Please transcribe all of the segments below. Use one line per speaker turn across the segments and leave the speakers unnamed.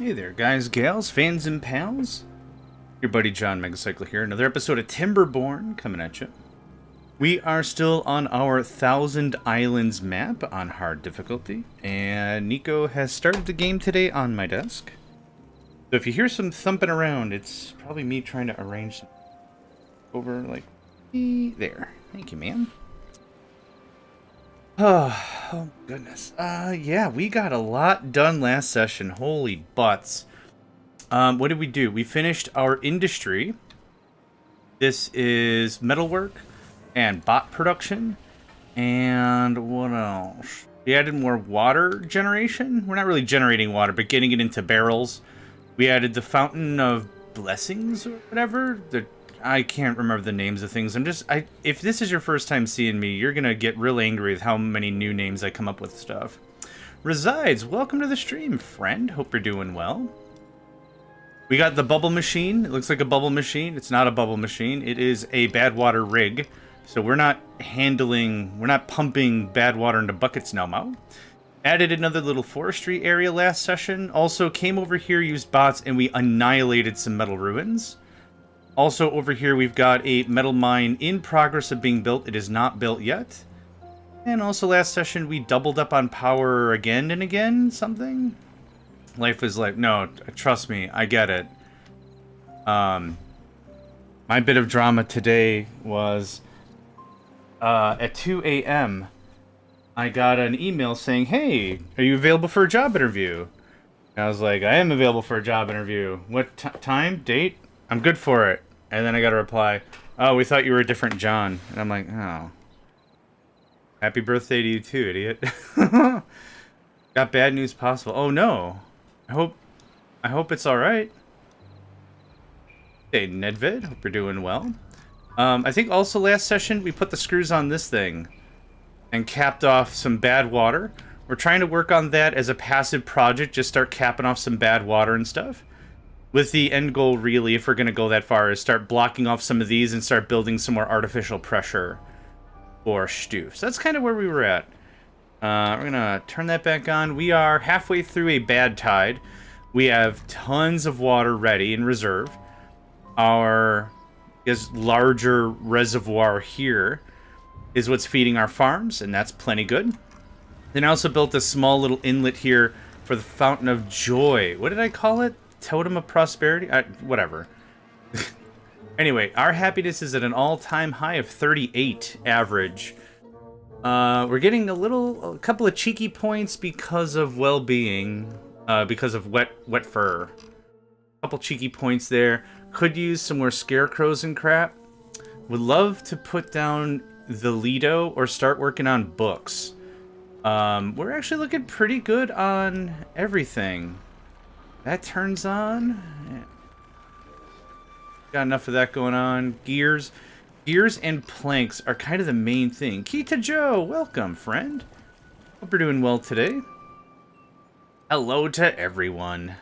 Hey there, guys, gals, fans, and pals. Your buddy JohnMegacycle here. Another episode of Timberborn coming at you. We are still on our Thousand Islands map on hard difficulty, and Nico has started the game today on my desk. So if you hear some thumping around, it's probably me trying to arrange some over, like, there. Thank you, man. Oh, goodness. Yeah, we got a lot done last session. Holy butts. What did we do? We finished our industry. This is metalwork and bot production. And what else? We added more water generation. We're not really generating water, but getting it into barrels. We added the Fountain of Blessings or whatever. I can't remember the names of things. If this is your first time seeing me, you're gonna get real angry with how many new names I come up with stuff. Resides, welcome to the stream, friend. Hope you're doing well. We got the bubble machine. It looks like a bubble machine. It's not a bubble machine. It is a bad water rig. So we're not pumping bad water into buckets no more. Added another little forestry area last session. Also came over here, used bots, and we annihilated some metal ruins. Also over here we've got a metal mine in progress of being built. It is not built yet. And also last session we doubled up on power again and again, something. Life is like, no, trust me, I get it. My bit of drama today was at 2 a.m. I got an email saying, hey, are you available for a job interview? And I was like, I am available for a job interview. What time? Date? I'm good for it. And then I got a reply, oh, we thought you were a different John. And I'm like, oh. Happy birthday to you too, idiot. Got bad news possible. Oh no. I hope it's alright. Hey, Nedvid, hope you're doing well. I think also last session we put the screws on this thing and capped off some bad water. We're trying to work on that as a passive project, just start capping off some bad water and stuff. With the end goal, really, if we're going to go that far, is start blocking off some of these and start building some more artificial pressure for Stu. So that's kind of where we were at. We're going to turn that back on. We are halfway through a bad tide. We have tons of water ready in reserve. Our larger reservoir here is what's feeding our farms, and that's plenty good. Then I also built a small little inlet here for the Fountain of Joy. What did I call it? Totem of Prosperity? Whatever. Anyway, our happiness is at an all-time high of 38 average. We're getting a couple of cheeky points because of well-being, because of wet fur. A couple cheeky points there. Could use some more scarecrows and crap. Would love to put down the Lido or start working on books. We're actually looking pretty good on everything. That turns on. Yeah. Got enough of that going on. Gears and planks are kind of the main thing. Kita Joe, welcome, friend. Hope you're doing well today. Hello to everyone.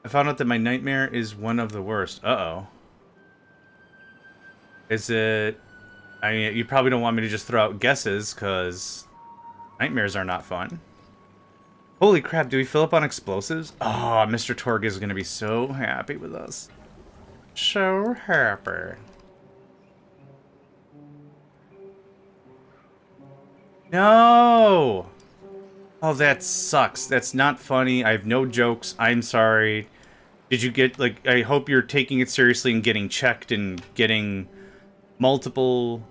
I found out that my nightmare is one of the worst. Uh-oh. Is it... I mean, you probably don't want me to just throw out guesses, because nightmares are not fun. Holy crap, do we fill up on explosives? Oh, Mr. Torg is going to be so happy with us. So happy. No! Oh, that sucks. That's not funny. I have no jokes. I'm sorry. Did you get, like, I hope you're taking it seriously and getting checked and getting multiple,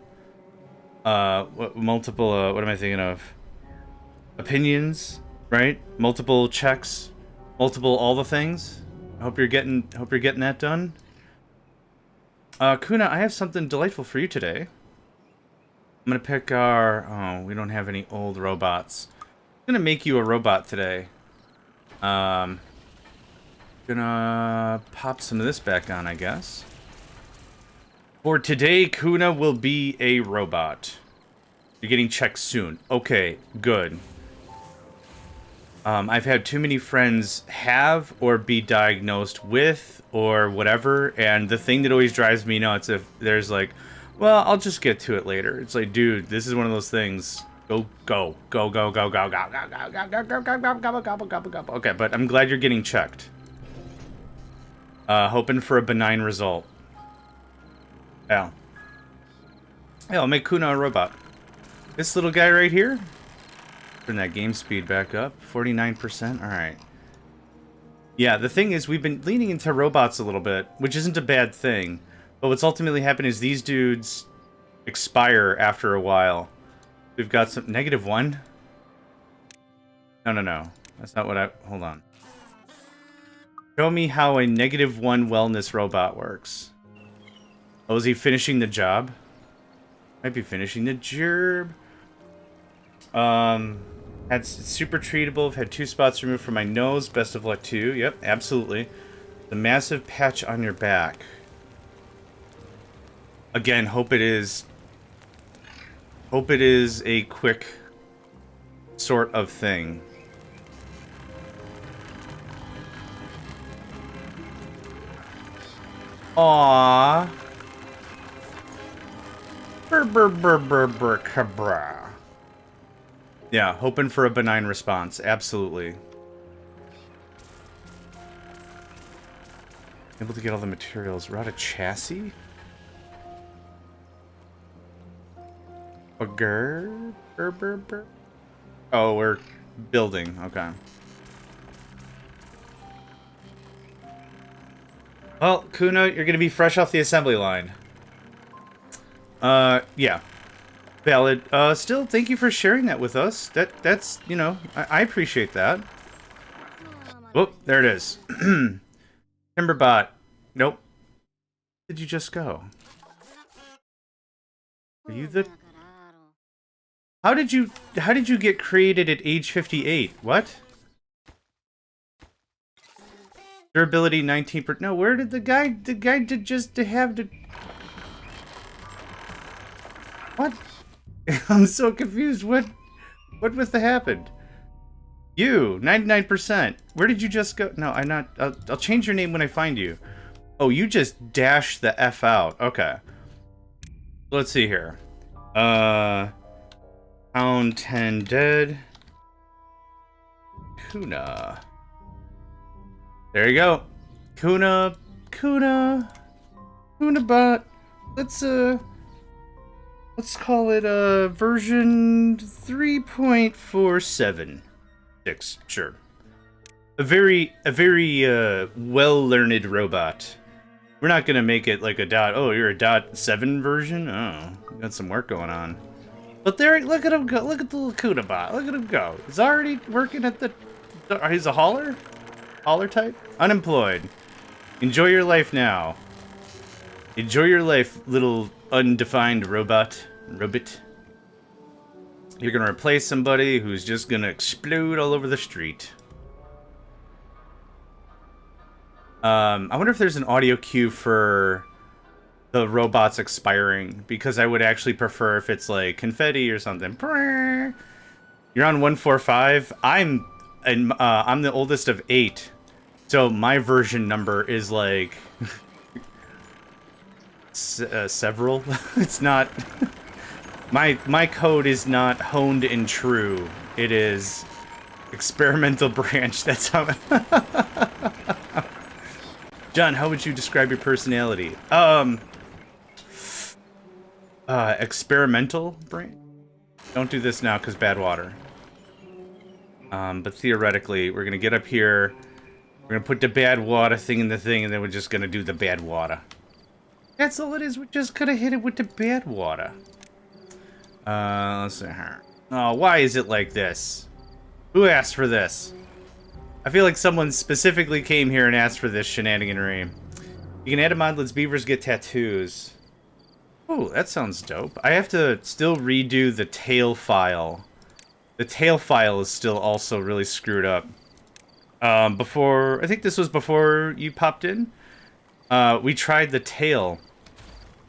what am I thinking of? Opinions? Right? Multiple checks, multiple all the things. I hope you're getting that done. Kuna, I have something delightful for you today. I'm gonna pick our... Oh, we don't have any old robots. I'm gonna make you a robot today. Gonna pop some of this back on, I guess. For today, Kuna will be a robot. You're getting checked soon. Okay, good. I've had too many friends have or be diagnosed with or whatever, and the thing that always drives me nuts if there's like, well, I'll just get to it later. It's like, dude, this is one of those things. Go, go, go, go, go, go, go, go, go, go, go, go, go, go, go, go, go, go, go. Okay, but I'm glad you're getting checked. Hoping for a benign result. Yeah. Yeah, I'll make Kuna a robot. This little guy right here. Turn that game speed back up. 49%. Alright. Yeah, the thing is, we've been leaning into robots a little bit, which isn't a bad thing. But what's ultimately happened is these dudes expire after a while. We've got some... -1? No, no, no. That's not what I... Hold on. Show me how a -1 wellness robot works. Oh, is he finishing the job? Might be finishing the gerb. Had super treatable. I've had 2 spots removed from my nose. Best of luck to you. Yep, absolutely. The massive patch on your back. Again, hope it is a quick sort of thing. Aww. Cabra. Yeah, hoping for a benign response. Absolutely. Able to get all the materials. Route a chassis? Oh, we're building. Okay. Well, Kuna, you're going to be fresh off the assembly line. Yeah. Valid. Still, thank you for sharing that with us. That's, you know, I appreciate that. Whoop, there it is. Timberbot. Nope. Where did you just go? Are you the... How did you get created at age 58? What? Durability 19%. No, where did the guy did just to have to... What? I'm so confused. What was that happened? You, 99%. Where did you just go? No, I'm not. I'll change your name when I find you. Oh, you just dashed the F out. Okay. Let's see here. Pound 10 dead. Kuna. There you go. Kuna bot. Let's call it version 3.476. Sure. A very well-learned robot. We're not gonna make it like a dot. Oh, you're a .7 version. Oh, got some work going on. But there, look at him go. Look at the little Kuna bot. Look at him go. He's already working at the. He's a hauler. Hauler type. Unemployed. Enjoy your life now. Enjoy your life, little undefined robot. You're gonna replace somebody who's just gonna explode all over the street. I wonder if there's an audio cue for the robots expiring, because I would actually prefer if it's like confetti or something. You're on 145. I'm the oldest of 8, so my version number is like several. It's not. My code is not honed and true. It is experimental branch. That's how. John, how would you describe your personality? Experimental branch. Don't do this now, cause bad water. But theoretically, we're gonna get up here. We're gonna put the bad water thing in the thing, and then we're just gonna do the bad water. That's all it is. We're just gonna hit it with the bad water. Let's see here. Oh, why is it like this? Who asked for this? I feel like someone specifically came here and asked for this shenaniganry. You can add a mod, lets beavers get tattoos. Oh, that sounds dope. I have to still redo the tail file. The tail file is still also really screwed up. I think this was before you popped in. We tried the tail,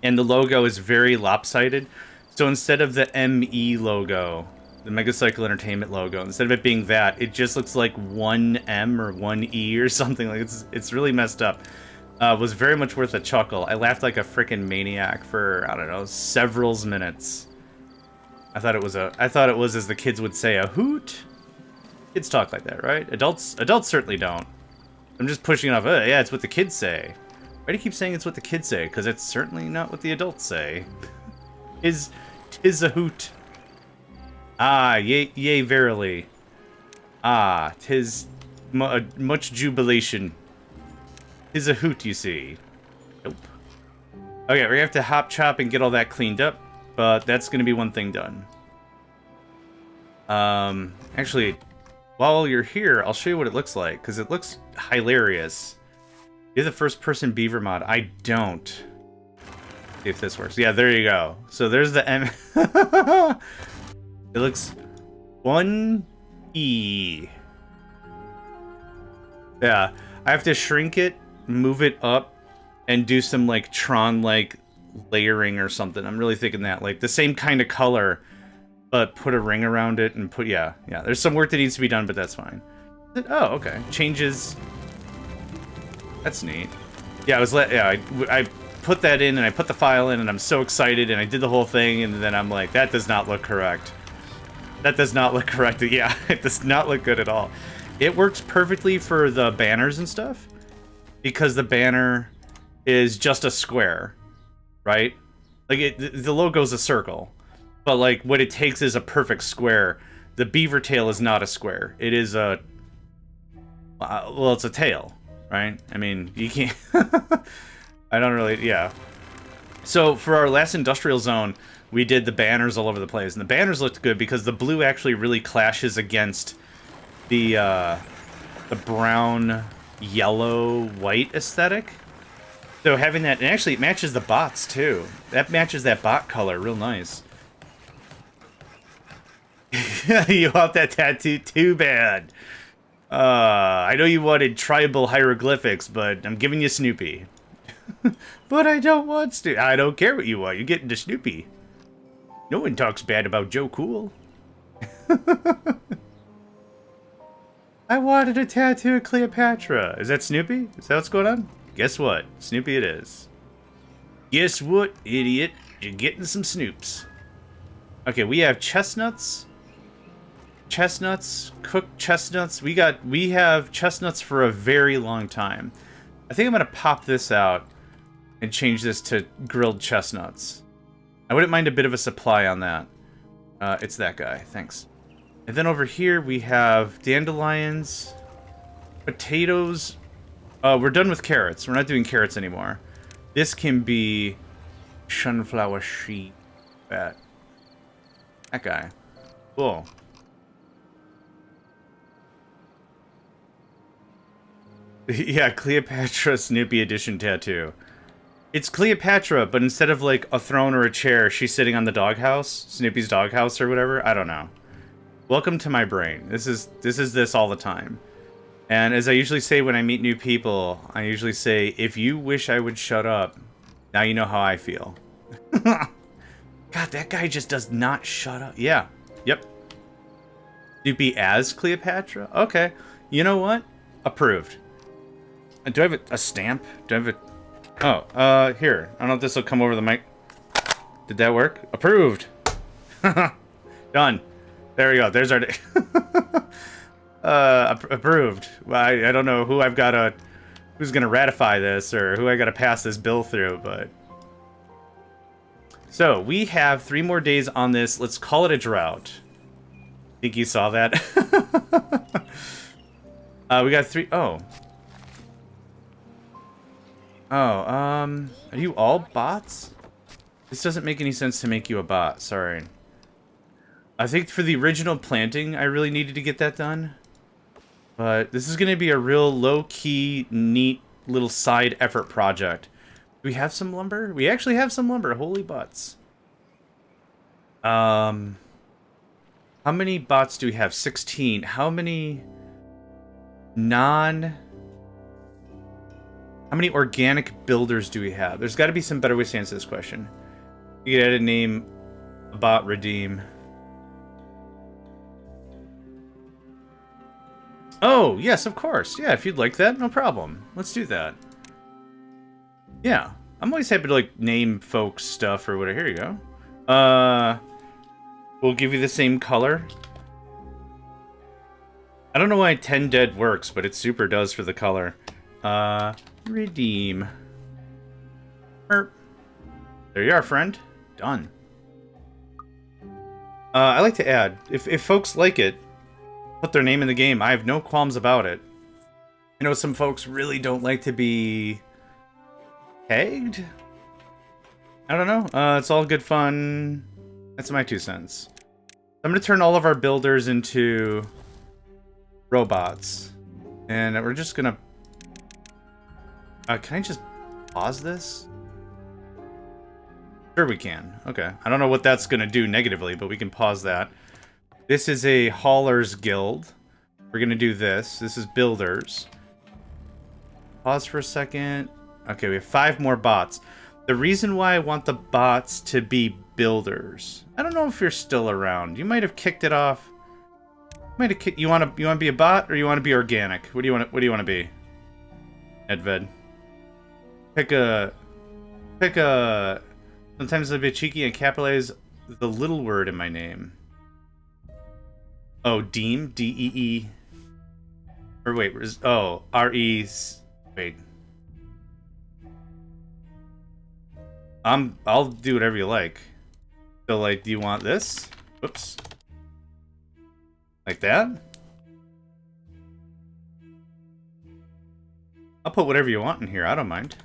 and the logo is very lopsided. So instead of the ME logo, the Megacycle Entertainment logo, instead of it being that, it just looks like one M or one E or something. Like it's really messed up. Was very much worth a chuckle. I laughed like a freaking maniac for, I don't know, several minutes. I thought it was as the kids would say, a hoot. Kids talk like that, right? Adults certainly don't. I'm just pushing it off. Yeah, it's what the kids say. Why do you keep saying it's what the kids say? Because it's certainly not what the adults say. Tis a hoot. Ah, yea, verily. Ah, tis much jubilation. Tis a hoot, you see. Nope. Okay, we're gonna have to hop, chop, and get all that cleaned up, but that's gonna be one thing done. Actually, while you're here, I'll show you what it looks like, because it looks hilarious. You're the first-person beaver mod. I don't. See if this works. Yeah, there you go. So there's the M. It looks 1E. Yeah, I have to shrink it, move it up, and do some like Tron like layering or something. I'm really thinking that like the same kind of color, but put a ring around it and put yeah. There's some work that needs to be done, but that's fine. Oh, okay. Changes. That's neat. Yeah, I put that in and I put the file in and I'm so excited and I did the whole thing and then I'm like, that does not look correct. That does not look correct. Yeah, it does not look good at all. It works perfectly for the banners and stuff because the banner is just a square, right? Like the logo's a circle, but like what it takes is a perfect square. The beaver tail is not a square. It is a, well, it's a tail. Right? I mean, you can't... I don't really... Yeah. So, for our last industrial zone, we did the banners all over the place. And the banners looked good because the blue actually really clashes against the brown, yellow, white aesthetic. So, having that... And actually, it matches the bots, too. That matches that bot color real nice. You want that tattoo? Too bad. I know you wanted tribal hieroglyphics, but I'm giving you Snoopy. But I don't want Snoopy. I don't care what you want. You're getting to Snoopy. No one talks bad about Joe Cool. I wanted a tattoo of Cleopatra. Is that Snoopy? Is that what's going on? Guess what? Snoopy it is. Guess what, idiot? You're getting some Snoops. Okay, we have chestnuts. Chestnuts, cooked chestnuts. We have chestnuts for a very long time. I think I'm gonna pop this out and change this to grilled chestnuts. I wouldn't mind a bit of a supply on that. It's that guy, thanks. And then over here we have dandelions, potatoes. We're done with carrots. We're not doing carrots anymore. This can be sunflower seed. That guy. Cool. Yeah, Cleopatra Snoopy edition tattoo. It's Cleopatra, but instead of like a throne or a chair, she's sitting on the doghouse, Snoopy's doghouse or whatever. I don't know. Welcome to my brain. This is this all the time. And as I usually say when I meet new people, I usually say, if you wish I would shut up, now you know how I feel. God, that guy just does not shut up. Yeah. Yep. Snoopy as Cleopatra? Okay. You know what? Approved. Do I have a stamp? Do I have a... Oh, here. I don't know if this will come over the mic. Did that work? Approved! Done. There we go. There's our... approved. Well, I don't know who I've got to... Who's going to ratify this, or who I got to pass this bill through, but... So, we have 3 more days on this. Let's call it a drought. Think you saw that? We got 3... Oh... Oh, are you all bots? This doesn't make any sense to make you a bot, sorry. I think for the original planting, I really needed to get that done. But this is going to be a real low-key, neat little side effort project. Do we have some lumber? We actually have some lumber, holy butts. How many bots do we have? 16. How many How many organic builders do we have? There's got to be some better ways to answer this question. You could add a name, a bot, redeem. Oh, yes, of course. Yeah, if you'd like that, no problem. Let's do that. Yeah, I'm always happy to, like, name folks stuff or whatever. Here you go. We'll give you the same color. I don't know why 10 dead works, but it super does for the color. Redeem. There you are, friend. Done. I like to add, if folks like it, put their name in the game. I have no qualms about it. I know some folks really don't like to be tagged. I don't know. It's all good fun. That's my 2 cents. I'm going to turn all of our builders into robots. And we're just going to... can I just pause this? Sure we can. Okay. I don't know what that's going to do negatively, but we can pause that. This is a Haulers Guild. We're going to do this. This is builders. Pause for a second. Okay, we have 5 more bots. The reason why I want the bots to be builders. I don't know if you're still around. You might have kicked it off. You want to be a bot or you want to be organic? What do you want to be? Edved. Pick a sometimes a bit cheeky and capitalize the little word in my name. Oh, Deem, D-E-E. Or wait, oh, R-E, wait. I'll do whatever you like. So, like, do you want this? Whoops. Like that? I'll put whatever you want in here. I don't mind.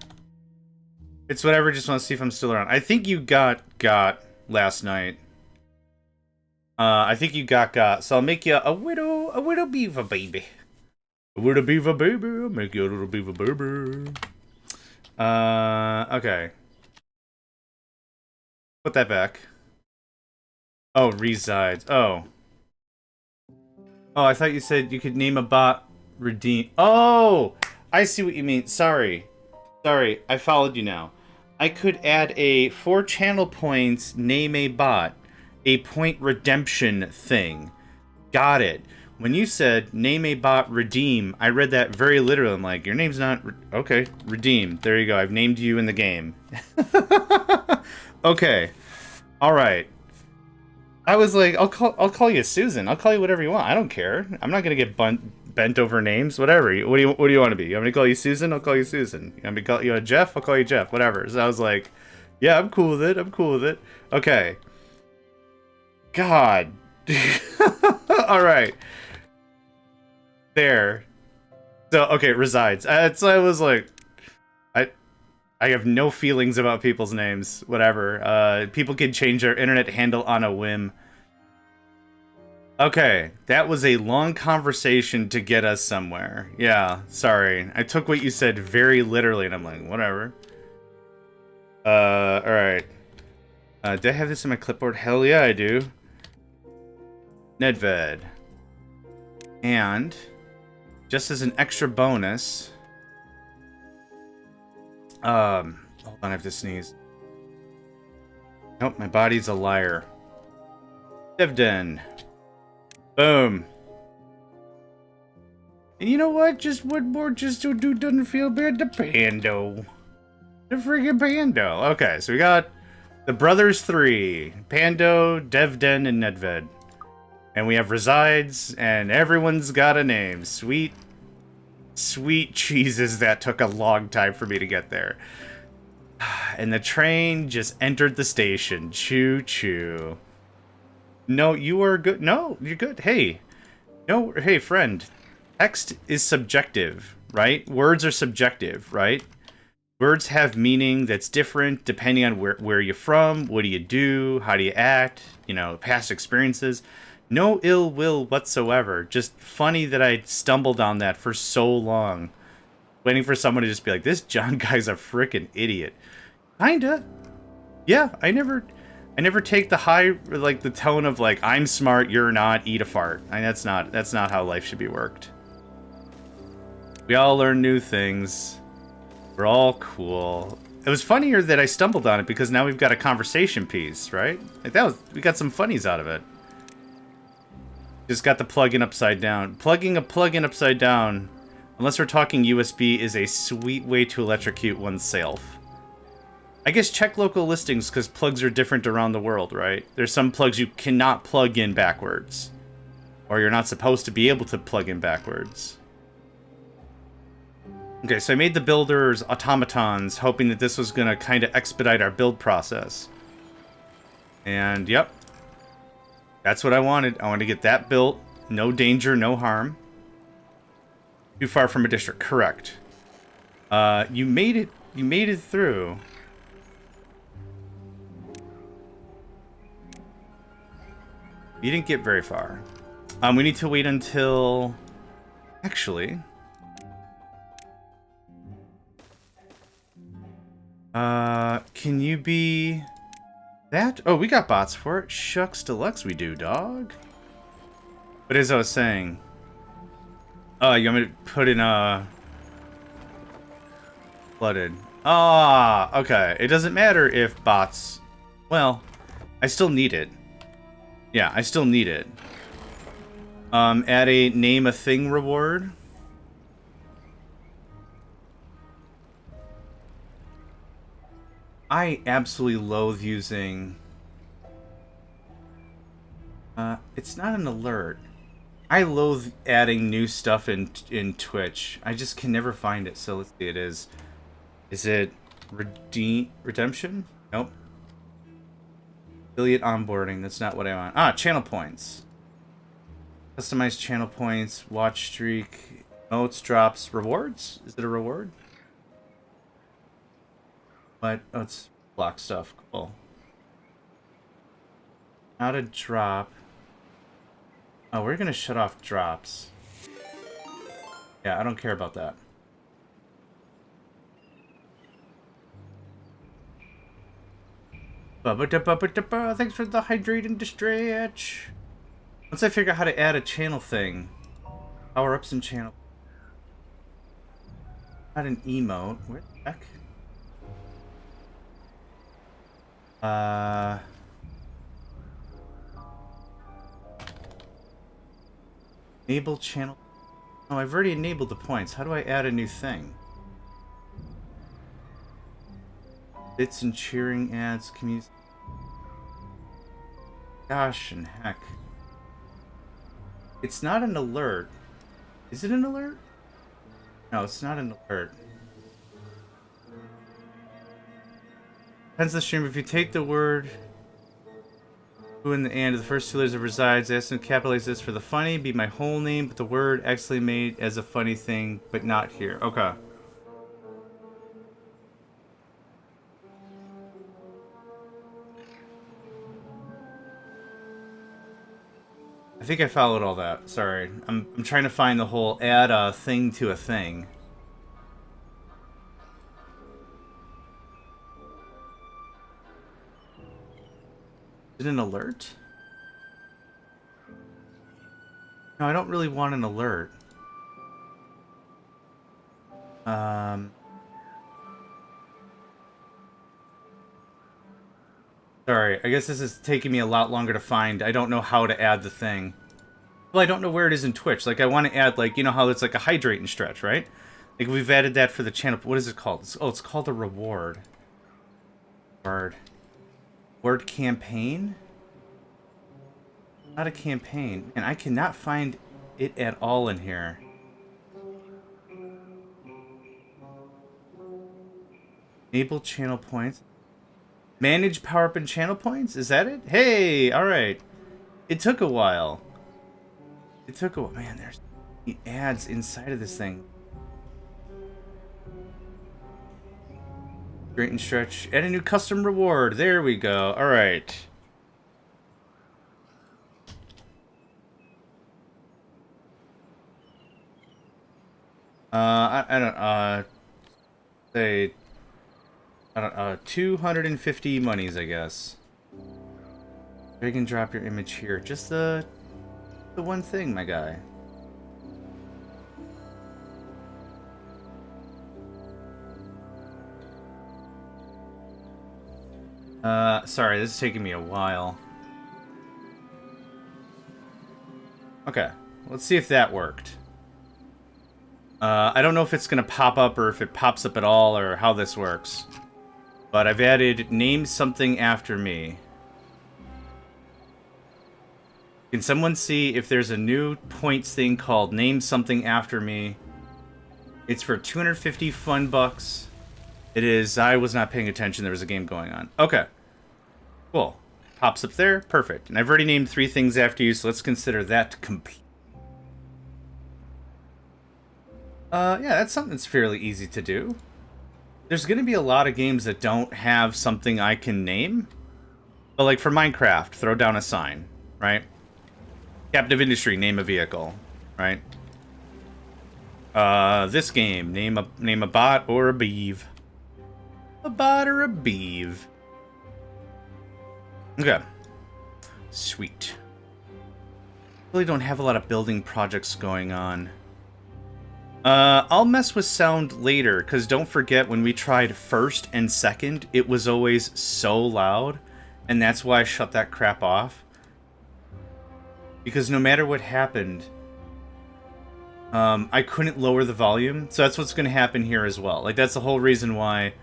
It's whatever. Just want to see if I'm still around. I think you got last night. I think you got. So I'll make you a widow beaver baby. A widow beaver baby. I'll make you a little beaver baby. Okay. Put that back. Oh, resides. Oh. Oh, I thought you said you could name a bot redeem. Oh, I see what you mean. Sorry, I followed you now. I could add a 4 channel points, name a bot, a point redemption thing. Got it. When you said name a bot redeem, I read that very literally. I'm like, your name's not okay. Redeem. There you go. I've named you in the game. Okay. All right. I was like, I'll call you Susan. I'll call you whatever you want. I don't care. I'm not gonna get bent over names. Whatever. What do you want to be? You want me to call you Susan? I'll call you Susan. You want me to call you Jeff? I'll call you Jeff. Whatever. So I was like, yeah, I'm cool with it. I'm cool with it. Okay. God. All right. There. So okay, resides. So I was like, I have no feelings about people's names. Whatever. People can change their internet handle on a whim. Okay, that was a long conversation to get us somewhere. Yeah, sorry. I took what you said very literally, and I'm like, whatever. Alright. Do I have this in my clipboard? Hell yeah, I do. Nedved. And, just as an extra bonus... hold on, I have to sneeze. Nope, my body's a liar. Devden. Boom. And you know what? Just one more, just so dude doesn't feel bad. The Pando. The friggin' Pando. Okay, so we got the Brothers 3. Pando, Devden, and Nedved. And we have resides, and everyone's got a name. Sweet Jesus, that took a long time for me to get there. And the train just entered the station. Choo-choo. No, you are good. No, you're good. Hey. No, hey, friend. Text is subjective, right? Words are subjective, right? Words have meaning that's different depending on where you're from, what do you do, how do you act, you know, past experiences. No ill will whatsoever. Just funny that I stumbled on that for so long. Waiting for someone to just be like, this John guy's a freaking idiot. Kinda. Yeah, I never take the the tone of like, I'm smart, you're not, eat a fart. I mean, that's not how life should be worked. We all learn new things. We're all cool. It was funnier that I stumbled on it because now we've got a conversation piece, right? Like we got some funnies out of it. Just got the plug-in upside down. Plugging a plug-in upside down, unless we're talking USB, is a sweet way to electrocute oneself. I guess check local listings because plugs are different around the world, right? There's some plugs you cannot plug in backwards. Or you're not supposed to be able to plug in backwards. Okay, so I made the builders automatons, hoping that this was going to kind of expedite our build process. And, yep. That's what I wanted. I wanted to get that built. No danger, no harm. Too far from a district. Correct. You made it. You made it through. You didn't get very far. We need to wait until... Actually... can you be... that? Oh, we got bots for it. Shucks deluxe we do, dog. But as I was saying... you want me to put in, flooded. Ah, okay. It doesn't matter if bots... Well, I still need it. Yeah, I still need it. Add a name a thing reward. I absolutely loathe using... it's not an alert. I loathe adding new stuff in Twitch. I just can never find it, so let's see, it is... Is it redemption? Nope. Affiliate onboarding, that's not what I want. Ah, channel points. Customize channel points, watch streak, notes, drops, rewards? Is it a reward? What? Oh, it's block stuff. Cool. Not a drop. Oh, we're gonna shut off drops. Yeah, I don't care about that. Thanks for the hydrate and stretch. Once I figure out how to add a channel thing. Power-ups and channel. Not an emote. Where the heck? Enable channel. Oh, I've already enabled the points. How do I add a new thing? Bits and cheering ads, community. Gosh and heck. It's not an alert. Is it an alert? No, it's not an alert. Depends on the stream. If you take the word who in the and of the first two letters of resides, ask them to capitalize this for the funny, be my whole name, but the word actually made as a funny thing, but not here. Okay. I think I followed all that. Sorry. I'm trying to find the whole add a thing to a thing. Is it an alert? No, I don't really want an alert. Sorry, I guess this is taking me a lot longer to find. I don't know how to add the thing. Well, I don't know where it is in Twitch. Like, I want to add, like, you know how it's like a hydrate and stretch, right? Like, we've added that for the channel. What is it called? It's called a reward. Word campaign? Not a campaign. And I cannot find it at all in here. Enable channel points. Manage power-up and channel points? Is that it? Hey! Alright. It took a while. It took a while. Man, there's ads inside of this thing. Straight and stretch. Add a new custom reward. There we go. Alright. I don't, say... I don't 250 monies, I guess. Drag and drop your image here. Just the one thing, my guy. Sorry, this is taking me a while. Okay, let's see if that worked. I don't know if it's gonna pop up or if it pops up at all or how this works. But I've added name something after me. Can someone see if there's a new points thing called name something after me? It's for 250 fun bucks. It is. I was not paying attention. There was a game going on. Okay. Cool. Pops up there. Perfect. And I've already named 3 things after you, so let's consider that complete. Yeah, that's something that's fairly easy to do. There's going to be a lot of games that don't have something I can name. But like for Minecraft, throw down a sign, right? Captive Industry, name a vehicle, right? This game, name a bot or a beeve. A bot or a beeve. Okay. Sweet. Really don't have a lot of building projects going on. I'll mess with sound later, because don't forget when we tried first and second, it was always so loud, and that's why I shut that crap off. Because no matter what happened, I couldn't lower the volume, so that's what's going to happen here as well. Like, that's the whole reason why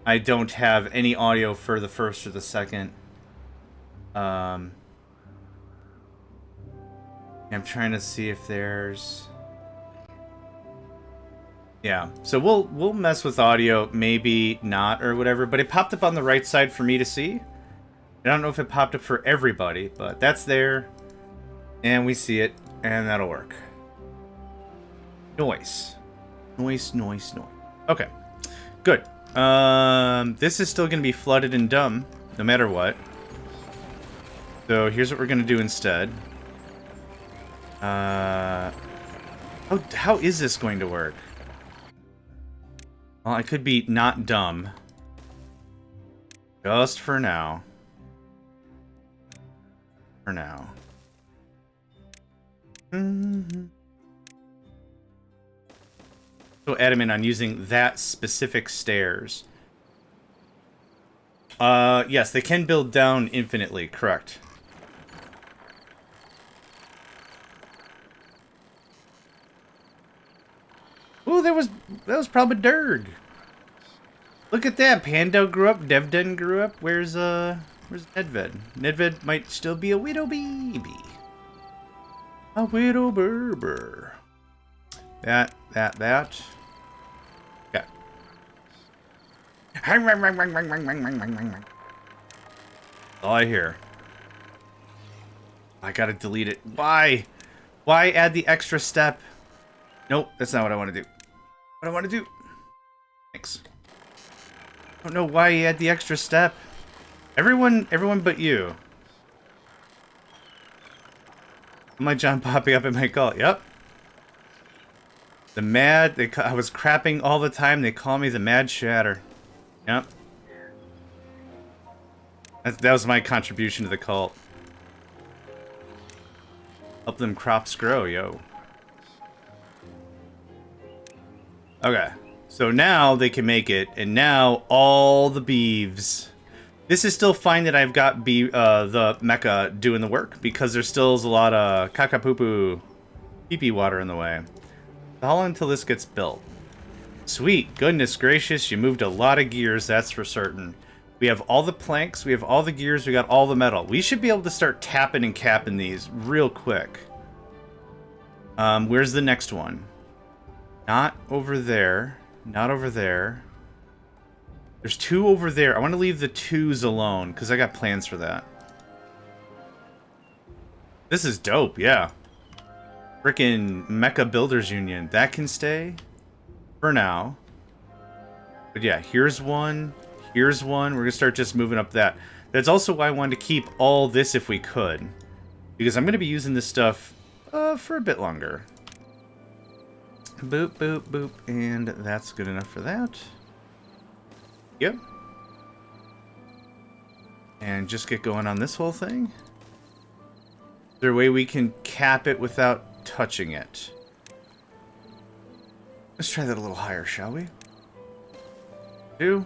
I don't have any audio for the first or the second. I'm trying to see if there's... Yeah, so we'll mess with audio, maybe not or whatever, but it popped up on the right side for me to see. I don't know if it popped up for everybody, but that's there, and we see it, and that'll work. Noise. Noise, noise, noise. Okay, good. This is still going to be flooded and dumb, no matter what. So here's what we're going to do instead. How is this going to work? Well, I could be not dumb. Just for now. For now. So adamant on using that specific stairs. Yes, they can build down infinitely, correct. Ooh, that was probably Durg. Look at that. Pando grew up, Devden grew up. Where's Nedved? Nedved might still be a widow baby. A widow berber. That. Okay. That's all I hear. I gotta delete it. Why? Why add the extra step? Nope, that's not what I want to do. What I want to do. Thanks. I don't know why you had the extra step. Everyone but you. Am I John popping up in my call? Yep. The mad. I was crapping all the time. They call me the Mad Shatter. Yep. That was my contribution to the cult. Help them crops grow, yo. Okay, so now they can make it, and now all the beeves. This is still fine that I've got the mecha doing the work, because there still is a lot of caca-poo-poo, pee-pee water in the way. How long until this gets built? Sweet, goodness gracious, you moved a lot of gears, that's for certain. We have all the planks, we have all the gears, we got all the metal. We should be able to start tapping and capping these real quick. Where's the next one? Not over there. Not over there. There's 2 over there. I want to leave the 2s alone, because I got plans for that. This is dope, yeah. Frickin' Mecha Builders Union. That can stay for now. But yeah, here's one. Here's one. We're going to start just moving up that. That's also why I wanted to keep all this if we could. Because I'm going to be using this stuff for a bit longer. Boop, boop, boop, and that's good enough for that. Yep. And just get going on this whole thing. Is there a way we can cap it without touching it? Let's try that a little higher, shall we? This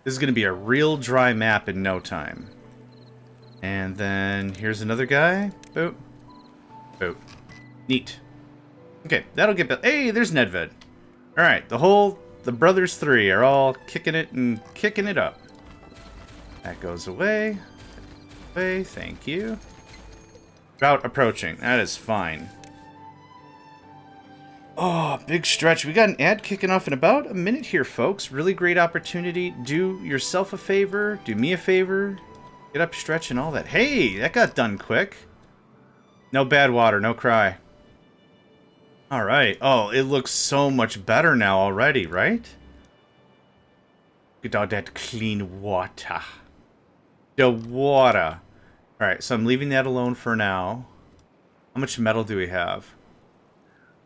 is going to be a real dry map in no time. And then here's another guy. Boop. Boop. Neat. Okay, that'll get built. Hey, there's Nedved. Alright, the whole The brothers three are all kicking it and kicking it up. That goes away. Away, thank you. Drought approaching. That is fine. Oh, big stretch. We got an ad kicking off in about a minute here, folks. Really great opportunity. Do yourself a favor. Do me a favor. Get up, stretch, and all that. Hey, that got done quick. No bad water, no cry. All right. Oh, it looks so much better now already, right? Get all that clean water. The water. All right, so I'm leaving that alone for now. How much metal do we have?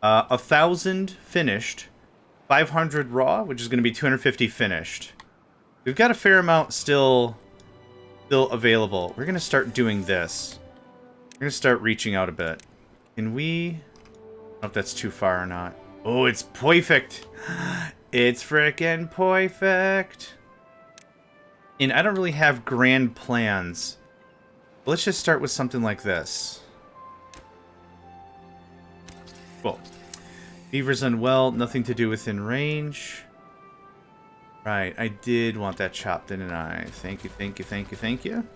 1,000 finished, 500 raw, which is going to be 250 finished. We've got a fair amount still available. We're going to start doing this. We're going to start reaching out a bit. Can we... I don't know if that's too far or not. Oh, it's perfect. It's frickin' perfect. And I don't really have grand plans. Let's just start with something like this. Cool. Beaver's unwell, nothing to do within range. Right, I did want that chopped, didn't I? Thank you, thank you, thank you, thank you.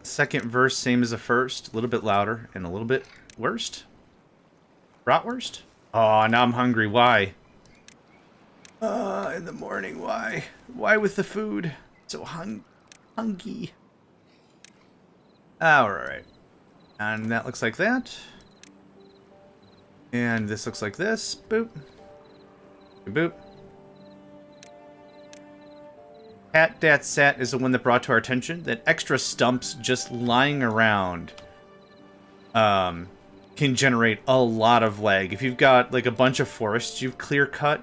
Second verse, same as the first. A little bit louder and a little bit worst. Bratwurst? Oh, now I'm hungry. Why? In the morning, why? Why with the food? So hungry. Alright. And that looks like that. And this looks like this. Boop. Boop. Hat Dat Sat is the one that brought to our attention that extra stumps just lying around can generate a lot of lag. If you've got like a bunch of forests you've clear cut,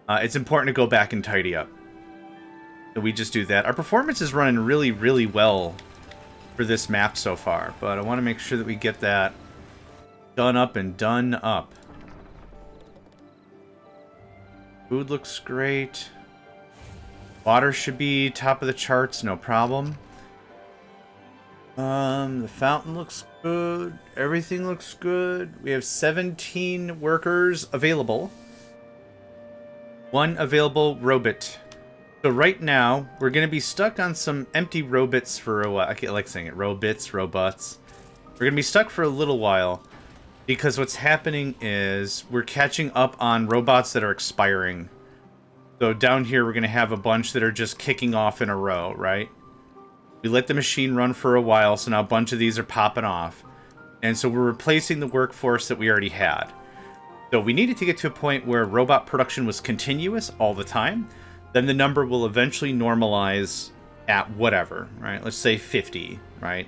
it's important to go back and tidy up. So we just do that. Our performance is running really, really well for this map so far, but I want to make sure that we get that done up and done up. Food looks great. Water should be top of the charts, no problem. The fountain looks good. Everything looks good. We have 17 workers available. 1 available robot. So right now, we're going to be stuck on some empty robots for a while. I like saying it. Robots. We're going to be stuck for a little while. Because what's happening is we're catching up on robots that are expiring. So down here, we're going to have a bunch that are just kicking off in a row, right? We let the machine run for a while, so now a bunch of these are popping off. And so we're replacing the workforce that we already had. So we needed to get to a point where robot production was continuous all the time. Then the number will eventually normalize at whatever, right? Let's say 50, right?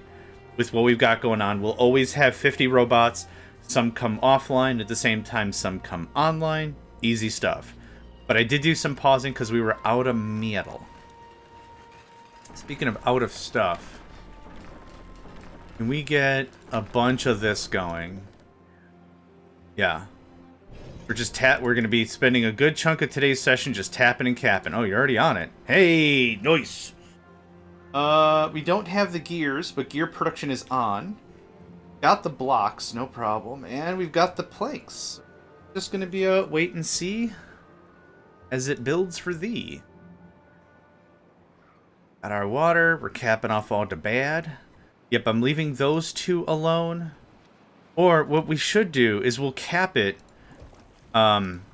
With what we've got going on, we'll always have 50 robots. Some come offline at the same time, some come online. Easy stuff. But I did do some pausing because we were out of metal. Speaking of out of stuff, can we get a bunch of this going? Yeah. We're going to be spending a good chunk of today's session just tapping and capping. Oh, you're already on it. Hey, nice. We don't have the gears, but gear production is on. Got the blocks, no problem. And we've got the planks. Just going to be a wait and see as it builds for thee. Got our water. We're capping off all the bad. Yep, I'm leaving those 2 alone. Or what we should do is we'll cap it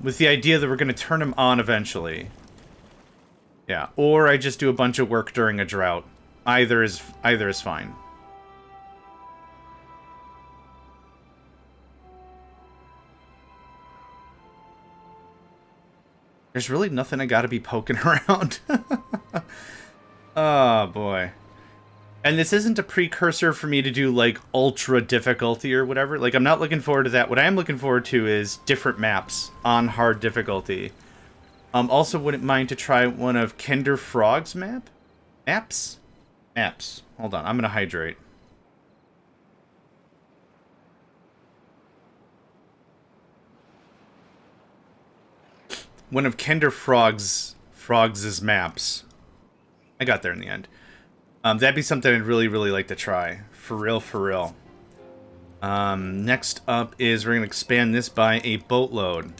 with the idea that we're going to turn them on eventually. Yeah, or I just do a bunch of work during a drought. Either is fine. There's really nothing I gotta be poking around. Oh, boy. And this isn't a precursor for me to do, like, ultra difficulty or whatever. Like, I'm not looking forward to that. What I am looking forward to is different maps on hard difficulty. Also wouldn't mind to try one of Kinder Frog's maps? Hold on, I'm gonna hydrate. One of Kinder Frog's maps. I got there in the end. That'd be something I'd really, really like to try. For real, for real. Next up is we're going to expand this by a boatload.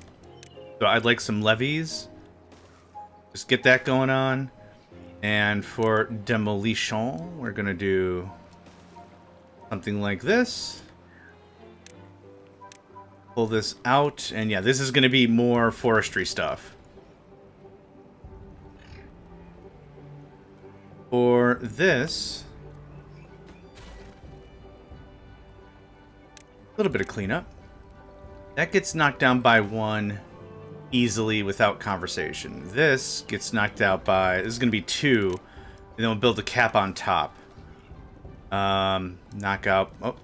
So I'd like some levees. Just get that going on. And for demolition, we're going to do something like this. Pull this out. And yeah, this is going to be more forestry stuff. For this, a little bit of cleanup. That gets knocked down by 1 easily without conversation. This gets knocked out by, this is going to be 2, and then we'll build a cap on top. Knock out, oh,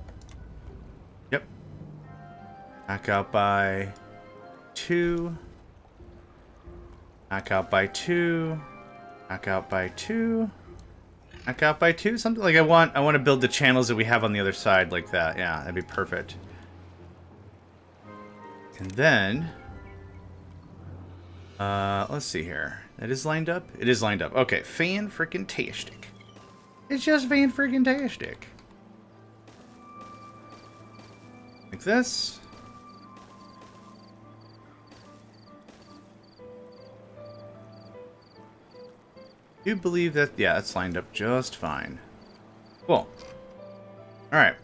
yep. Knock out by 2. Knock out by 2. Knock out by 2. Knock out by 2. Something like I want to build the channels that we have on the other side like that. Yeah, that'd be perfect. And then, let's see here. That is lined up? It is lined up. Okay, fan-frickin-tastic. It's just fan-frickin-tastic. Like this. I do believe that, yeah, it's lined up just fine. Cool. Alright.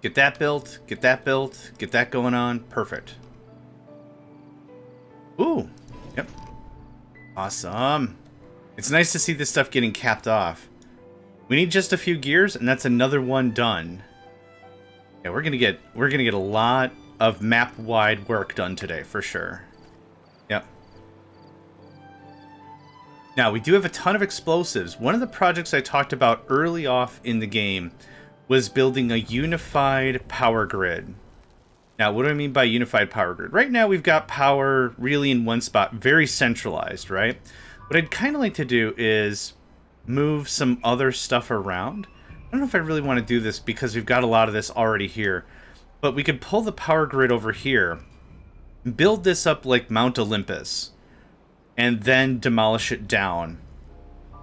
Get that built, get that built, get that going on. Perfect. Ooh. Yep. Awesome. It's nice to see this stuff getting capped off. We need just a few gears, and that's another one done. Yeah, we're gonna get a lot of map-wide work done today, for sure. Yep. Now, we do have a ton of explosives. One of the projects I talked about early off in the game was building a unified power grid. Now, what do I mean by unified power grid? Right now, we've got power really in one spot, very centralized, right? What I'd kind of like to do is move some other stuff around. I don't know if I really want to do this because we've got a lot of this already here, but we could pull the power grid over here, build this up like Mount Olympus, and then demolish it down.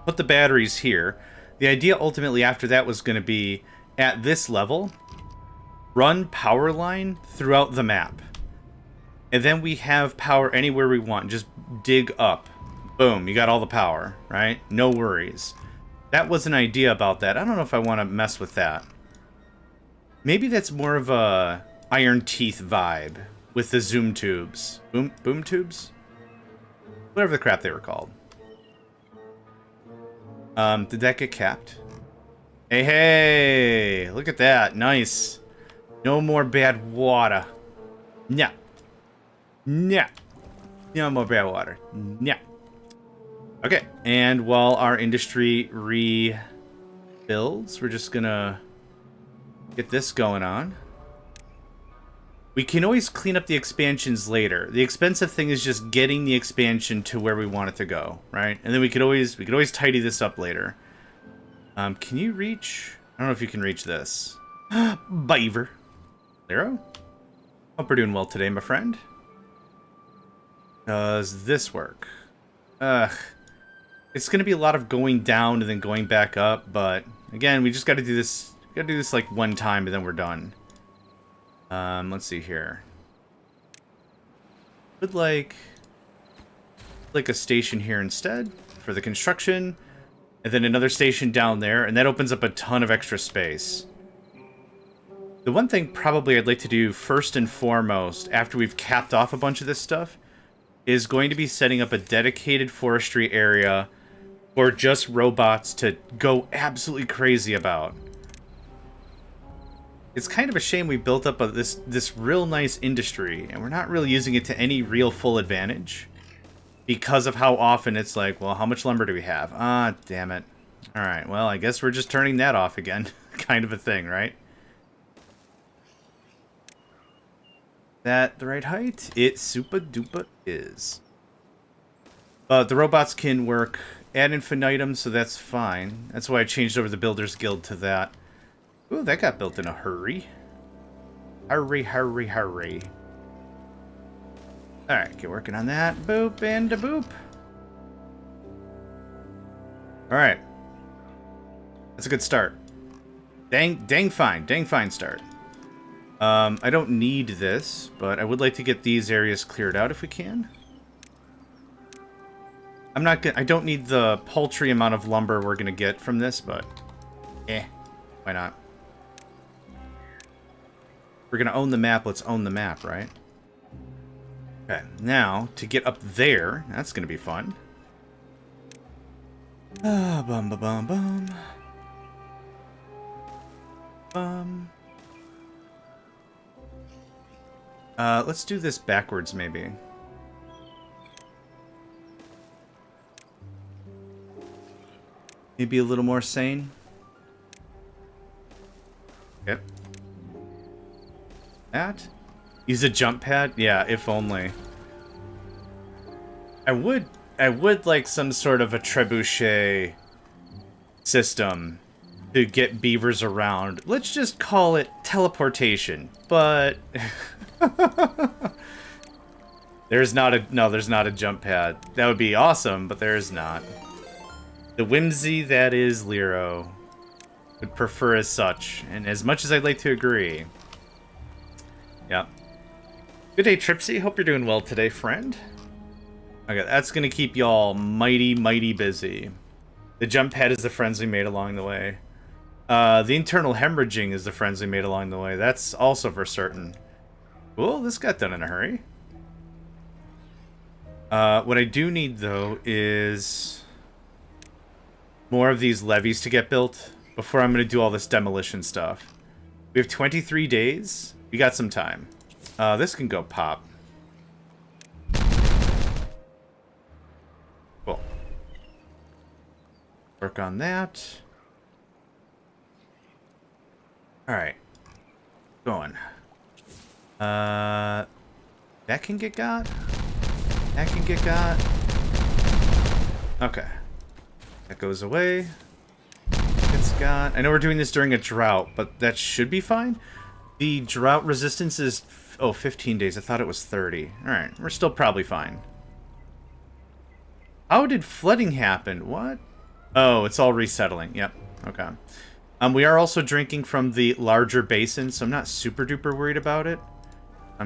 Put the batteries here. The idea ultimately after that was going to be, at this level, run power line throughout the map. And then we have power anywhere we want. Just dig up. Boom, you got all the power, right? No worries. That was an idea about that. I don't know if I want to mess with that. Maybe that's more of a Iron Teeth vibe with the zoom tubes. Boom tubes? Whatever the crap they were called. Did that get capped? Hey, look at that. Nice. No more bad water. No. No. No more bad water. No. Okay, and while our industry rebuilds, we're just gonna get this going on. We can always clean up the expansions later. The expensive thing is just getting the expansion to where we want it to go, right? And then we could always tidy this up later. Can you reach? I don't know if you can reach this. Beaver. Lero? Hope we're doing well today, my friend. Does this work? Ugh. It's gonna be a lot of going down and then going back up, but again, we just gotta do this. Gotta do this like one time and then we're done. Let's see here. Would like a station here instead for the construction, and then another station down there, and that opens up a ton of extra space. The one thing probably I'd like to do first and foremost, after we've capped off a bunch of this stuff, is going to be setting up a dedicated forestry area for just robots to go absolutely crazy about. It's kind of a shame we built up this real nice industry, and we're not really using it to any real full advantage because of how often it's like, well, how much lumber do we have? Ah, damn it. All right, well, I guess we're just turning that off again, kind of a thing, right? That the right height? It super duper is. But the robots can work ad infinitum, so that's fine. That's why I changed over the Builders Guild to that. Ooh, that got built in a hurry. Hurry, hurry, hurry. Alright, get working on that. Boop and a boop. Alright. That's a good start. Dang fine start. I don't need this, but I would like to get these areas cleared out if we can. I don't need the paltry amount of lumber we're gonna get from this, but why not? We're gonna own the map, let's own the map, right? Okay, now, to get up there, that's gonna be fun. Bum ba bum bum. Let's do this backwards, maybe. Maybe a little more sane. Yep. That? Use a jump pad? Yeah, if only. I would like some sort of a trebuchet system to get beavers around. Let's just call it teleportation. But there's not a jump pad. That would be awesome, but there is not. The whimsy that is Lero would prefer as such, and as much as I'd like to agree. Yep. Good day, Tripsy. Hope you're doing well today, friend. Okay, that's gonna keep y'all mighty, mighty busy. The jump pad is the friends we made along the way. The internal hemorrhaging is the friends we made along the way. That's also for certain. Well, this got done in a hurry. What I do need, though, is more of these levees to get built before I'm going to do all this demolition stuff. We have 23 days. We got some time. This can go pop. Cool. Work on that. Alright. Going. That can get got. That can get got. Okay. That goes away. It's got... I know we're doing this during a drought, but that should be fine. The drought resistance is... Oh, 15 days. I thought it was 30. Alright, we're still probably fine. How did flooding happen? What? Oh, it's all resettling. Yep. Okay. We are also drinking from the larger basin, so I'm not super duper worried about it.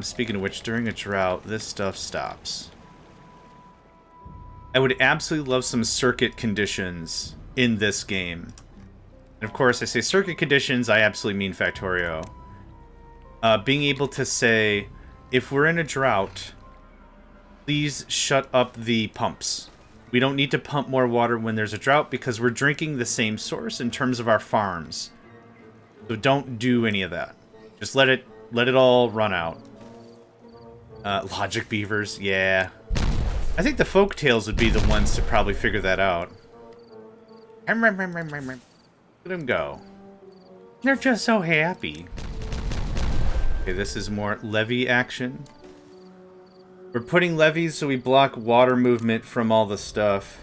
Speaking of which, during a drought, this stuff stops. I would absolutely love some circuit conditions in this game. And of course, I say circuit conditions, I absolutely mean Factorio. Being able to say, if we're in a drought, please shut up the pumps. We don't need to pump more water when there's a drought because we're drinking the same source in terms of our farms. So don't do any of that. Just let it all run out. Logic beavers, yeah. I think the folk tales would be the ones to probably figure that out. Let them go. They're just so happy. Okay, this is more levee action. We're putting levees so we block water movement from all the stuff.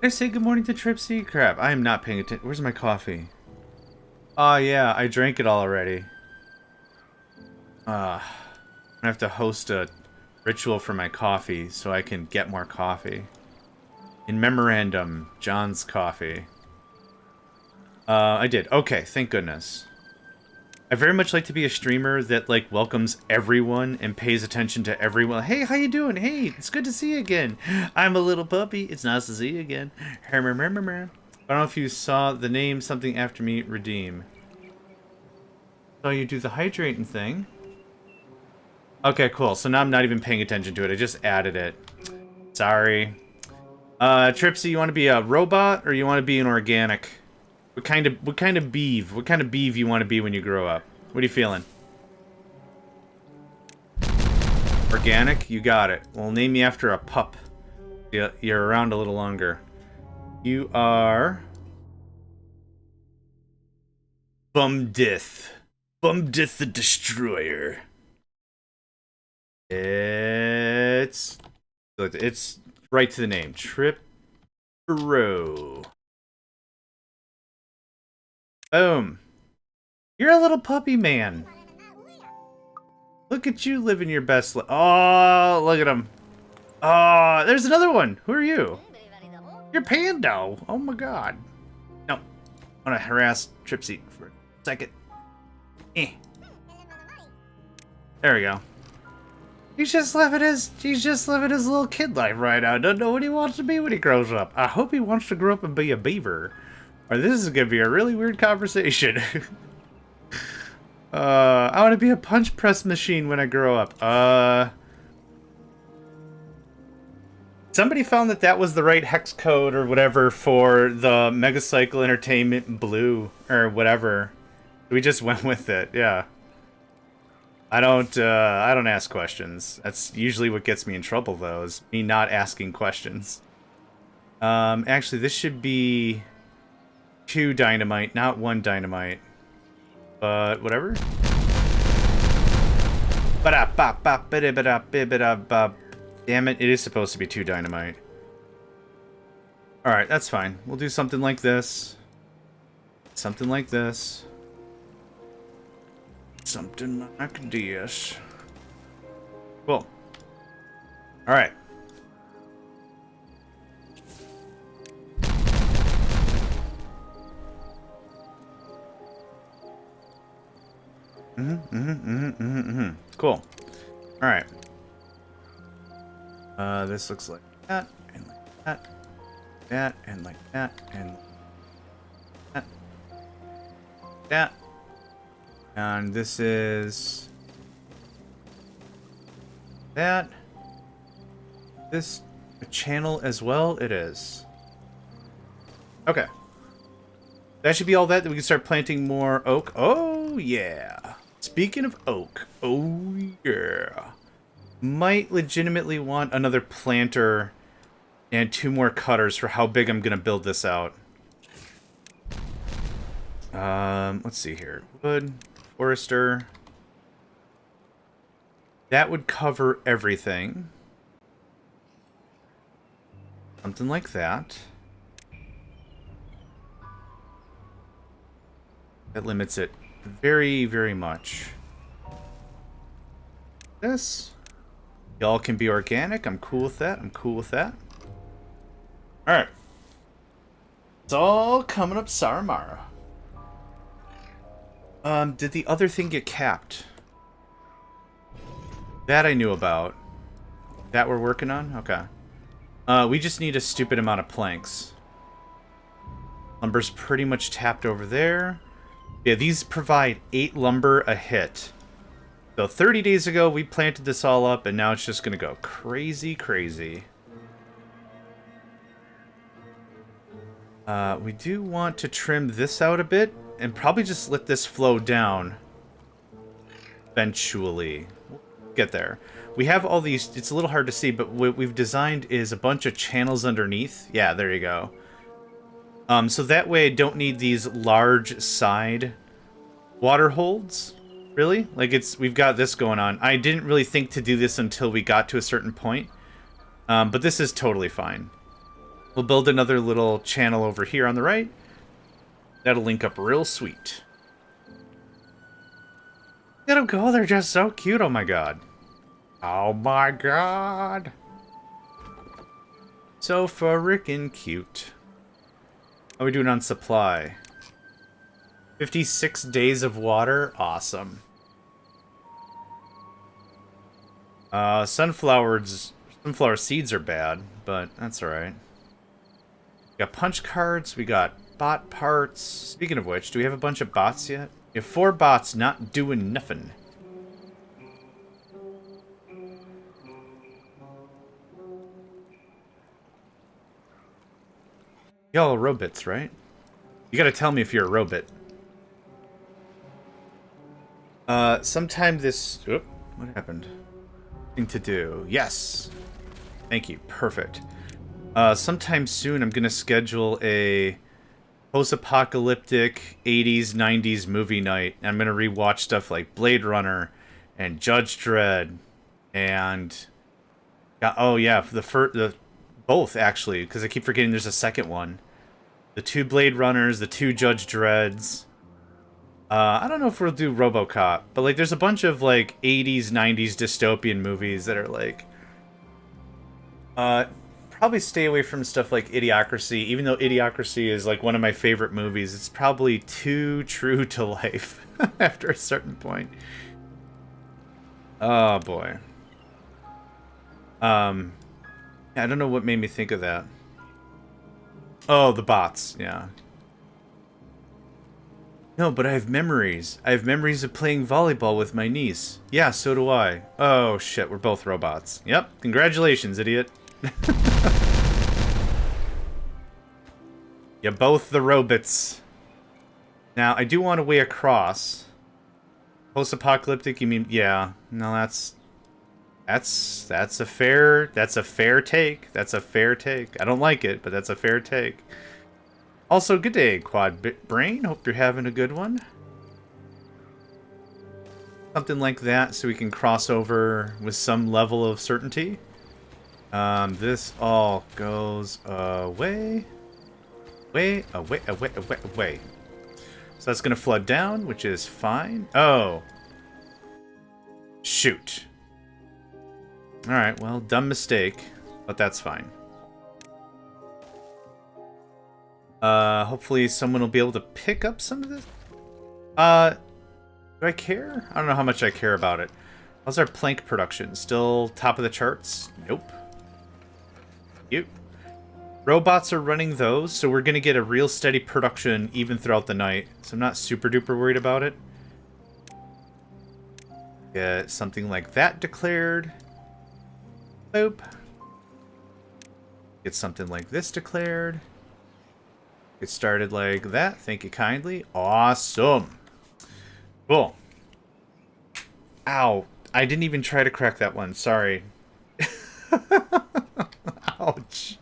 Did I say good morning to Tripsy? Crap, I am not paying attention. Where's my coffee? Oh yeah, I drank it all already. I have to host a ritual for my coffee so I can get more coffee. In memorandum, John's coffee. I did. Okay, thank goodness. I very much like to be a streamer that, like, welcomes everyone and pays attention to everyone. Hey, how you doing? Hey, it's good to see you again. I'm a little puppy. It's nice to see you again. I don't know if you saw the name something after me, redeem. So you do the hydrating thing. Okay, cool. So now I'm not even paying attention to it. I just added it. Sorry. Tripsy, you want to be a robot or you want to be an organic? What kind of beef? What kind of beef you want to be when you grow up? What are you feeling? Organic? You got it. We'll name you after a pup. You're around a little longer. You are... Bumdith. Bumdith the Destroyer. It's right to the name. Trip Bro. Boom. You're a little puppy man. Look at you living your best life. Oh, look at him. Oh, there's another one. Who are you? You're Pando. Oh my god. No. I want to harass Tripsy for a second. Eh. There we go. He's just living his little kid life right now. Doesn't know what he wants to be when he grows up. I hope he wants to grow up and be a beaver. Or this is gonna be a really weird conversation. I want to be a punch press machine when I grow up. Somebody found that was the right hex code or whatever for the Megacycle Entertainment Blue or whatever. We just went with it, yeah. I don't ask questions. That's usually what gets me in trouble, though, is me not asking questions. Actually, this should be 2 dynamite, not 1 dynamite. But whatever. Damn it, it is supposed to be 2 dynamite. Alright, that's fine. We'll do something like this. Something like this. Something like this. Cool. Alright. Cool. Alright. This looks like that, and like that, that, and like that, and that, that. And this is that. This a channel as well? It is. Okay. That should be all that we can start planting more oak. Oh, yeah. Speaking of oak. Oh, yeah. Might legitimately want another planter and 2 more cutters for how big I'm going to build this out. Let's see here. Wood, forester. That would cover everything. Something like that. That limits it very, very much. This. Y'all can be organic. I'm cool with that. I'm cool with that. Alright. It's all coming up Saramara. Did the other thing get capped? That I knew about. That we're working on? Okay. We just need a stupid amount of planks. Lumber's pretty much tapped over there. Yeah, these provide 8 lumber a hit. So 30 days ago, we planted this all up, and now it's just going to go crazy, crazy. We do want to trim this out a bit, and probably just let this flow down. Eventually. We'll get there. We have all these, it's a little hard to see, but what we've designed is a bunch of channels underneath. Yeah, there you go. So that way I don't need these large side water holds. Really? Like we've got this going on. I didn't really think to do this until we got to a certain point. But this is totally fine. We'll build another little channel over here on the right. That'll link up real sweet. Let them go, they're just so cute, oh my god. Oh my god. So frickin' cute. How are we doing on supply? 56 days of water? Awesome. Sunflower seeds are bad, but that's alright. We got punch cards, we got bot parts. Speaking of which, do we have a bunch of bots yet? We have 4 bots not doing nothing. Y'all are robots, right? You gotta tell me if you're a robot. Sometime this... Oop, what happened? Thing to do. Yes! Thank you. Perfect. Sometime soon I'm gonna schedule a post-apocalyptic 80s, 90s movie night. I'm gonna rewatch stuff like Blade Runner and Judge Dredd and... oh yeah, the both, actually, because I keep forgetting there's a second one. The 2 Blade Runners, the 2 Judge Dredds. I don't know if we'll do RoboCop, but like there's a bunch of like 80s, 90s dystopian movies that are like probably probably stay away from stuff like Idiocracy, even though Idiocracy is like one of my favorite movies. It's probably too true to life after a certain point. Oh boy. I don't know what made me think of that. Oh, the bots, yeah. No, but I have memories. I have memories of playing volleyball with my niece. Yeah, so do I. Oh shit, we're both robots. Yep, congratulations, idiot. You're both the robots. Now, I do want a way across. Post-apocalyptic, you mean? Yeah. No, that's a fair take. That's a fair take. I don't like it, but that's a fair take. Also, good day, Quad Brain. Hope you're having a good one. Something like that, so we can cross over with some level of certainty. This all goes away. Away. So that's gonna flood down, which is fine. Oh. Shoot. Alright, well, dumb mistake, but that's fine. Hopefully someone will be able to pick up some of this. Do I care? I don't know how much I care about it. How's our plank production? Still top of the charts? Nope. Cute. Robots are running those, so we're gonna get a real steady production even throughout the night. So I'm not super duper worried about it. Get something like that declared. Boop. Get something like this declared. Get started like that. Thank you kindly. Awesome. Cool. Ow. I didn't even try to crack that one. Sorry. Ouch.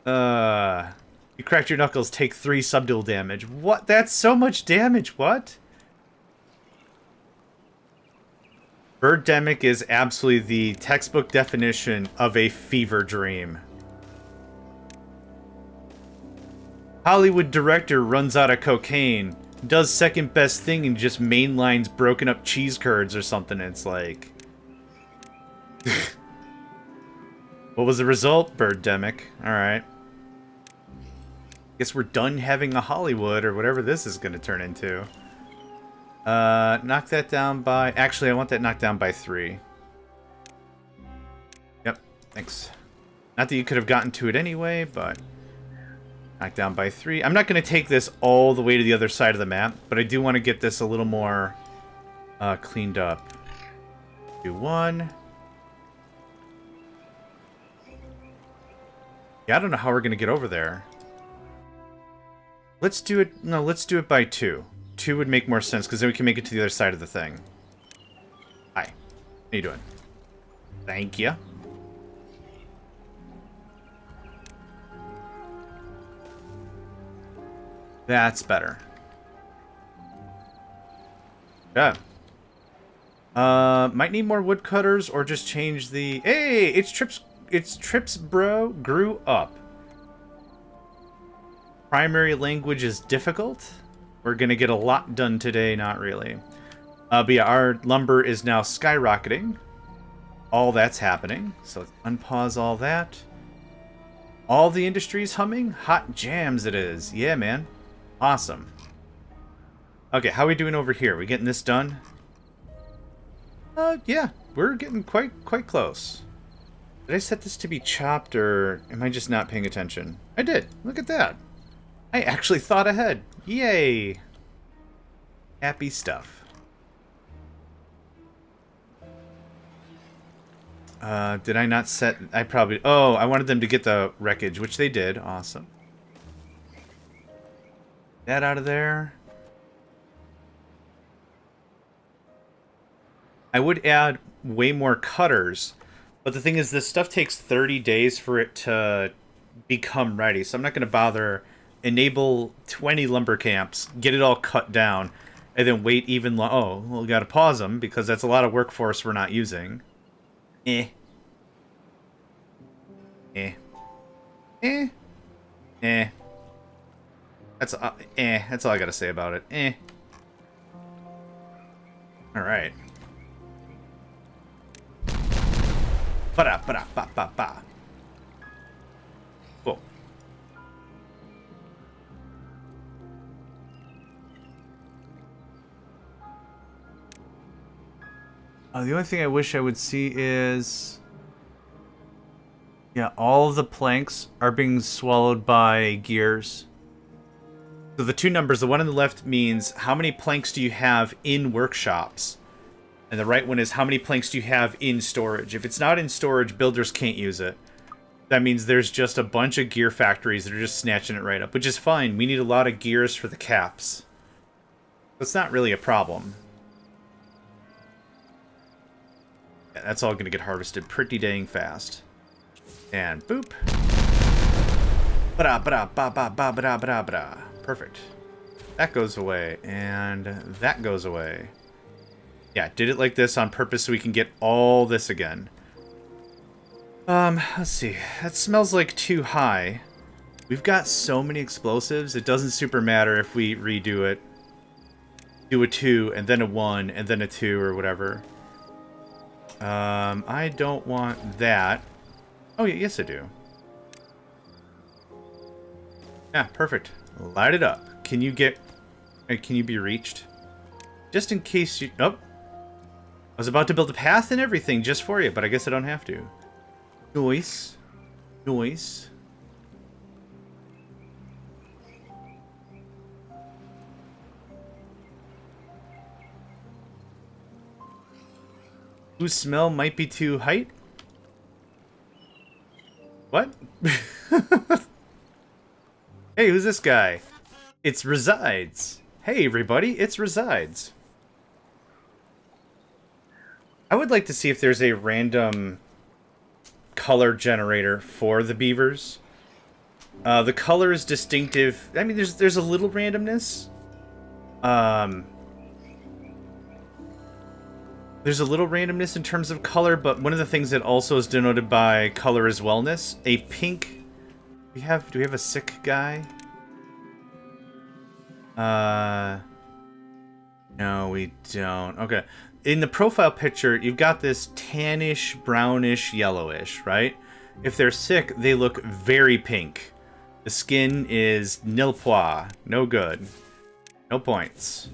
You cracked your knuckles, take 3 subdual damage. What? That's so much damage. What? Birdemic is absolutely the textbook definition of a fever dream. Hollywood director runs out of cocaine, does second best thing and just mainlines broken up cheese curds or something. It's like... What was the result? Birdemic. Alright. Guess we're done having a Hollywood or whatever this is going to turn into. Knock that down by... Actually, I want that knocked down by 3. Yep, thanks. Not that you could have gotten to it anyway, but... Knocked down by 3. I'm not going to take this all the way to the other side of the map, but I do want to get this a little more cleaned up. Do 1. Yeah, I don't know how we're going to get over there. Let's do it... No, let's do it by 2. 2 would make more sense, because then we can make it to the other side of the thing. Hi. How you doing? Thank you. That's better. Yeah. Might need more woodcutters, or just change the... Hey! It's Trips bro grew up. Primary language is difficult. We're gonna get a lot done today, not really. But yeah, our lumber is now skyrocketing. All that's happening. So let's unpause all that. All the industry's humming. Hot jams it is. Yeah, man. Awesome. Okay, how are we doing over here? We getting this done? Yeah, we're getting quite close. Did I set this to be chopped, or am I just not paying attention? I did. Look at that. I actually thought ahead. Yay! Happy stuff. Did I not set... I probably... Oh, I wanted them to get the wreckage, which they did. Awesome. That out of there. I would add way more cutters, but the thing is, this stuff takes 30 days for it to become ready, so I'm not going to bother. Enable 20 lumber camps, get it all cut down, and then wait even long. Oh, well, we got to pause them because that's a lot of workforce we're not using. Eh. That's all I got to say about it. All right. Ba-da-ba-da-ba-ba-ba. The only thing I wish I would see is... Yeah, all of the planks are being swallowed by gears. So the two numbers, the one on the left means how many planks do you have in workshops? And the right one is how many planks do you have in storage? If it's not in storage, builders can't use it. That means there's just a bunch of gear factories that are just snatching it right up, which is fine. We need a lot of gears for the caps. That's not really a problem. Yeah, that's all going to get harvested pretty dang fast. And boop. Ba-da-ba-da-ba-ba-ba-ba-da-ba-da. Perfect. That goes away, and that goes away. Yeah, did it like this on purpose so we can get all this again. Let's see. That smells like too high. We've got so many explosives, it doesn't super matter if we redo it. Do a 2, and then a 1, and then a 2, or whatever. I don't want that. Oh, yeah, yes I do. Yeah, perfect. Light it up. Can you get... Can you be reached? Just in case you... Oh. I was about to build a path and everything just for you, but I guess I don't have to. Nice. Nice. Whose smell might be too height? What? Hey, who's this guy? It's Resides. Hey, everybody, it's Resides. I would like to see if there's a random color generator for the beavers. The color is distinctive. I mean, there's a little randomness. There's a little randomness in terms of color, but one of the things that also is denoted by color is wellness. A pink... Do we have a sick guy? No, we don't. Okay. In the profile picture, you've got this tannish, brownish, yellowish, right? If they're sick, they look very pink. The skin is nil pois. No good. No points.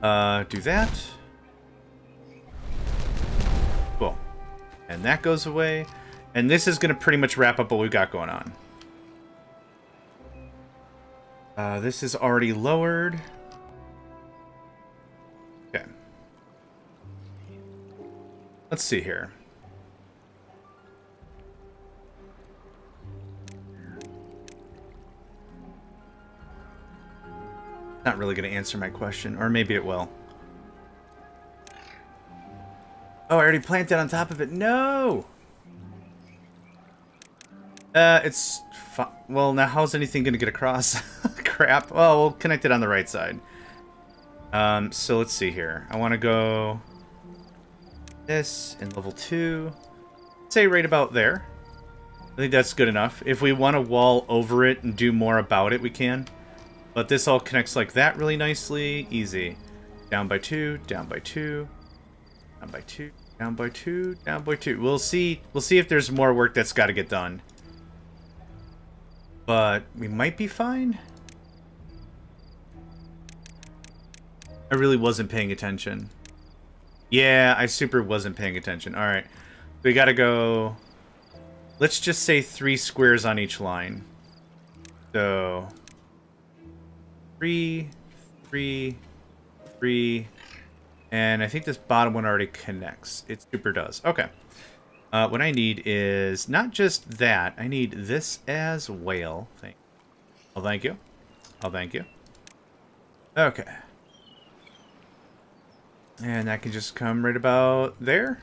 Do that. Cool. And that goes away. And this is going to pretty much wrap up what we've got going on. This is already lowered. Okay. Let's see here. Not really going to answer my question, or maybe it will. Oh, I already planted on top of it. No! It's... Well, now how's anything going to get across? Crap. Oh, we'll connect it on the right side. So let's see here. I want to go... This, in level 2. Say right about there. I think that's good enough. If we want to wall over it and do more about it, we can. But this all connects like that really nicely. Easy. Down by 2, down by 2, down by 2, down by 2, down by 2. We'll see if there's more work that's got to get done. But we might be fine. I really wasn't paying attention. Yeah, I super wasn't paying attention. Alright. We gotta go... Let's just say 3 squares on each line. So... 3, 3, 3, and I think this bottom one already connects. It super does. Okay. What I need is not just that. I need this as well. Oh, thank you. Oh, thank you. Okay. And that can just come right about there.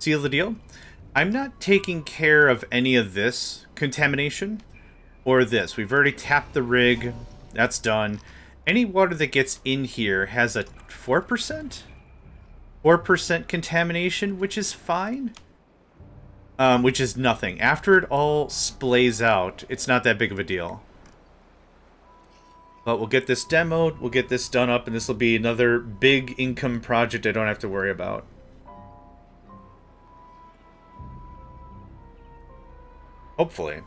Seal the deal. I'm not taking care of any of this contamination or this. We've already tapped the rig. That's done. Any water that gets in here has a 4%? 4% contamination, which is fine. Which is nothing. After it all splays out, it's not that big of a deal. But we'll get this demoed, we'll get this done up, and this will be another big income project I don't have to worry about. Hopefully.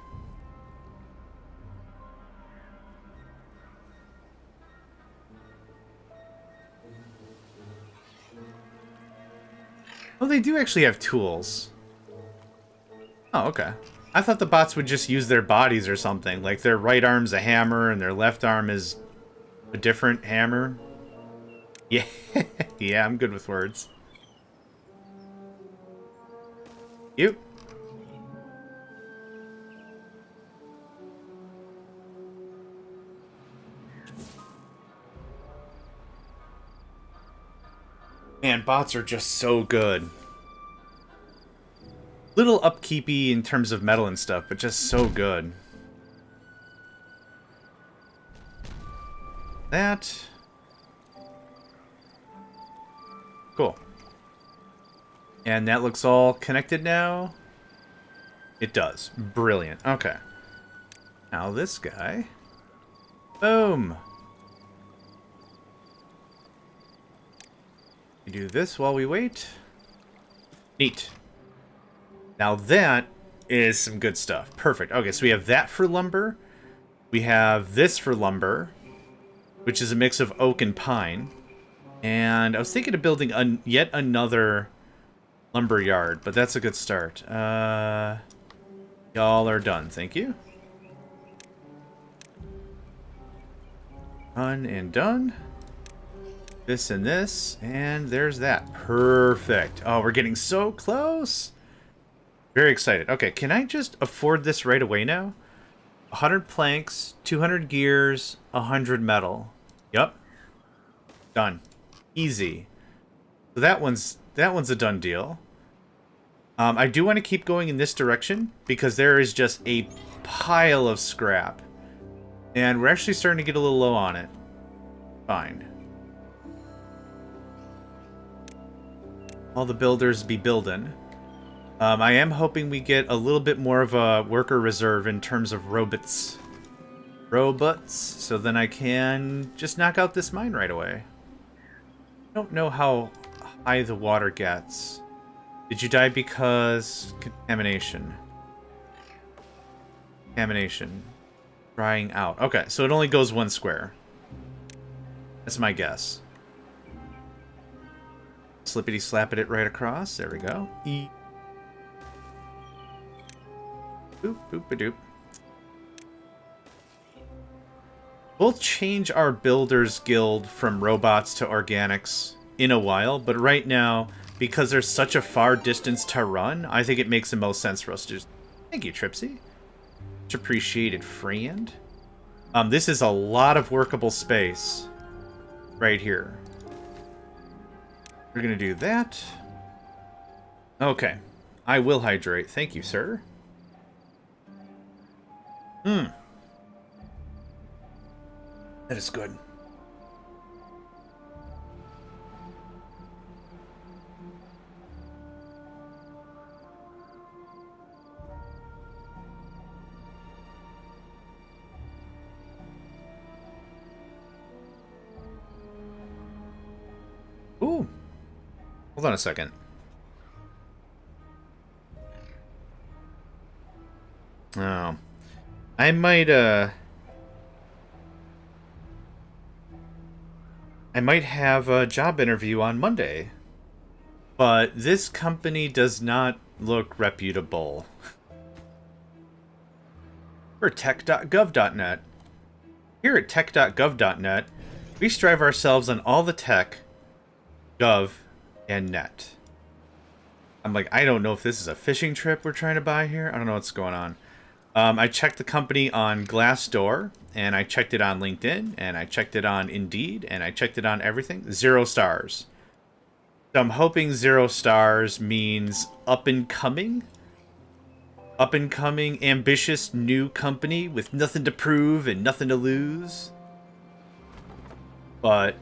they do actually have tools. Oh, okay. I thought the bots would just use their bodies or something. Like their right arm's a hammer and their left arm is a different hammer. Yeah, yeah, I'm good with words. You. Man, bots are just so good. Little upkeepy in terms of metal and stuff, but just so good. That. Cool. And that looks all connected now. It does. Brilliant. Okay. Now this guy. Boom. We do this while we wait. Neat. Now that is some good stuff. Perfect. Okay, so we have that for lumber. We have this for lumber, which is a mix of oak and pine. And I was thinking of building yet another lumber yard, but that's a good start. Y'all are done. Thank you. Done and done. This and this, and there's that. Perfect. Oh, we're getting so close. Very excited. Okay, can I just afford this right away now? 100 planks, 200 gears, 100 metal. Yep. Done. Easy. So that one's a done deal. I do want to keep going in this direction because there is just a pile of scrap. And we're actually starting to get a little low on it. Fine. All the builders be building. I am hoping we get a little bit more of a worker reserve in terms of robots. Robots, so then I can just knock out this mine right away. I don't know how high the water gets. Did you die because contamination? Contamination. Drying out. Okay, so it only goes one square. That's my guess. Slippity slap it right across. There we go. Boop, boop, a doop. We'll change our builders guild from robots to organics in a while, but right now, because there's such a far distance to run, I think it makes the most sense for us to just... Thank you, Tripsy. Much appreciated, friend. This is a lot of workable space right here. We're gonna do that. Okay. I will hydrate. Thank you, sir. That is good. Ooh. Hold on a second. Oh. I might have a job interview on Monday. But this company does not look reputable. We're tech.gov.net. Here at tech.gov.net, we strive ourselves on all the tech, gov, and net. I'm like, I don't know if this is a fishing trip we're trying to buy here. I don't know what's going on. I checked the company on Glassdoor, and I checked it on LinkedIn, and I checked it on Indeed, and I checked it on everything. 0 stars. So I'm hoping 0 stars means up and coming. Up and coming, ambitious new company with nothing to prove and nothing to lose. But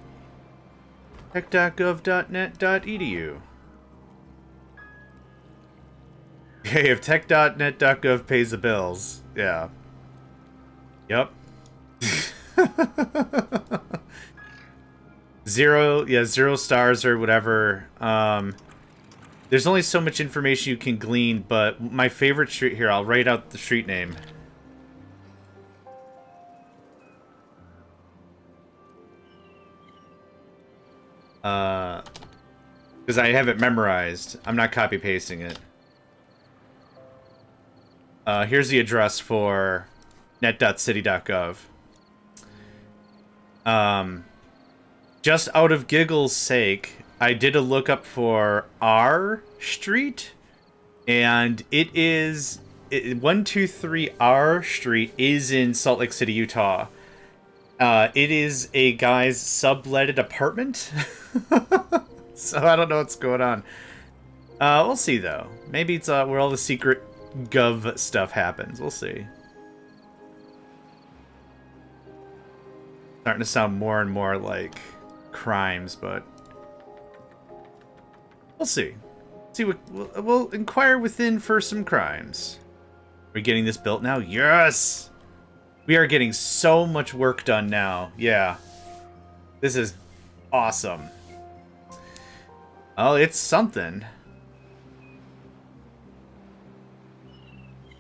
tech.gov.net.edu. Hey, if tech.net.gov pays the bills, yeah. Yep. 0 stars or whatever. There's only so much information you can glean, but my favorite street here, I'll write out the street name. Because I have it memorized. I'm not copy-pasting it. Here's the address for net.city.gov. Just out of giggles' sake, I did a lookup for R Street, and it is 123 R Street is in Salt Lake City, Utah. It is a guy's subletted apartment, so I don't know what's going on. We'll see though. Maybe it's where all the secret gov stuff happens. We'll see. Starting to sound more and more like crimes, but we'll see. See what we'll inquire within for some crimes. Are we getting this built now? Yes! We are getting so much work done now. Yeah. This is awesome. Oh, it's something.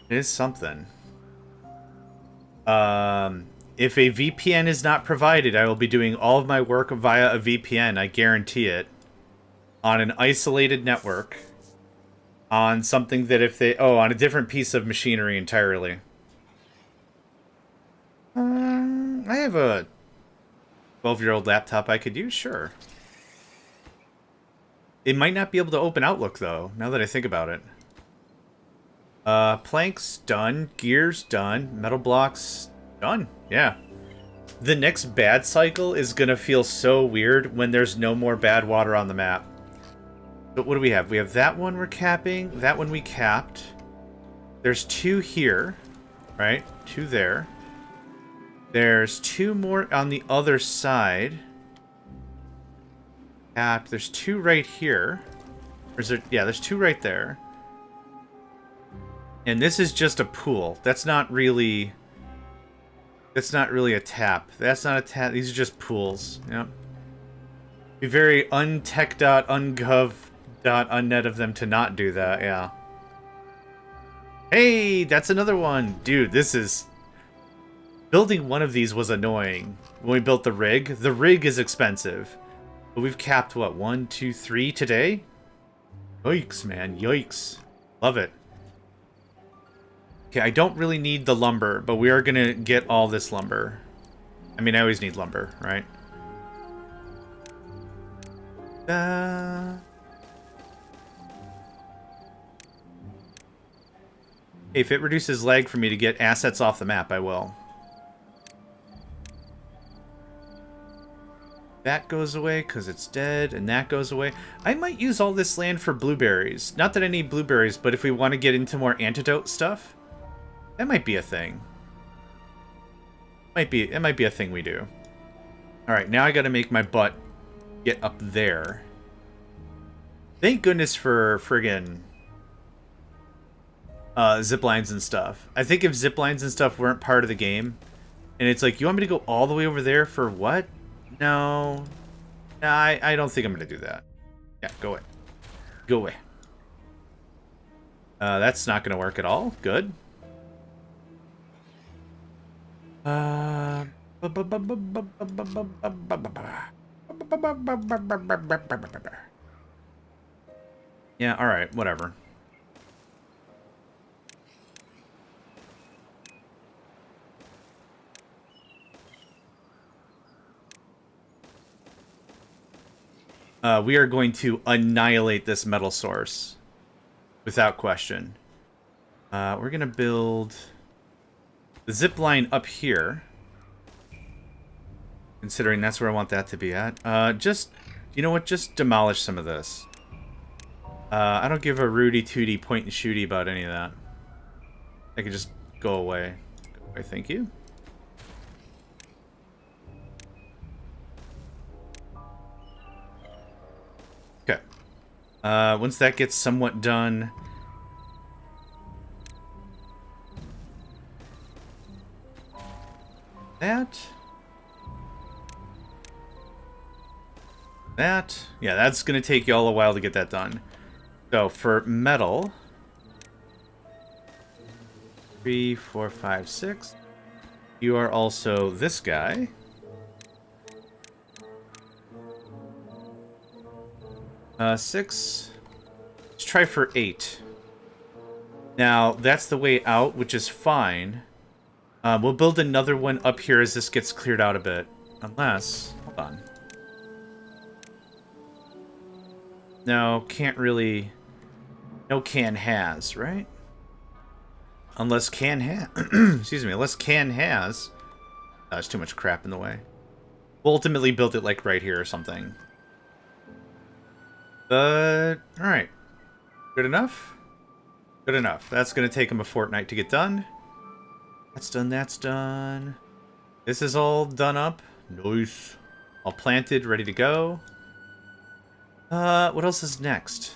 It is something. If a VPN is not provided, I will be doing all of my work via a VPN. I guarantee it. On an isolated network. On something that if they... Oh, on a different piece of machinery entirely. I have a 12-year-old laptop I could use, sure. It might not be able to open Outlook, though, now that I think about it. Planks, done. Gears, done. Metal blocks, done. Yeah. The next bad cycle is gonna feel so weird when there's no more bad water on the map. But what do we have? We have that one we're capping. That one we capped. There's 2 here, right? 2 there. There's 2 more on the other side. Capped. There's 2 right here. Or is there? Yeah, there's 2 right there. And this is just a pool. That's not really... That's not really a tap. That's not a tap. These are just pools. Yep. Be very untech.ungov.unnet of them to not do that, yeah. Hey, that's another one. Dude, this is... Building one of these was annoying. When we built the rig is expensive. But we've capped, what, 1, 2, 3 today? Yikes, man. Yikes. Love it. Okay, I don't really need the lumber, but we are going to get all this lumber. I mean, I always need lumber, right? If it reduces lag for me to get assets off the map, I will. That goes away because it's dead, and that goes away. I might use all this land for blueberries. Not that I need blueberries, but if we want to get into more antidote stuff, that might be a thing. It might be a thing we do. Alright, now I gotta make my butt get up there. Thank goodness for friggin' zip lines and stuff. I think if zip lines and stuff weren't part of the game, and it's like, you want me to go all the way over there for what? No. No, I don't think I'm going to do that. Yeah, go away. Go away. That's not going to work at all. Good. Yeah, alright, whatever. We are going to annihilate this metal source. Without question. We're going to build the zip line up here. Considering that's where I want that to be at. Just, you know what? Just demolish some of this. I don't give a Rudy Tooty point and shooty about any of that. I can just go away. Go away, thank you. Okay. Once that gets somewhat done... That. Yeah, that's going to take you all a while to get that done. So, for metal... 3, 4, 5, 6. You are also this guy. 6. Let's try for 8. Now, that's the way out, which is fine. We'll build another one up here as this gets cleared out a bit. Unless... Hold on. No, can't really... No can has, right? Unless can has... Excuse me, unless can has... Oh, there's too much crap in the way. We'll ultimately build it, like, right here or something. But... Alright. Good enough? Good enough. That's going to take him a fortnight to get done. That's done, that's done. This is all done up. Nice. All planted, ready to go. What else is next?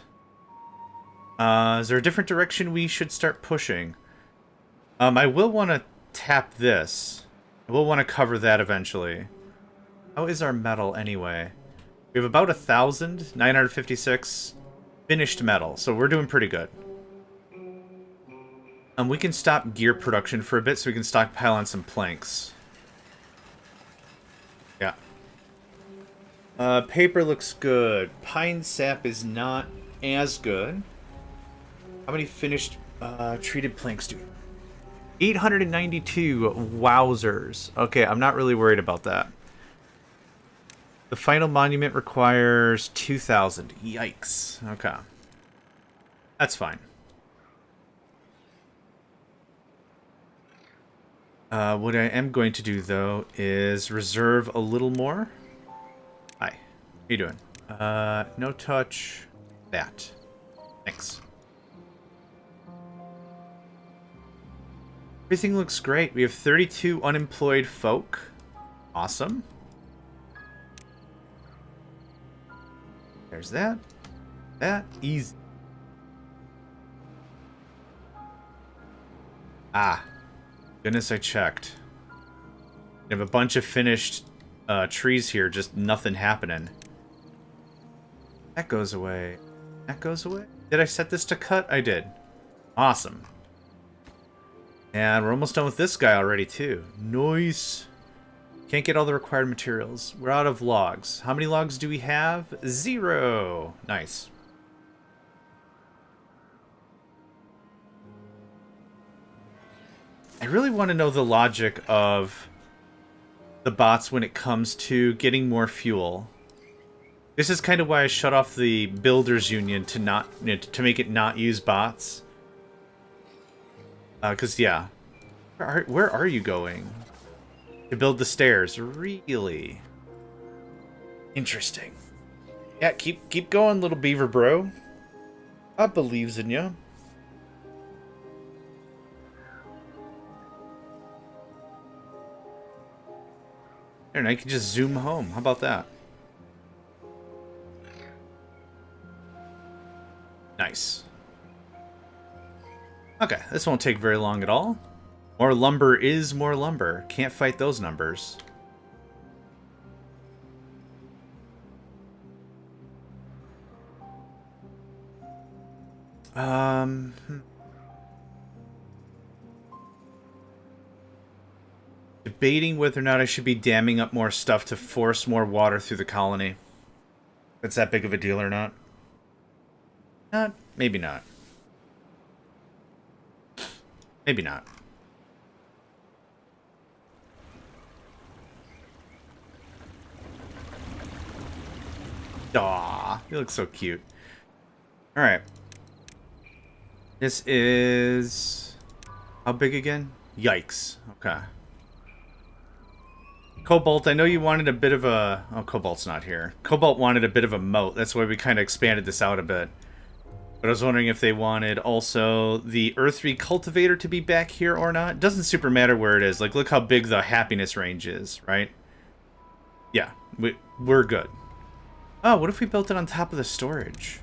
Is there a different direction we should start pushing? I will want to tap this. I will want to cover that eventually. How is our metal anyway? We have about 1,956 finished metal, so we're doing pretty good. We can stop gear production for a bit so we can stockpile on some planks. Yeah. Paper looks good. Pine sap is not as good. How many finished treated planks do we have? 892. Wowzers. Okay, I'm not really worried about that. The final monument requires 2,000. Yikes. Okay. That's fine. What I am going to do, though, is reserve a little more. Hi. How you doing? No touch. That. Thanks. Everything looks great. We have 32 unemployed folk. Awesome. There's that. That. Easy. Ah. Goodness, I checked. We have a bunch of finished trees here, just nothing happening. That goes away. That goes away? Did I set this to cut? I did. Awesome. And we're almost done with this guy already, too. Nice. Can't get all the required materials. We're out of logs. How many logs do we have? 0. Nice. I really want to know the logic of the bots when it comes to getting more fuel. This is kind of why I shut off the Builders Union to not, you know, to make it not use bots. Because, yeah. Where are you going? To build the stairs. Really? Interesting. Yeah, keep going, little beaver bro. I believes in you. And I can just zoom home. How about that? Nice. Okay, this won't take very long at all. More lumber is more lumber. Can't fight those numbers. Debating whether or not I should be damming up more stuff to force more water through the colony. If it's that big of a deal or not. Maybe not. Maybe not. Aw, you look so cute. Alright. This is... How big again? Yikes. Okay. Cobalt, I know you wanted a bit of a... Oh, Cobalt's not here. Cobalt wanted a bit of a moat. That's why we kind of expanded this out a bit. But I was wondering if they wanted also the Earth Recultivator to be back here or not. Doesn't super matter where it is. Like, look how big the happiness range is, right? Yeah, we're good. Oh, what if we built it on top of the storage?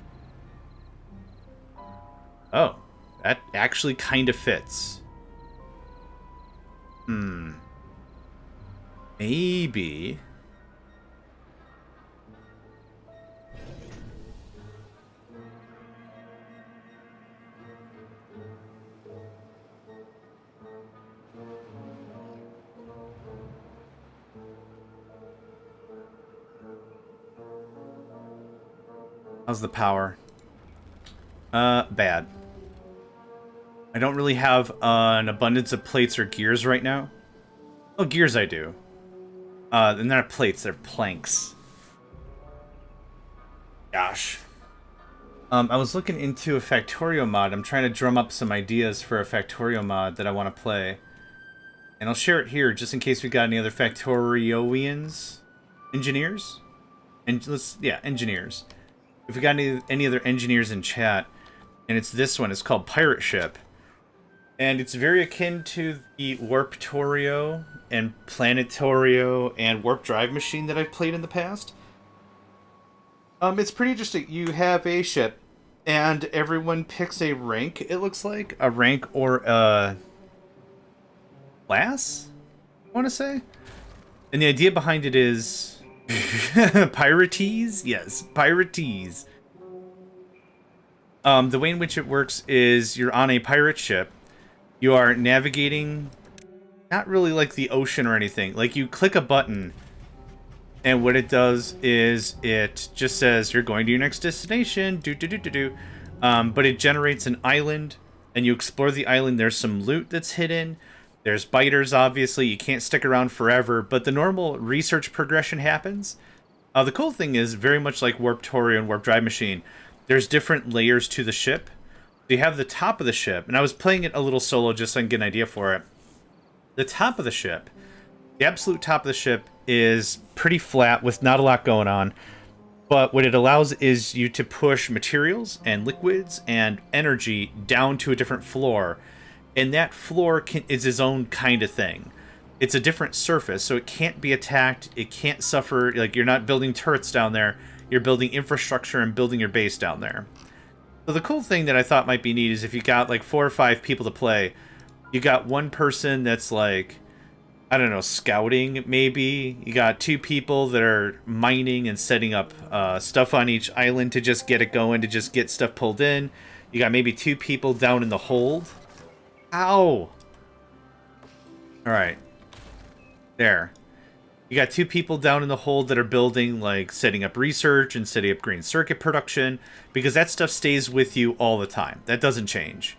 Oh, that actually kind of fits. Maybe. How's the power? Bad. I don't really have an abundance of plates or gears right now. Oh, gears I do. They're not plates, they're planks. Gosh. I was looking into a Factorio mod. I'm trying to drum up some ideas for a Factorio mod that I want to play. And I'll share it here just in case we got any other Factorioians? Engineers? And engineers. If we got any other engineers in chat. And it's this one. It's called Pirate Ship. And it's very akin to the Warptorio and Planetorio and Warp Drive Machine that I've played in the past. It's pretty interesting. You have a ship, and everyone picks a rank, it looks like. A rank or a class, I want to say. And the idea behind it is... Pirates? Yes, pirates. The way in which it works is you're on a pirate ship. You are navigating, not really like the ocean or anything. Like, you click a button, and what it does is it just says you're going to your next destination, but it generates an island, and you explore the island. There's some loot that's hidden. There's biters, obviously. You can't stick around forever, but the normal research progression happens. The cool thing is, very much like Warptorio and Warp Drive Machine, there's different layers to the ship. You have the top of the ship, and I was playing it a little solo just so I can get an idea for it. The top of the ship, the absolute top of the ship, is pretty flat with not a lot going on. But what it allows is you to push materials and liquids and energy down to a different floor. And that floor is its own kind of thing. It's a different surface, so it can't be attacked. It can't suffer. Like, you're not building turrets down there. You're building infrastructure and building your base down there. So the cool thing that I thought might be neat is if you got like 4 or 5 people to play, you got one person that's like, I don't know, scouting maybe. You got 2 people that are mining and setting up stuff on each island to just get it going, to just get stuff pulled in. You got maybe 2 people down in the hold. Ow! Alright. There. You got 2 people down in the hold that are building, like, setting up research and setting up green circuit production, because that stuff stays with you all the time. That doesn't change.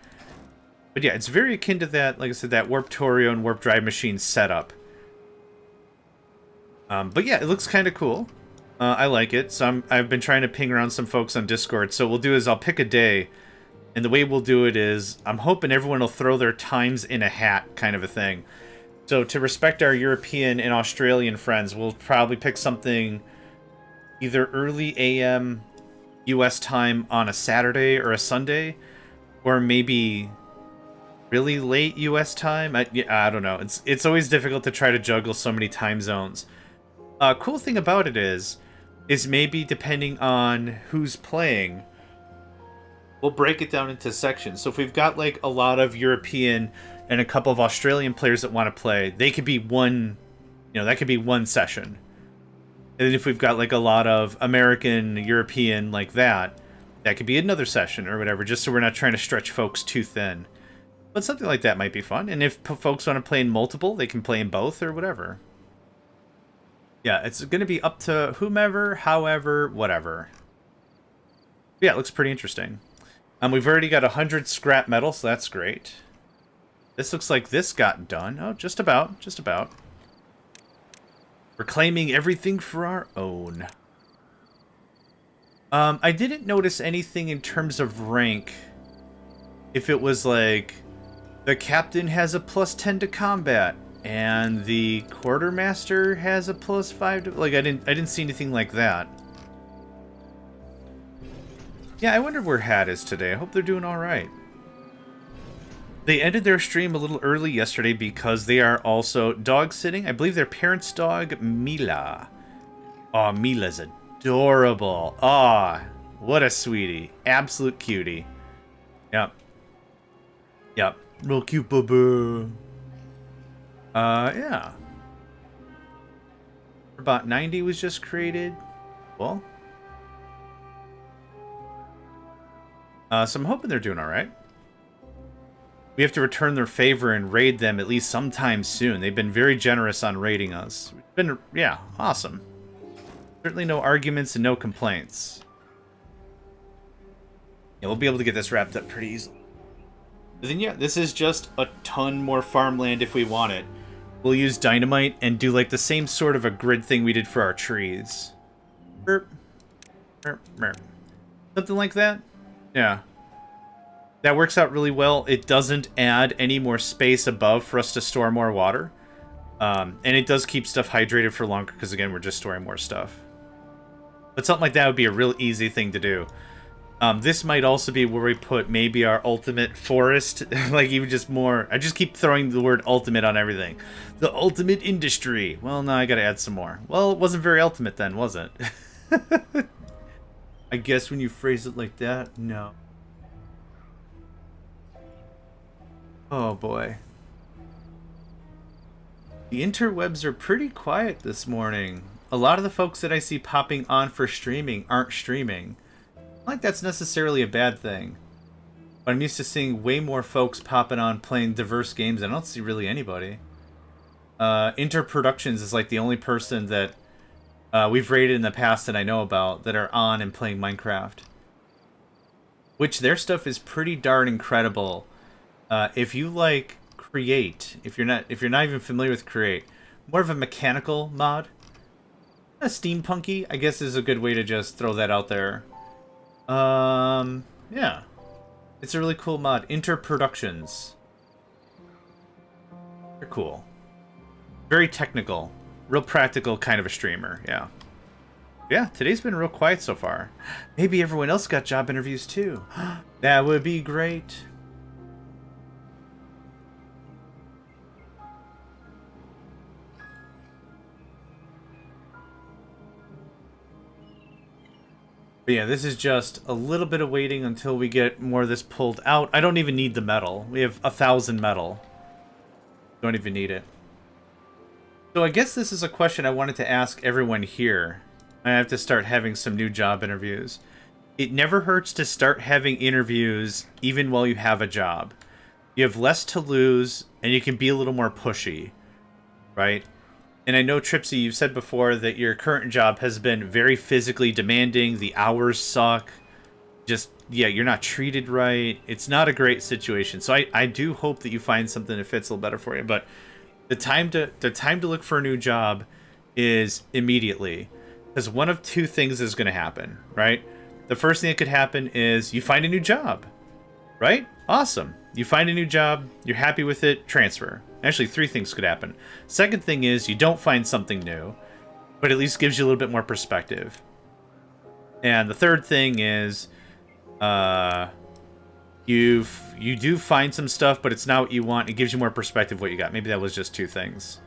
But yeah, it's very akin to that, like I said, that Warptorio and Warp Drive Machine setup. But yeah, it looks kind of cool. I like it. So I've been trying to ping around some folks on Discord. So what we'll do is I'll pick a day, and the way we'll do it is I'm hoping everyone will throw their times in a hat, kind of a thing. So to respect our European and Australian friends, we'll probably pick something either early AM US time on a Saturday or a Sunday, or maybe really late US time. I don't know. It's always difficult to try to juggle so many time zones. Cool thing about it is maybe depending on who's playing, we'll break it down into sections. So if we've got like a lot of European and a couple of Australian players that want to play, they could be one, that could be one session. And then if we've got like a lot of American, European like that could be another session or whatever, just so we're not trying to stretch folks too thin. But something like that might be fun. And if folks want to play in multiple, they can play in both or whatever. Yeah, it's going to be up to whomever, however, whatever. Yeah, it looks pretty interesting. We've already got 100 scrap metal, so that's great. This looks like this got done. Oh, just about. Just about. We're claiming everything for our own. I didn't notice anything in terms of rank. If it was like, the captain has a +10 to combat, and the quartermaster has a +5 to... Like, I didn't see anything like that. Yeah, I wonder where Hat is today. I hope they're doing alright. They ended their stream a little early yesterday because they are also dog sitting. I believe their parents' dog, Mila. Oh, Mila's adorable. Oh, what a sweetie. Absolute cutie. Yep. Yep. Real cute, bubba. Yeah. About 90 was just created. Well. So I'm hoping they're doing alright. We have to return their favor and raid them at least sometime soon. They've been very generous on raiding us. It's been, yeah, awesome. Certainly no arguments and no complaints. Yeah, we'll be able to get this wrapped up pretty easily. But then, yeah, this is just a ton more farmland if we want it. We'll use dynamite and do, like, the same sort of a grid thing we did for our trees. Burp. Burp, burp. Something like that? Yeah. That works out really well. It doesn't add any more space above for us to store more water. And it does keep stuff hydrated for longer because, again, we're just storing more stuff. But something like that would be a real easy thing to do. This might also be where we put maybe our ultimate forest. Like, even just more... I just keep throwing the word ultimate on everything. The ultimate industry. Well, no, I gotta add some more. Well, it wasn't very ultimate then, was it? I guess when you phrase it like that, no. Oh, boy. The interwebs are pretty quiet this morning. A lot of the folks that I see popping on for streaming aren't streaming. Not like that's necessarily a bad thing. But I'm used to seeing way more folks popping on playing diverse games. I don't see really anybody. Interproductions is like the only person that we've rated in the past that I know about that are on and playing Minecraft. Which their stuff is pretty darn incredible. If you like Create, if you're not even familiar with Create, more of a mechanical mod. A steampunky, I guess, is a good way to just throw that out there. Yeah. It's a really cool mod. Interproductions. They're cool. Very technical. Real practical kind of a streamer, yeah. Yeah, today's been real quiet so far. Maybe everyone else got job interviews too. That would be great. But yeah, this is just a little bit of waiting until we get more of this pulled out. I don't even need the metal. We have 1,000 metal. Don't even need it. So I guess this is a question I wanted to ask everyone here. I have to start having some new job interviews. It never hurts to start having interviews even while you have a job. You have less to lose, and you can be a little more pushy, right? And I know, Tripsy, you've said before that your current job has been very physically demanding. The hours suck. Just, yeah, you're not treated right. It's not a great situation. So I do hope that you find something that fits a little better for you. But the time to look for a new job is immediately. Because one of two things is going to happen, right? The first thing that could happen is you find a new job, right? Awesome. You find a new job, you're happy with it, transfer. Actually, three things could happen. Second thing is you don't find something new, but at least gives you a little bit more perspective. And the third thing is you do find some stuff, but it's not what you want. It gives you more perspective what you got. Maybe that was just two things.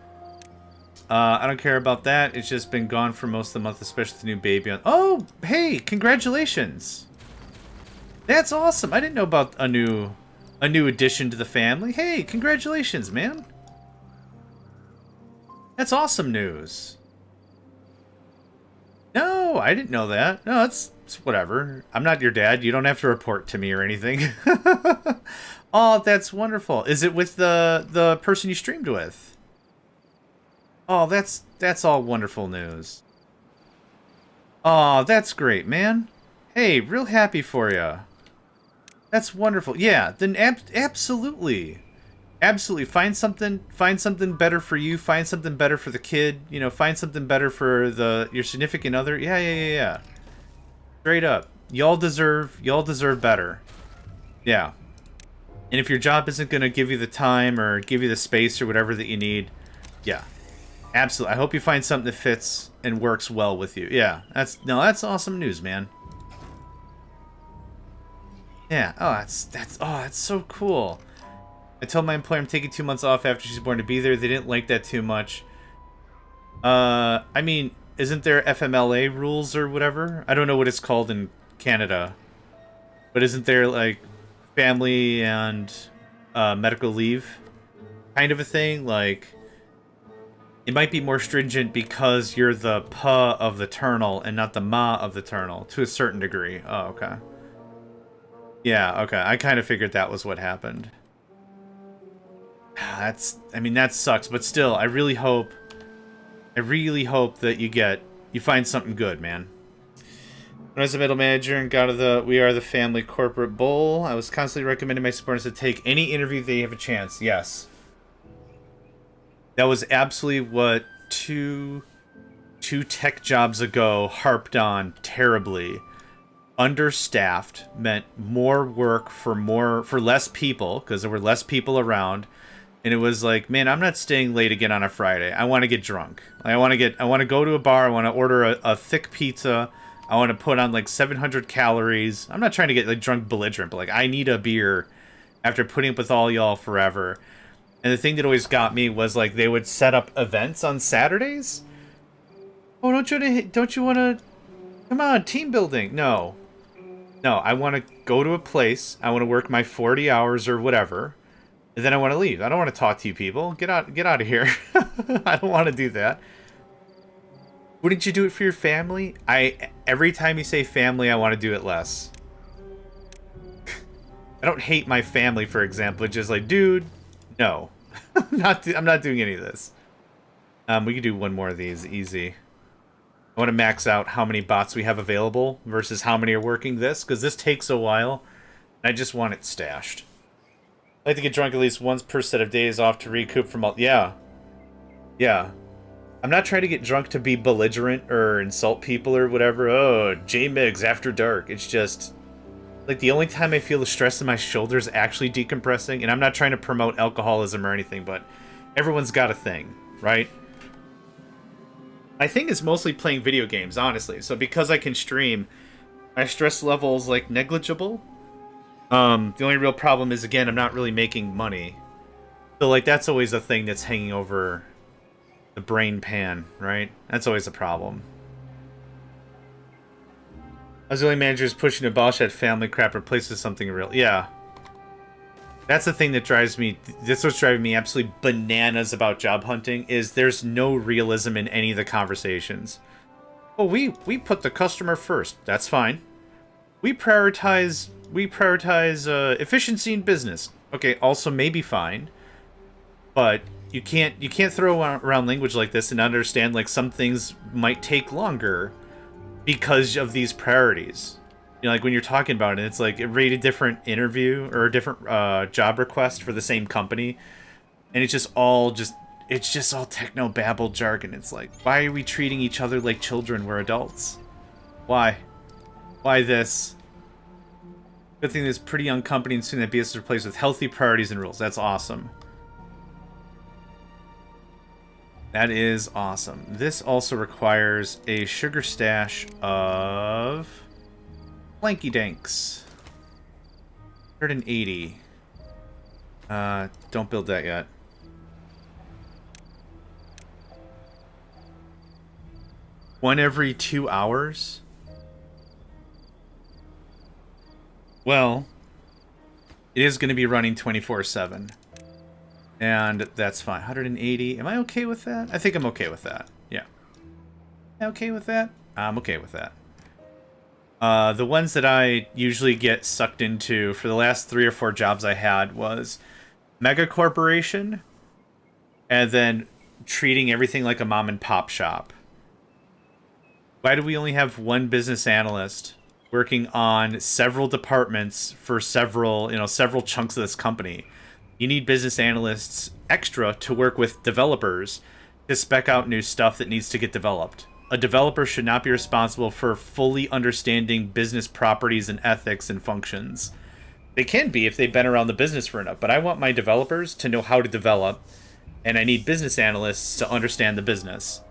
I don't care about that. It's just been gone for most of the month, especially the new baby on... Oh, hey, congratulations. That's awesome. I didn't know about a new addition to the family. Hey, congratulations, man. That's awesome news. No, I didn't know that. No, it's whatever. I'm not your dad. You don't have to report to me or anything. Oh, that's wonderful. Is it with the person you streamed with? Oh, that's all wonderful news. Oh, that's great, man. Hey, real happy for you. That's wonderful. Yeah, then absolutely. Absolutely. Find something better for you, find something better for the kid, you know, find something better for your significant other. Yeah. Straight up. Y'all deserve better. Yeah. And if your job isn't going to give you the time or give you the space or whatever that you need, yeah. Absolutely. I hope you find something that fits and works well with you. Yeah. That's awesome news, man. Yeah. Oh, that's so cool. I told my employer I'm taking 2 months off after she's born to be there. They didn't like that too much. I mean, isn't there FMLA rules or whatever? I don't know what it's called in Canada. But isn't there, like, family and medical leave kind of a thing? Like, it might be more stringent because you're the pa of the ternal and not the ma of the ternal to a certain degree. Oh, okay. Yeah, okay. I kind of figured that was what happened. I mean, that sucks, but still, I really hope that you find something good, man. When I was a middle manager and got to the We Are the Family corporate bowl, I was constantly recommending my supporters to take any interview they have a chance. Yes. That was absolutely what two tech jobs ago harped on terribly. Understaffed meant more work for less people, because there were less people around. And it was like, man, I'm not staying late again on a Friday. I want to get drunk. I want to go to a bar. I want to order a thick pizza. I want to put on like 700 calories. I'm not trying to get like drunk belligerent, but like I need a beer after putting up with all y'all forever. And the thing that always got me was like they would set up events on Saturdays. Oh, don't you want to come on, team building? No. No, I want to go to a place. I want to work my 40 hours or whatever. And then I want to leave. I don't want to talk to you people. Get out of here. I don't want to do that. Wouldn't you do it for your family? Every time you say family, I want to do it less. I don't hate my family, for example. It's just like, dude, no. I'm not doing any of this. We can do one more of these, easy. I want to max out how many bots we have available versus how many are working this, because this takes a while. And I just want it stashed. I like to get drunk at least once per set of days off to recoup from all... Yeah. Yeah. I'm not trying to get drunk to be belligerent or insult people or whatever. Oh, JMegs after dark. It's just... like, the only time I feel the stress in my shoulders actually decompressing, and I'm not trying to promote alcoholism or anything, but everyone's got a thing, right? I think it's mostly playing video games, honestly. So because I can stream, my stress level is, like, negligible. The only real problem is, again, I'm not really making money. So, like, that's always a thing that's hanging over the brain pan, right? That's always a problem. I was the only manager who's pushing to abolish that family crap, replaces something real. Yeah. That's the thing that drives me... That's what's driving me absolutely bananas about job hunting, is there's no realism in any of the conversations. Oh, we put the customer first. That's fine. We prioritize efficiency in business. Okay, also maybe fine. But you can't throw around language like this and understand like some things might take longer because of these priorities. You know, like when you're talking about it, it's like read a different interview or a different job request for the same company, and it's just all techno babble jargon. It's like, why are we treating each other like children? We're adults. Why this? Good thing this pretty young company and soon that BS is replaced with healthy priorities and rules. That's awesome. That is awesome. This also requires a sugar stash of Blanky Danks. 180. Don't build that yet. One every 2 hours? Well, it is going to be running 24/7. And that's fine. 180. Am I okay with that? I think I'm okay with that. Yeah. Am I okay with that? I'm okay with that. The ones that I usually get sucked into for the last 3 or 4 jobs I had was mega corporation, and then treating everything like a mom and pop shop. Why do we only have one business analyst working on several departments for several chunks of this company? You need business analysts extra to work with developers to spec out new stuff that needs to get developed. A developer should not be responsible for fully understanding business properties and ethics and functions. They can be if they've been around the business for enough, but I want my developers to know how to develop, and I need business analysts to understand the business.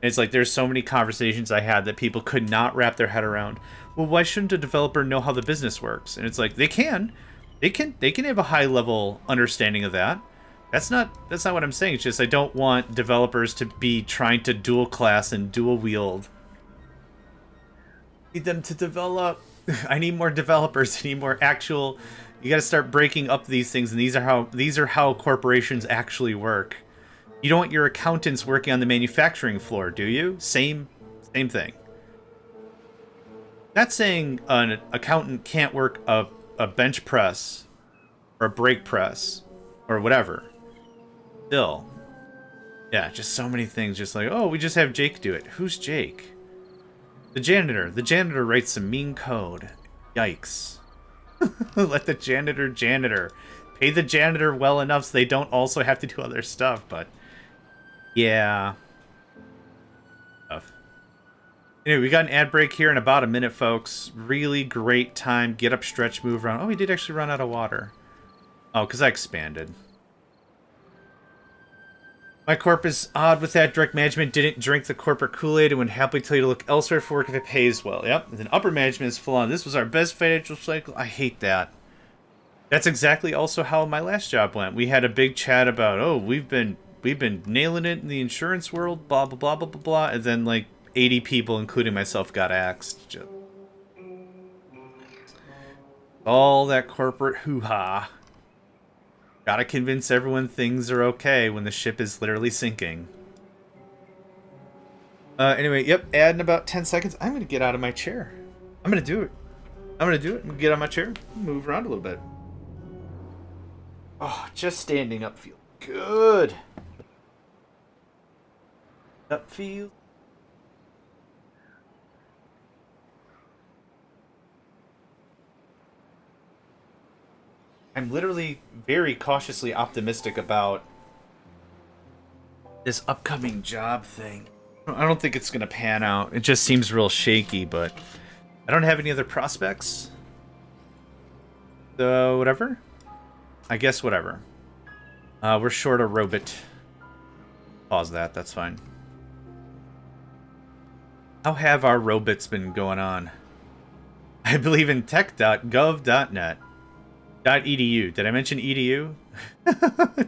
And it's like there's so many conversations I had that people could not wrap their head around. Well, why shouldn't a developer know how the business works? And it's like they can have a high level understanding of that. That's not what I'm saying. It's just I don't want developers to be trying to dual class and dual wield. I need them to develop. I need more developers. I need more actual. You got to start breaking up these things, and these are how corporations actually work. You don't want your accountants working on the manufacturing floor, do you? Same thing. Not saying an accountant can't work a bench press or a brake press or whatever. Still. Yeah, just so many things. Just like, oh, we just have Jake do it. Who's Jake? The janitor writes some mean code. Yikes. Let the janitor. Pay the janitor well enough so they don't also have to do other stuff, but... Yeah. Tough. Anyway, we got an ad break here in about a minute, folks. Really great time. Get up, stretch, move around. Oh, we did actually run out of water. Oh, because I expanded. My corp is odd with that. Direct management didn't drink the corporate Kool-Aid and would happily tell you to look elsewhere for work if it pays well. Yep. And then upper management is full on. This was our best financial cycle. I hate that. That's exactly also how my last job went. We had a big chat about, oh, we've been nailing it in the insurance world, blah, blah, blah, blah, blah, blah. And then, like, 80 people, including myself, got axed. Just... all that corporate hoo-ha. Gotta convince everyone things are okay when the ship is literally sinking. Anyway, yep, add in about 10 seconds. I'm gonna get out of my chair. I'm gonna do it. I'm gonna get out of my chair, move around a little bit. Oh, just standing up feels good. Up feels. I'm literally very cautiously optimistic about this upcoming job thing. I don't think it's going to pan out. It just seems real shaky, but I don't have any other prospects. So, whatever. I guess whatever. We're short a robot. Pause that, that's fine. How have our robots been going on? I believe in tech.gov.net. .edu. Did I mention edu? 50%?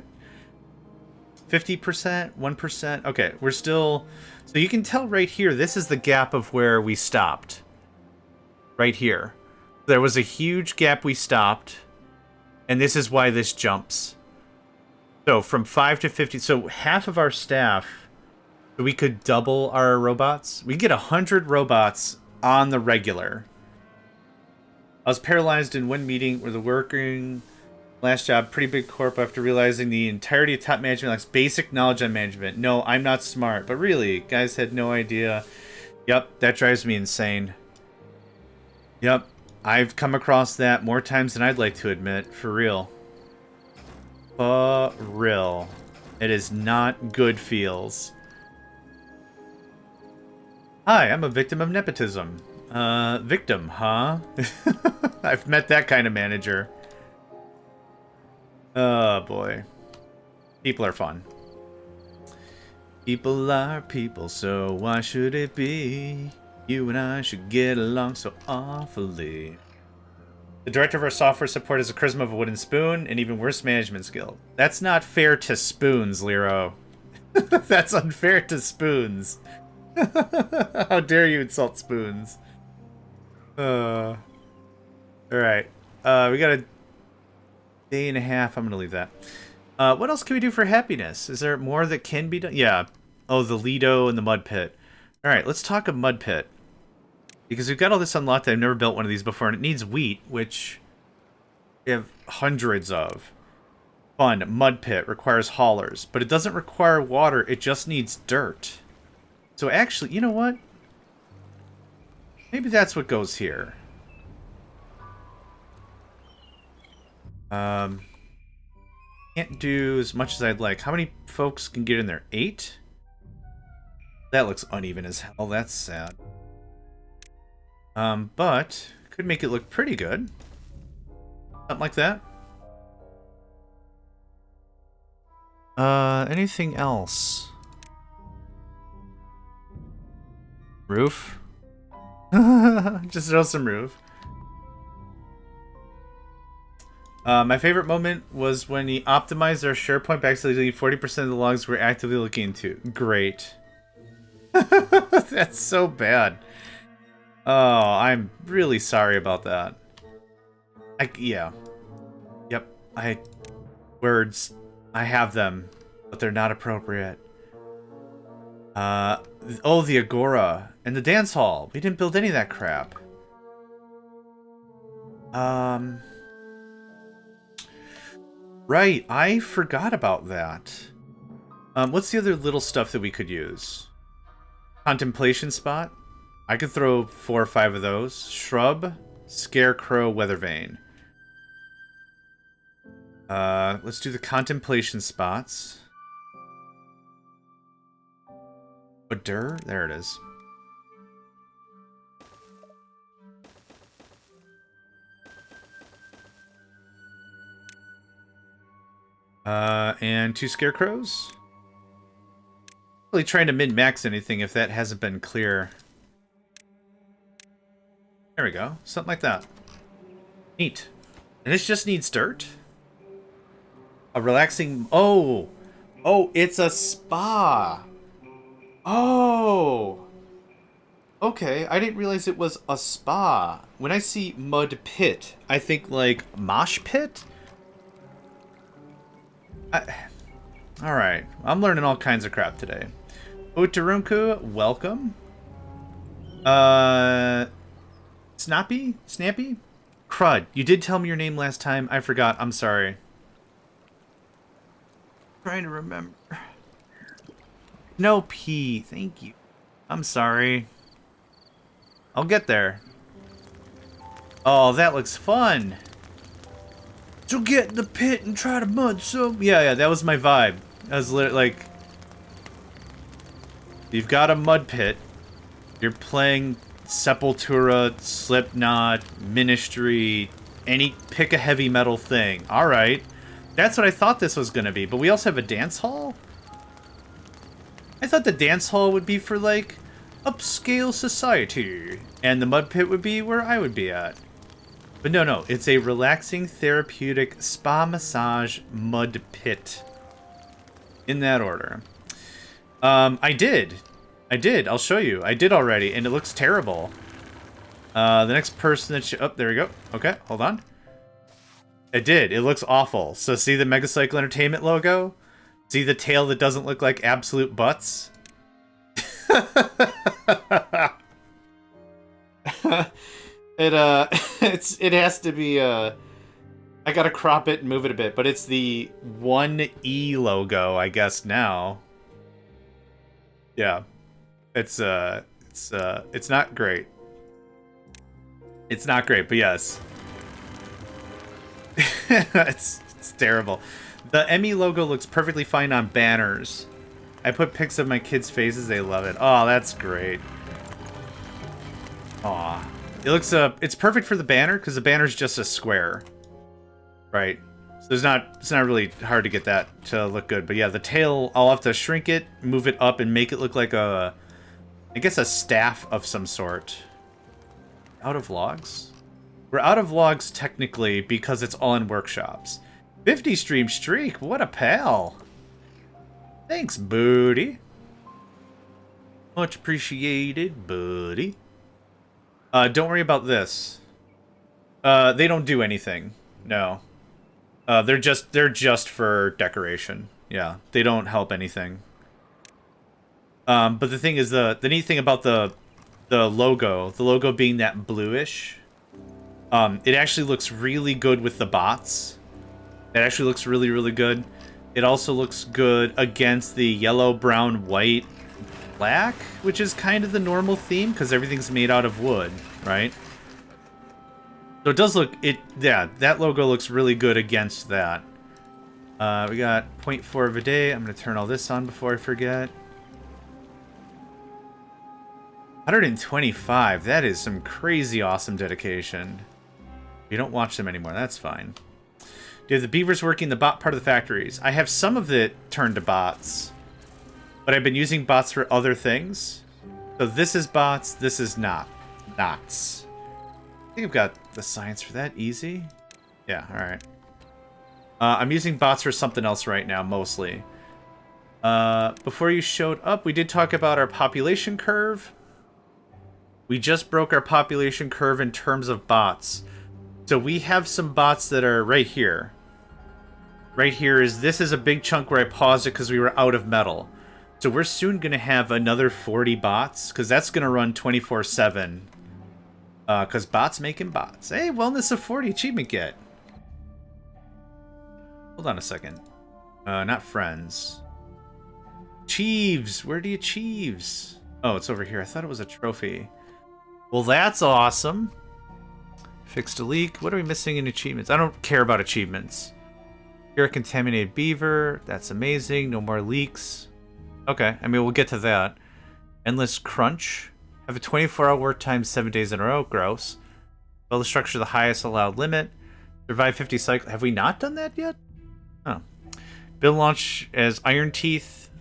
1%? Okay, we're still... So you can tell right here, this is the gap of where we stopped. Right here. There was a huge gap we stopped, and this is why this jumps. So from 5 to 50... So half of our staff, we could double our robots. We get 100 robots on the regular. I was paralyzed in one meeting where the working last job, pretty big corp, after realizing the entirety of top management lacks basic knowledge on management. No, I'm not smart, but really, guys had no idea. Yep, that drives me insane. Yep, I've come across that more times than I'd like to admit, for real. For real. It is not good feels. Hi, I'm a victim of nepotism. Victim, huh? I've met that kind of manager. Oh, boy. People are fun. People are people, so why should it be? You and I should get along so awfully. The director of our software support has the charisma of a wooden spoon and even worse management skill. That's not fair to spoons, Lero. That's unfair to spoons. How dare you insult spoons? Alright. We got a day and a half. I'm going to leave that. What else can we do for happiness? Is there more that can be done? Yeah. Oh, the Lido and the mud pit. Alright, let's talk of mud pit. Because we've got all this unlocked. I've never built one of these before, and it needs wheat, which we have hundreds of. Fun. Mud pit requires haulers, but it doesn't require water. It just needs dirt. So actually, you know what? Maybe that's what goes here. Can't do as much as I'd like. How many folks can get in there? 8? That looks uneven as hell. That's sad. But could make it look pretty good. Something like that. Anything else? Roof? Just throw some roof. My favorite moment was when he optimized our SharePoint back so that 40% of the logs we're actively looking into. Great. That's so bad. Oh, I'm really sorry about that. Yeah. Yep. Words. I have them, but they're not appropriate. Oh, the Agora and the dance hall. We didn't build any of that crap. Right, I forgot about that. What's the other little stuff that we could use? Contemplation spot? I could throw 4 or 5 of those. Shrub, Scarecrow, Weathervane. Let's do the contemplation spots. Odur? There it is. And 2 Scarecrows. Really trying to min-max anything if that hasn't been clear. There we go. Something like that. Neat. And this just needs dirt? A relaxing... Oh! Oh, it's a spa! Oh! Okay, I didn't realize it was a spa. When I see mud pit, I think like mosh pit? Alright, I'm learning all kinds of crap today. Utarunku, welcome. Snappy? Snappy? Crud, you did tell me your name last time. I forgot. I'm sorry. Trying to remember. No P, thank you. I'm sorry. I'll get there. Oh, that looks fun. So get in the pit and try to mud some. Yeah, that was my vibe. I was like, you've got a mud pit. You're playing Sepultura, Slipknot, Ministry, pick a heavy metal thing. All right, that's what I thought this was gonna be. But we also have a dance hall. I thought the dance hall would be for like upscale society, and the mud pit would be where I would be at. But no, it's a relaxing, therapeutic spa massage mud pit. In that order. I did. I'll show you. I did already, and it looks terrible. The next person that oh, there we go. Okay, hold on. It did. It looks awful. So see the Megacycle Entertainment logo? See the tail that doesn't look like absolute butts? It has to be I gotta crop it and move it a bit, but it's the 1E logo, I guess now. Yeah. It's not great. It's not great, but yes. it's terrible. The Emmy logo looks perfectly fine on banners. I put pics of my kids' faces, they love it. Oh, that's great. Aw. It looks it's perfect for the banner because the banner's just a square. Right. So it's not really hard to get that to look good. But yeah, the tail, I'll have to shrink it, move it up, and make it look like I guess a staff of some sort. Out of logs? We're out of logs technically because it's all in workshops. 50 stream streak, what a pal. Thanks, buddy. Much appreciated, buddy. Don't worry about this. They don't do anything. No. They're just for decoration. Yeah, they don't help anything. But the thing is, the neat thing about the logo being that bluish, it actually looks really good with the bots. It actually looks really, really good. It also looks good against the yellow, brown, white, black, which is kind of the normal theme because everything's made out of wood, right? So it does look, yeah, that logo looks really good against that. We got 0.4 of a day. I'm going to turn all this on before I forget. 125. That is some crazy awesome dedication. You don't watch them anymore. That's fine. Do you have the beavers working the bot part of the factories? I have some of it turned to bots. But I've been using bots for other things. So this is bots. This is not. Nots. I think I've got the science for that. Easy. Yeah, alright. I'm using bots for something else right now, mostly. Before you showed up, we did talk about our population curve. We just broke our population curve in terms of bots. So we have some bots that are right here. Right here this is a big chunk where I paused it because we were out of metal. So we're soon going to have another 40 bots, because that's going to run 24/7. Because bots making bots. Hey, Wellness of 40 achievement get. Hold on a second. Not friends. Chieves! Where do you Chieves? Oh, it's over here. I thought it was a trophy. Well, that's awesome. Fixed a leak. What are we missing in achievements? I don't care about achievements. Here, a contaminated beaver. That's amazing. No more leaks. Okay, I mean, we'll get to that. Endless crunch. Have a 24-hour work time 7 days in a row. Gross. Build the structure to the highest allowed limit. Survive 50 cycles. Have we not done that yet? Oh. Build launch as Iron Teeth.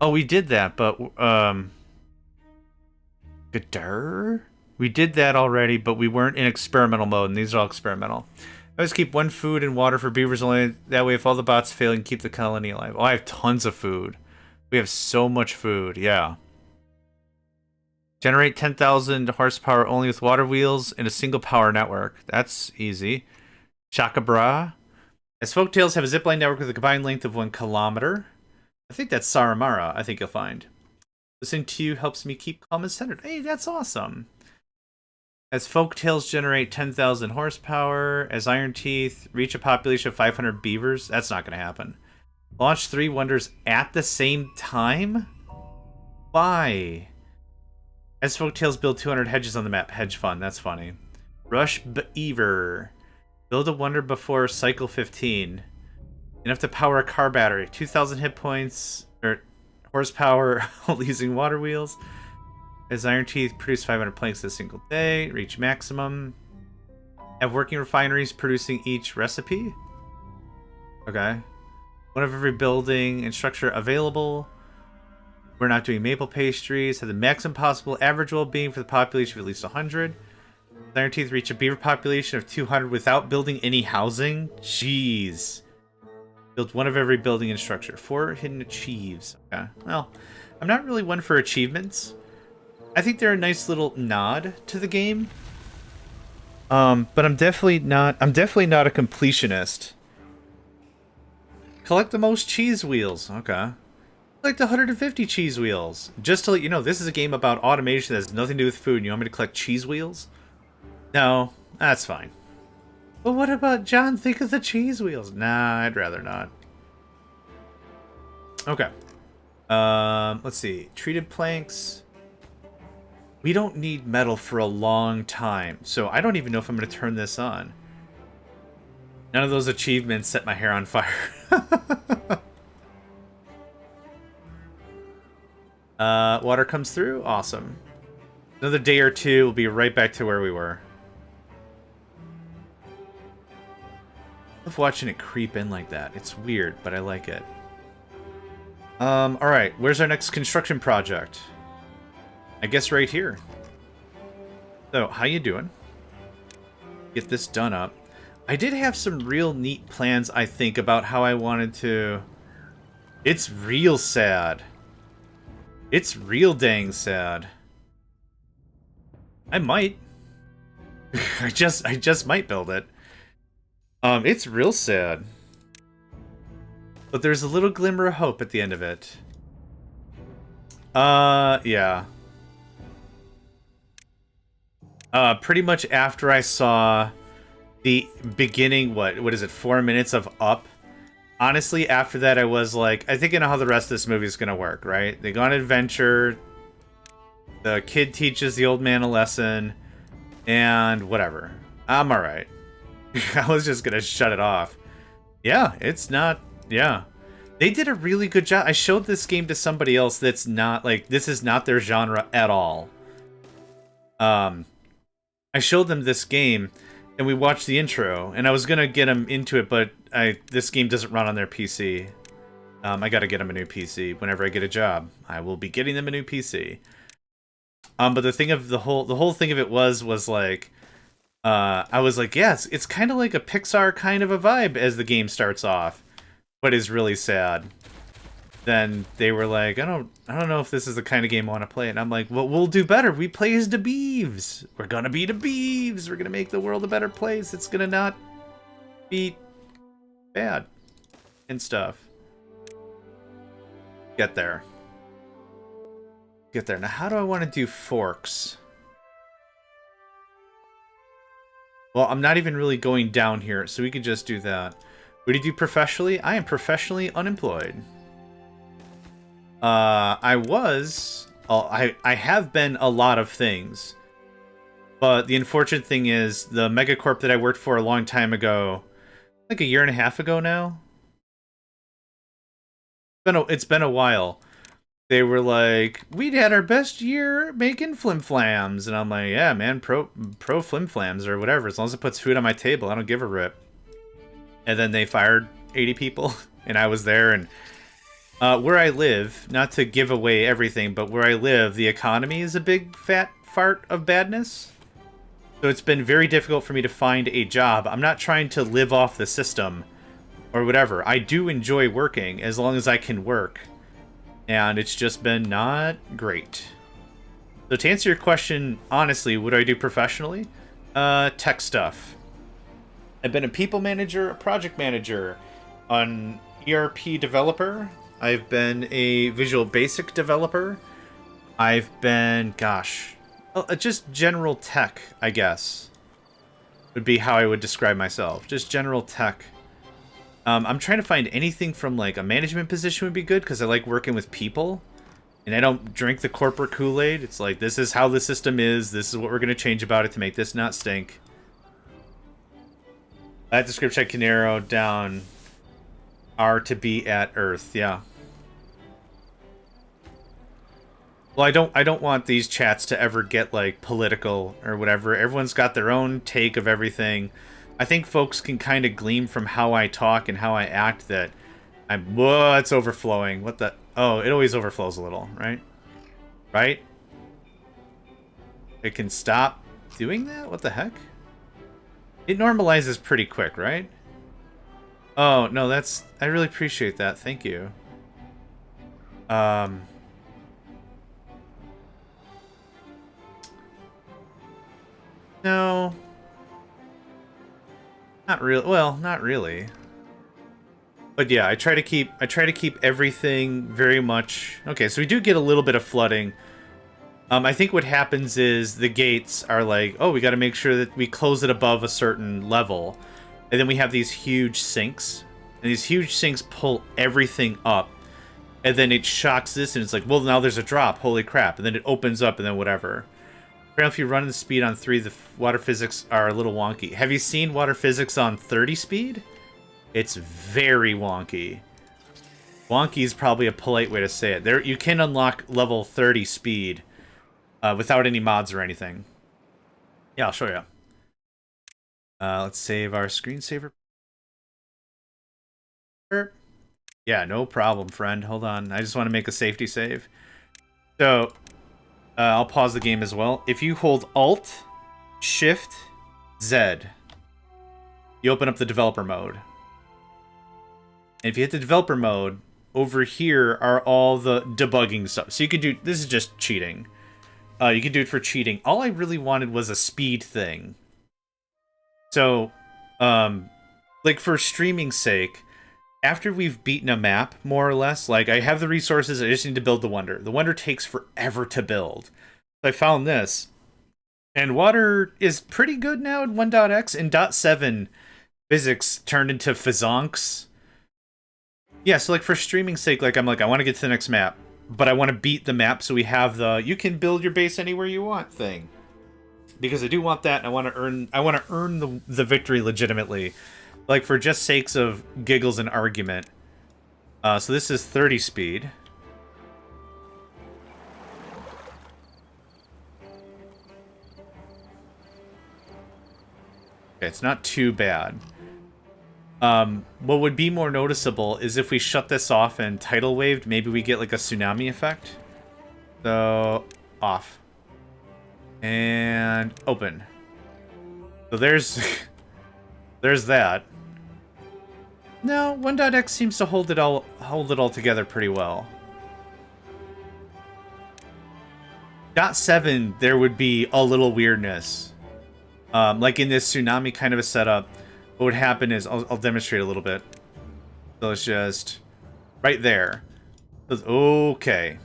Oh, we did that, but Gadar? We did that already, but we weren't in experimental mode, and these are all experimental. I always keep one food and water for beavers only. That way, if all the bots fail, you can keep the colony alive. Oh, I have tons of food. We have so much food, yeah. Generate 10,000 horsepower only with water wheels in a single power network. That's easy. Chakabra. As folktales have a zipline network with a combined length of 1 kilometer. I think that's Saramara, I think you'll find. Listening to you helps me keep calm and centered. Hey, that's awesome. As folktales generate 10,000 horsepower. As Iron Teeth reach a population of 500 beavers. That's not going to happen. Launch 3 wonders at the same time? Why? As folktales build 200 hedges on the map. Hedge fund, that's funny. Rush Beaver. Build a wonder before cycle 15. Enough to power a car battery. 2,000 hit points, or horsepower, using water wheels. As Iron Teeth produce 500 planks a single day. Reach maximum. Have working refineries producing each recipe. Okay. One of every building and structure available. We're not doing maple pastries. Have the maximum possible average well-being for the population of at least 100. Iron Teeth reach a beaver population of 200 without building any housing? Jeez. Build one of every building and structure. 4 hidden achieves. Okay. Well, I'm not really one for achievements. I think they're a nice little nod to the game. But I'm definitely not a completionist. Collect the most cheese wheels. Okay. Collect 150 cheese wheels. Just to let you know, this is a game about automation that has nothing to do with food, and you want me to collect cheese wheels? No, that's fine. But what about John? Think of the cheese wheels. Nah, I'd rather not. Okay. Let's see. Treated planks. We don't need metal for a long time, so I don't even know if I'm going to turn this on. None of those achievements set my hair on fire. Water comes through. Awesome. Another day or two, we'll be right back to where we were. I love watching it creep in like that. It's weird, but I like it. Alright, where's our next construction project? I guess right here. So, how you doing? Get this done up. I did have some real neat plans, I think, about how I wanted to... It's real sad. It's real dang sad. I might. I just might build it. It's real sad. But there's a little glimmer of hope at the end of it. Yeah. Pretty much after I saw the beginning, what is it, 4 minutes of Up? Honestly, after that, I was like, I think I know how the rest of this movie is going to work, right? They go on an adventure, the kid teaches the old man a lesson, and whatever. I'm alright. I was just going to shut it off. Yeah, it's not, yeah. They did a really good job. I showed this game to somebody else that's not, like, this is not their genre at all. I showed them this game, and we watched the intro, and I was gonna get them into it, but this game doesn't run on their PC. I gotta get them a new PC. Whenever I get a job, I will be getting them a new PC. But the thing of the whole thing of it was like, I was like, yeah, it's kind of like a Pixar kind of a vibe as the game starts off, but is really sad. Then they were like, I don't know if this is the kind of game I want to play. And I'm like, well, we'll do better. We play as the Beeves. We're gonna be the Beeves. We're gonna make the world a better place. It's gonna not be bad and stuff. Get there. Get there. Now, how do I want to do forks? Well, I'm not even really going down here, so we could just do that. What do you do professionally? I am professionally unemployed. I have been a lot of things. But the unfortunate thing is, the megacorp that I worked for a long time ago, like a year and a half ago now, it's been a while. They were like, we'd had our best year making flim-flams. And I'm like, yeah, man, pro flim-flams or whatever. As long as it puts food on my table, I don't give a rip. And then they fired 80 people, and I was there. And where I live, not to give away everything, but where I live, the economy is a big fat fart of badness. So it's been very difficult for me to find a job. I'm not trying to live off the system or whatever. I do enjoy working as long as I can work. And it's just been not great. So to answer your question, honestly, what do I do professionally? Tech stuff. I've been a people manager, a project manager, an ERP developer. I've been a Visual Basic developer. I've been, gosh, just general tech, I guess, would be how I would describe myself. Just general tech. I'm trying to find anything from, like, a management position would be good, because I like working with people. And I don't drink the corporate Kool-Aid. It's like, this is how the system is. This is what we're going to change about it to make this not stink. That description I can narrow down R to be at Earth. Yeah. Well, I don't want these chats to ever get, like, political or whatever. Everyone's got their own take of everything. I think folks can kind of glean from how I talk and how I act that whoa, it's overflowing. What the? Oh, it always overflows a little, right? Right? It can stop doing that? What the heck? It normalizes pretty quick, right? Oh, no, that's... I really appreciate that. Thank you. No. Not really. Well, not really. But yeah, I try to keep everything very much... Okay, so we do get a little bit of flooding. I think what happens is the gates are like, oh, we got to make sure that we close it above a certain level. And then we have these huge sinks. And these huge sinks pull everything up. And then it shocks this, and it's like, well, now there's a drop. Holy crap. And then it opens up, and then whatever. Apparently, if you run the speed on 3, the water physics are a little wonky. Have you seen water physics on 30 speed? It's very wonky. Wonky is probably a polite way to say it. There, you can unlock level 30 speed without any mods or anything. Yeah, I'll show you. Let's save our screensaver. Yeah, no problem, friend. Hold on. I just want to make a safety save. So, I'll pause the game as well. If you hold Alt, Shift, Z, you open up the developer mode. And if you hit the developer mode, over here are all the debugging stuff. So you could do... This is just cheating. You could do it for cheating. All I really wanted was a speed thing. So, like for streaming's sake, after we've beaten a map, more or less, like I have the resources, I just need to build the Wonder. The Wonder takes forever to build. So I found this. And water is pretty good now in 1.x. In 0.7, physics turned into Fizonks. Yeah, so like for streaming's sake, like I'm like, I want to get to the next map, but I want to beat the map so we have the you can build your base anywhere you want thing. Because I do want that, and I want to earn the victory legitimately. Like for just sakes of giggles and argument. So this is 30 speed. Okay, it's not too bad. What would be more noticeable is if we shut this off and tidal waved, maybe we get like a tsunami effect. So, off. And open. So there's there's that. No, 1.x seems to hold it all together pretty well. 0.7, there would be a little weirdness. Like in this tsunami kind of a setup, what would happen is, I'll demonstrate a little bit. So it's just right there. Okay.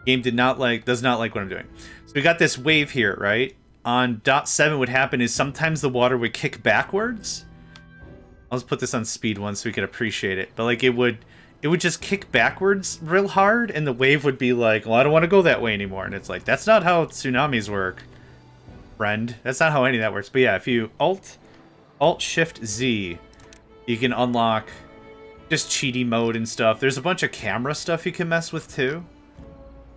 Game does not like what I'm doing. So we got this wave here, right? On 0.7, what would happen is sometimes the water would kick backwards. I'll just put this on speed 1 so we can appreciate it. But like it would just kick backwards real hard, and the wave would be like, well, I don't want to go that way anymore. And it's like, that's not how tsunamis work. friend. That's not how any of that works. But yeah, if you Alt-Shift-Z, you can unlock just cheaty mode and stuff. There's a bunch of camera stuff you can mess with too.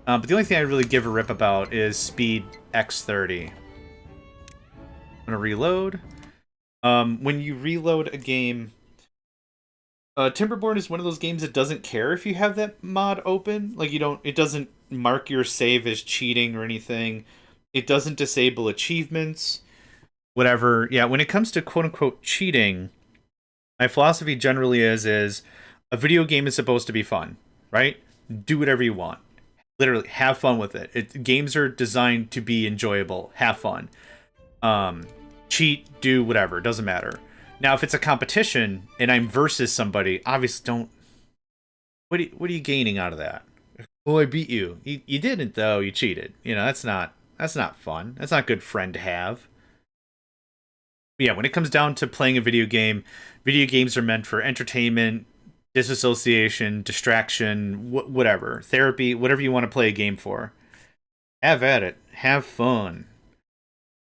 But the only thing I really give a rip about is speed X30. I'm gonna reload. When you reload a game, Timberborn is one of those games that doesn't care if you have that mod open. Like it doesn't mark your save as cheating or anything. It doesn't disable achievements, whatever. Yeah, when it comes to quote-unquote cheating, my philosophy generally is a video game is supposed to be fun, right? Do whatever you want. Literally, have fun with it. Games are designed to be enjoyable. Have fun. Cheat, do whatever. Doesn't matter. Now, if it's a competition and I'm versus somebody, obviously don't... What are you gaining out of that? Oh, I beat you. You didn't, though. You cheated. You know, that's not fun. That's not a good friend to have. But yeah, when it comes down to playing a video games are meant for entertainment, disassociation, distraction, whatever. Therapy, whatever you want to play a game for. Have at it. Have fun.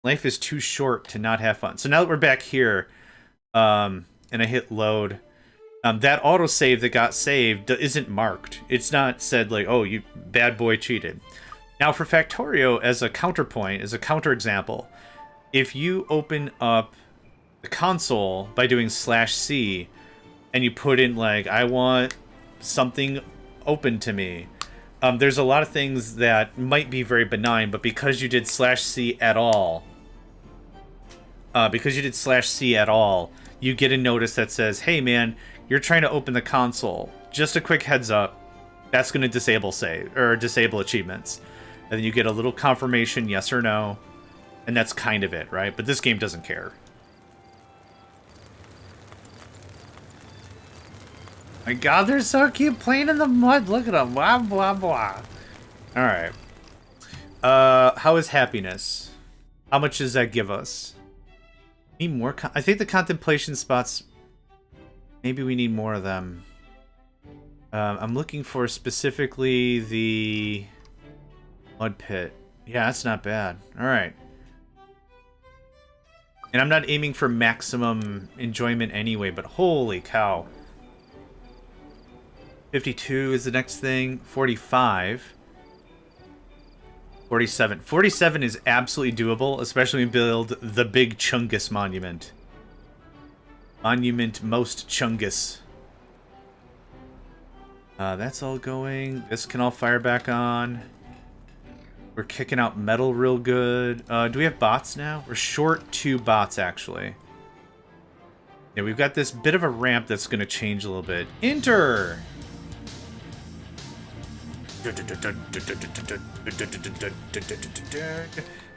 Life is too short to not have fun. So now that we're back here, and I hit load, that autosave that got saved isn't marked. It's not said like, oh, you bad boy cheated. Now for Factorio, as a counterpoint, as a counterexample, if you open up the console by doing /C and you put in like, I want something open to me, there's a lot of things that might be very benign, but because you did /C at all, you get a notice that says, hey man, you're trying to open the console. Just a quick heads up, that's going to disable save, or disable achievements. And then you get a little confirmation, yes or no, and that's kind of it, right? But this game doesn't care. My god, they're so cute playing in the mud. Look at them. Blah, blah, blah. Alright. How is happiness? How much does that give us? Need more? I think the contemplation spots... Maybe we need more of them. I'm looking for specifically the... Mud pit. Yeah, that's not bad. Alright. And I'm not aiming for maximum enjoyment anyway, but holy cow. 52 is the next thing. 45. 47. 47 is absolutely doable, especially when we build the big Chungus monument. Monument most Chungus. That's all going. This can all fire back on. We're kicking out metal real good. Do we have bots now? We're short 2 bots, actually. Yeah, we've got this bit of a ramp that's going to change a little bit. Enter!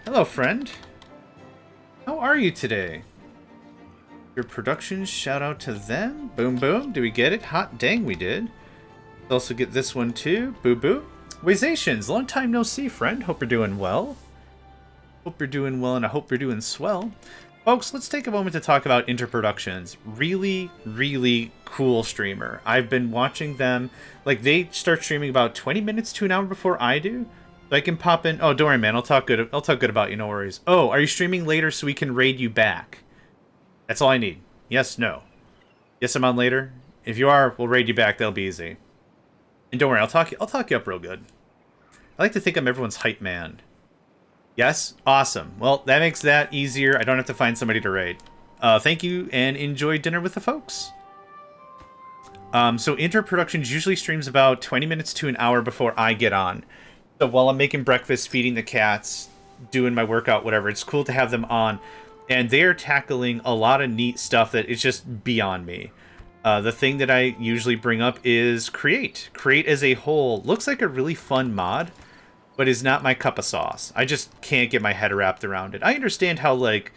Hello, friend. How are you today? Your productions, shout out to them. Boom, boom. Do we get it? Hot dang, we did. Also get this one, too. Boo, boo. Wazations, long time no see, friend. Hope you're doing well. Hope you're doing well, and I hope you're doing swell. Folks, let's take a moment to talk about Interproductions. Really, really cool streamer. I've been watching them. Like, they start streaming about 20 minutes to an hour before I do. So I can pop in. Oh, don't worry, man. I'll talk good about you. No worries. Oh, are you streaming later so we can raid you back? That's all I need. Yes, no. Yes, I'm on later. If you are, we'll raid you back. That'll be easy. And don't worry, I'll talk you up real good. I like to think I'm everyone's hype man. Yes? Awesome. Well, that makes that easier. I don't have to find somebody to raid. Thank you, and enjoy dinner with the folks. So Interproductions usually streams about 20 minutes to an hour before I get on. So while I'm making breakfast, feeding the cats, doing my workout, whatever, it's cool to have them on. And they're tackling a lot of neat stuff that is just beyond me. The thing that I usually bring up is Create. Create as a whole looks like a really fun mod, but is not my cup of sauce. I just can't get my head wrapped around it. I understand how, like,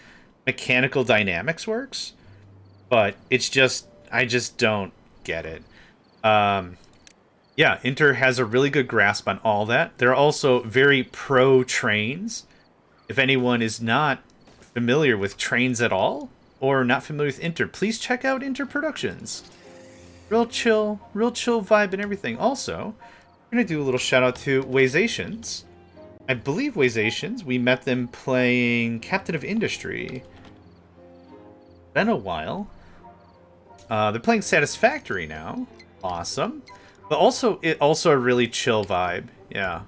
mechanical dynamics works, but it's just, I just don't get it. Yeah, Inter has a really good grasp on all that. They're also very pro trains. If anyone is not familiar with trains at all, or not familiar with Inter, please check out Interproductions. Real chill vibe and everything. Also, we're going to do a little shout out to Wazations. I believe Wayzations. We met them playing Captain of Industry. Been a while. They're playing Satisfactory now. Awesome. But also, also a really chill vibe. Yeah.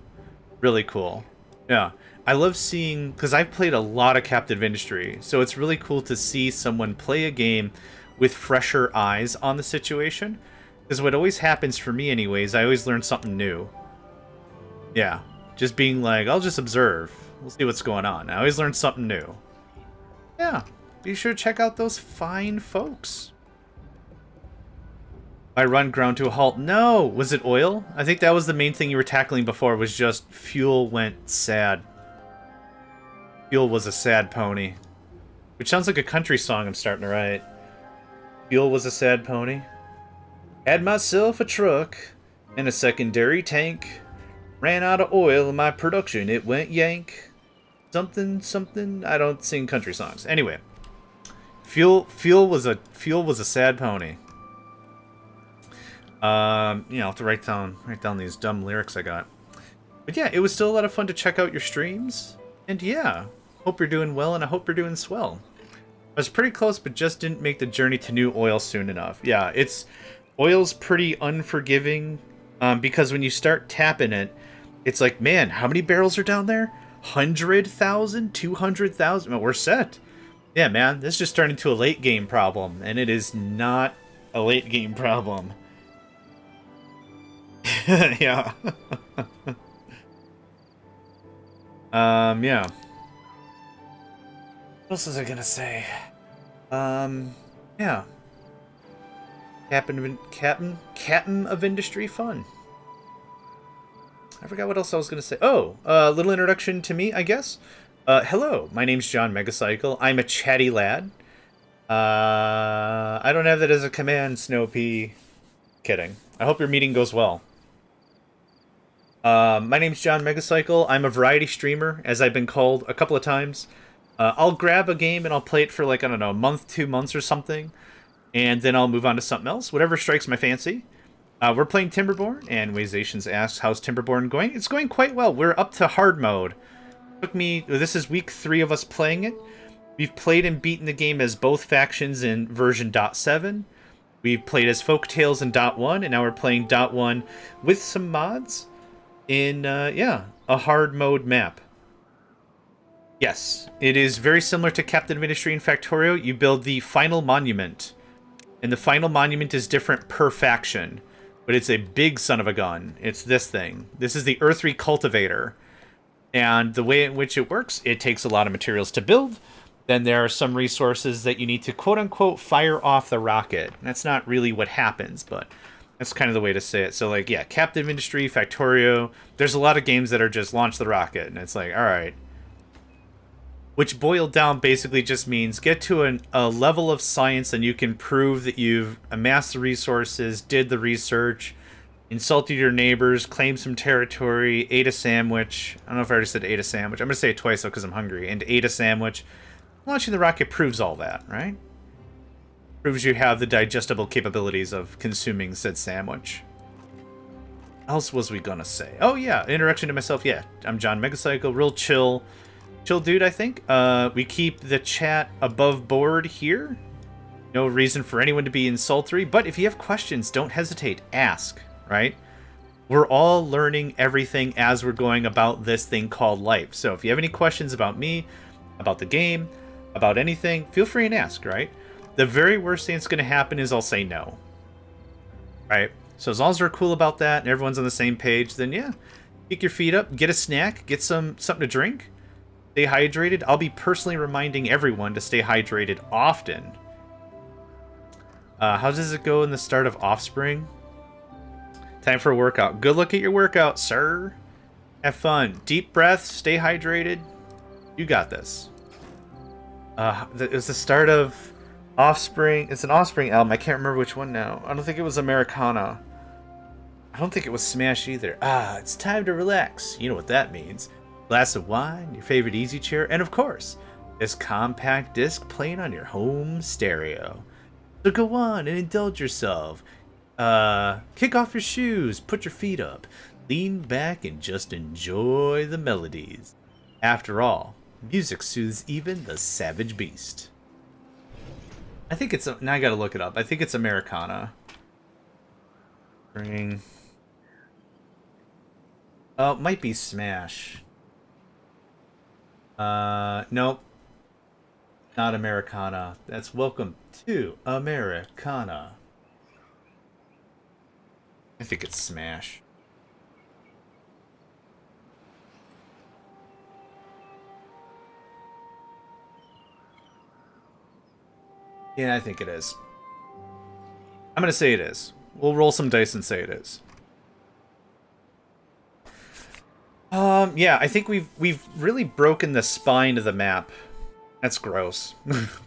Really cool. Yeah. I love seeing, because I've played a lot of Captain of Industry, so it's really cool to see someone play a game with fresher eyes on the situation. Because what always happens for me anyways, I always learn something new. Yeah. Just being like, I'll just observe. We'll see what's going on. I always learn something new. Yeah. Be sure to check out those fine folks. My run ground to a halt. No! Was it oil? I think that was the main thing you were tackling before, was just fuel went sad. Fuel was a sad pony. Which sounds like a country song I'm starting to write. Fuel was a sad pony. Had myself a truck and a secondary tank. Ran out of oil in my production, it went yank. Something, something. I don't sing country songs. Anyway. Fuel was a sad pony. I'll have to write down these dumb lyrics I got. But yeah, it was still a lot of fun to check out your streams. And yeah, hope you're doing well, and I hope you're doing swell. I was pretty close, but just didn't make the journey to new oil soon enough. Yeah, oil's pretty unforgiving, because when you start tapping it, it's like, man, how many barrels are down there? 100,000? 200,000? Well, we're set. Yeah, man, this just turned into a late game problem, and it is not a late game problem. Yeah. Yeah. What else was I gonna say? Yeah. Captain of Industry fun. I forgot what else I was gonna say. Oh, a little introduction to me, I guess. Hello, my name's JohnMegacycle. I'm a chatty lad. I don't have that as a command, Snowpea. Kidding. I hope your meeting goes well. My name's JohnMegacycle. I'm a variety streamer, as I've been called a couple of times. I'll grab a game and I'll play it for like, I don't know, a month, 2 months or something. And then I'll move on to something else, whatever strikes my fancy. We're playing Timberborn, and Wayzations asks, how's Timberborn going? It's going quite well. We're up to hard mode. This is week 3 of us playing it. We've played and beaten the game as both factions in version .7. We've played as Folktales in .1, and now we're playing .1 with some mods in, a hard mode map. Yes, it is very similar to Captain of Industry and Factorio. You build the final monument, and the final monument is different per faction, but it's a big son of a gun. It's this thing. This is the Earth Recultivator, and the way in which it works, it takes a lot of materials to build. Then there are some resources that you need to quote-unquote fire off the rocket. That's not really what happens, but that's kind of the way to say it. So, like, yeah, Captain of Industry, Factorio, there's a lot of games that are just launch the rocket, and it's like, all right. Which boiled down basically just means get to a level of science and you can prove that you've amassed the resources, did the research, insulted your neighbors, claimed some territory, ate a sandwich. I don't know if I already said ate a sandwich. I'm going to say it twice though because I'm hungry. And ate a sandwich. Launching the rocket proves all that, right? Proves you have the digestible capabilities of consuming said sandwich. What else was we going to say? Oh yeah, introduction to myself. Yeah, I'm JohnMegacycle, real chill dude, I think. We keep the chat above board here. No reason for anyone to be insultory, but if you have questions, don't hesitate. Ask, right? We're all learning everything as we're going about this thing called life. So if you have any questions about me, about the game, about anything, feel free and ask, right? The very worst thing that's going to happen is I'll say no. Right? So as long as we're cool about that and everyone's on the same page, then yeah, kick your feet up, get a snack, get something to drink. Stay hydrated. I'll be personally reminding everyone to stay hydrated often. How does it go in the start of Offspring? Time for a workout. Good luck at your workout, sir. Have fun. Deep breaths. Stay hydrated. You got this. It was the start of Offspring. It's an Offspring album. I can't remember which one now. I don't think it was Americana. I don't think it was Smash either. It's time to relax. You know what that means. Glass of wine, your favorite easy chair, and of course, this compact disc playing on your home stereo. So go on and indulge yourself. Kick off your shoes, put your feet up, Lean back and just enjoy the melodies. After all, music soothes even the savage beast. I think it's... Now I gotta look it up. I think it's Americana. Bring... Oh, it might be Smash. Nope. Not Americana. That's Welcome to Americana. I think it's Smash. Yeah, I think it is. I'm gonna say it is. We'll roll some dice and say it is. Yeah, I think we've really broken the spine of the map. That's gross.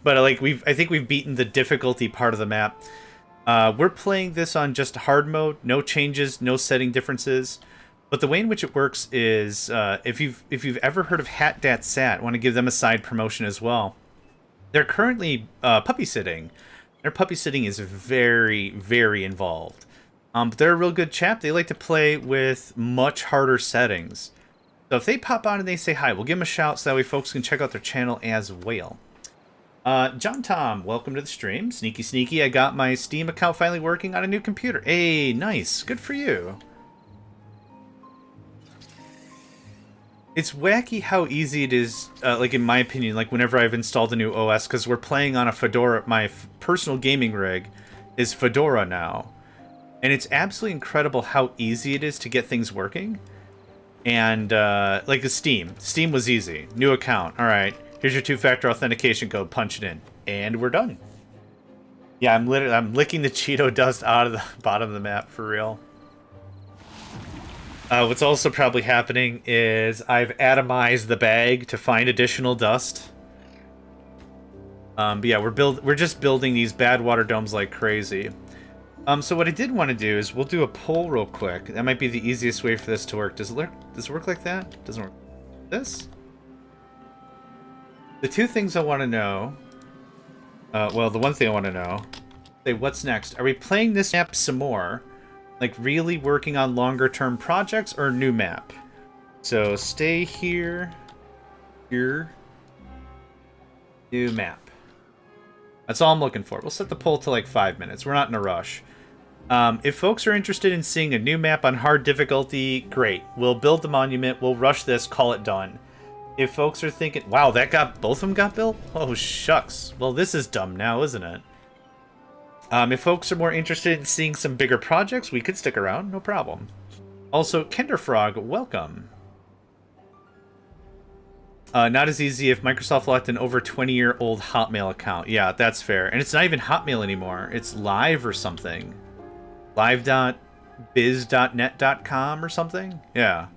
But I think we've beaten the difficulty part of the map. We're playing this on just hard mode, no changes, no setting differences. But the way in which it works is, if you've ever heard of Hat Dat Sat, I want to give them a side promotion as well. They're currently puppy sitting. Their puppy sitting is very, very involved. But they're a real good chap. They like to play with much harder settings. So if they pop on and they say hi, we'll give them a shout so that way folks can check out their channel as well. John Tom, welcome to the stream. Sneaky sneaky, I got my Steam account finally working on a new computer. Hey, nice. Good for you. It's wacky how easy it is, like in my opinion, like whenever I've installed a new OS, because we're playing on a Fedora, my personal gaming rig is Fedora now. And it's absolutely incredible how easy it is to get things working. And, like the Steam. Steam was easy. New account. Alright, here's your two-factor authentication code. Punch it in. And we're done. Yeah, I'm licking the Cheeto dust out of the bottom of the map, for real. What's also probably happening is I've atomized the bag to find additional dust. But yeah, we're just building these bad water domes like crazy. So what I did want to do is we'll do a poll real quick. That might be the easiest way for this to work. Does it work like that? Doesn't work. This? The two things I want to know. Well, the one thing I want to know. Say, what's next? Are we playing this map some more? Like really working on longer term projects or new map? So stay here. Here. New map. That's all I'm looking for. We'll set the poll to like 5 minutes. We're not in a rush. If folks are interested in seeing a new map on hard difficulty, great. We'll build the monument. We'll rush this. Call it done. If folks are thinking, wow, both of them got built? Oh, shucks. Well, this is dumb now, isn't it? If folks are more interested in seeing some bigger projects, we could stick around. No problem. Also, Kenderfrog, welcome. Not as easy if Microsoft locked an over 20-year-old Hotmail account. Yeah, that's fair. And it's not even Hotmail anymore. It's Live or something. Live.biz.net.com or something? Yeah.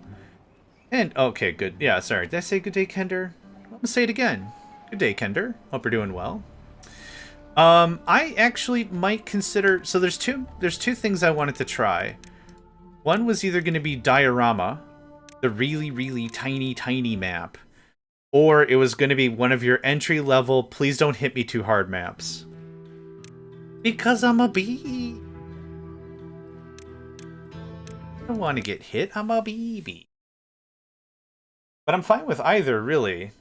And, okay, good. Yeah, sorry. Did I say good day, Kender? I'm going to say it again. Good day, Kender. Hope you're doing well. I actually might consider... So there's two things I wanted to try. One was either going to be Diorama, the really, really tiny, tiny map. Or it was going to be one of your entry-level, please don't hit me too hard maps. Because I'm a bee. I don't want to get hit, I'm a baby. But I'm fine with either, really.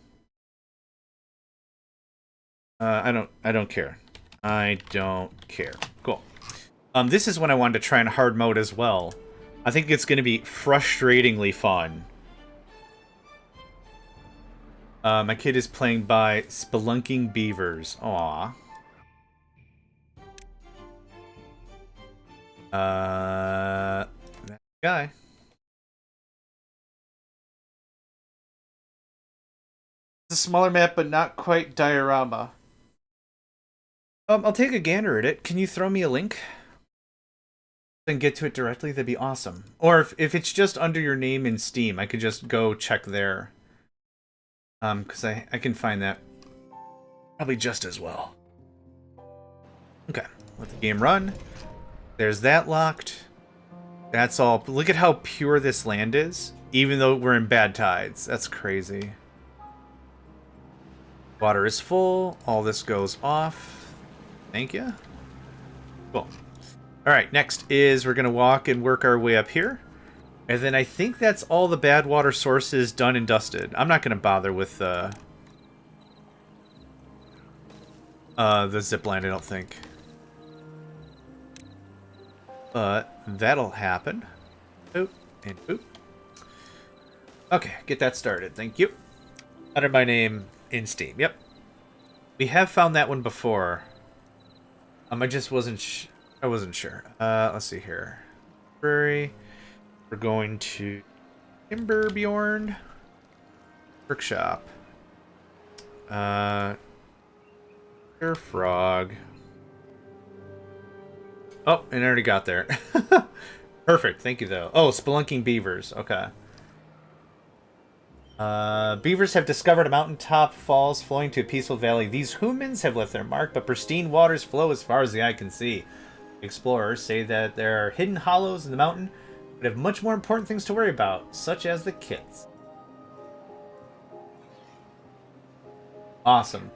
I don't care. I don't care. Cool. This is when I wanted to try in hard mode as well. I think it's going to be frustratingly fun. My kid is playing by Spelunking Beavers. Aww. That guy. It's a smaller map, but not quite diorama. I'll take a gander at it. Can you throw me a link? And get to it directly? That'd be awesome. Or if it's just under your name in Steam, I could just go check there. Because I can find that probably just as well. Okay, let the game run. There's that locked. That's all. Look at how pure this land is, even though we're in bad tides. That's crazy. Water is full. All this goes off. Thank you. Cool. All right, next is we're going to walk and work our way up here. And then I think that's all the bad water sources done and dusted. I'm not going to bother with the zipline, I don't think. But that'll happen. Boop and boop. Okay, get that started. Thank you. Under my name in Steam. Yep. We have found that one before. I just wasn't I wasn't sure. Let's see here. Library. We're going to Timberborn Workshop. Your frog. Oh, and I already got there. Perfect. Thank you, though. Oh, spelunking beavers. Okay. Beavers have discovered a mountaintop falls flowing to a peaceful valley. These humans have left their mark, but pristine waters flow as far as the eye can see. Explorers say that there are hidden hollows in the mountain, but have much more important things to worry about, such as the kids. Awesome.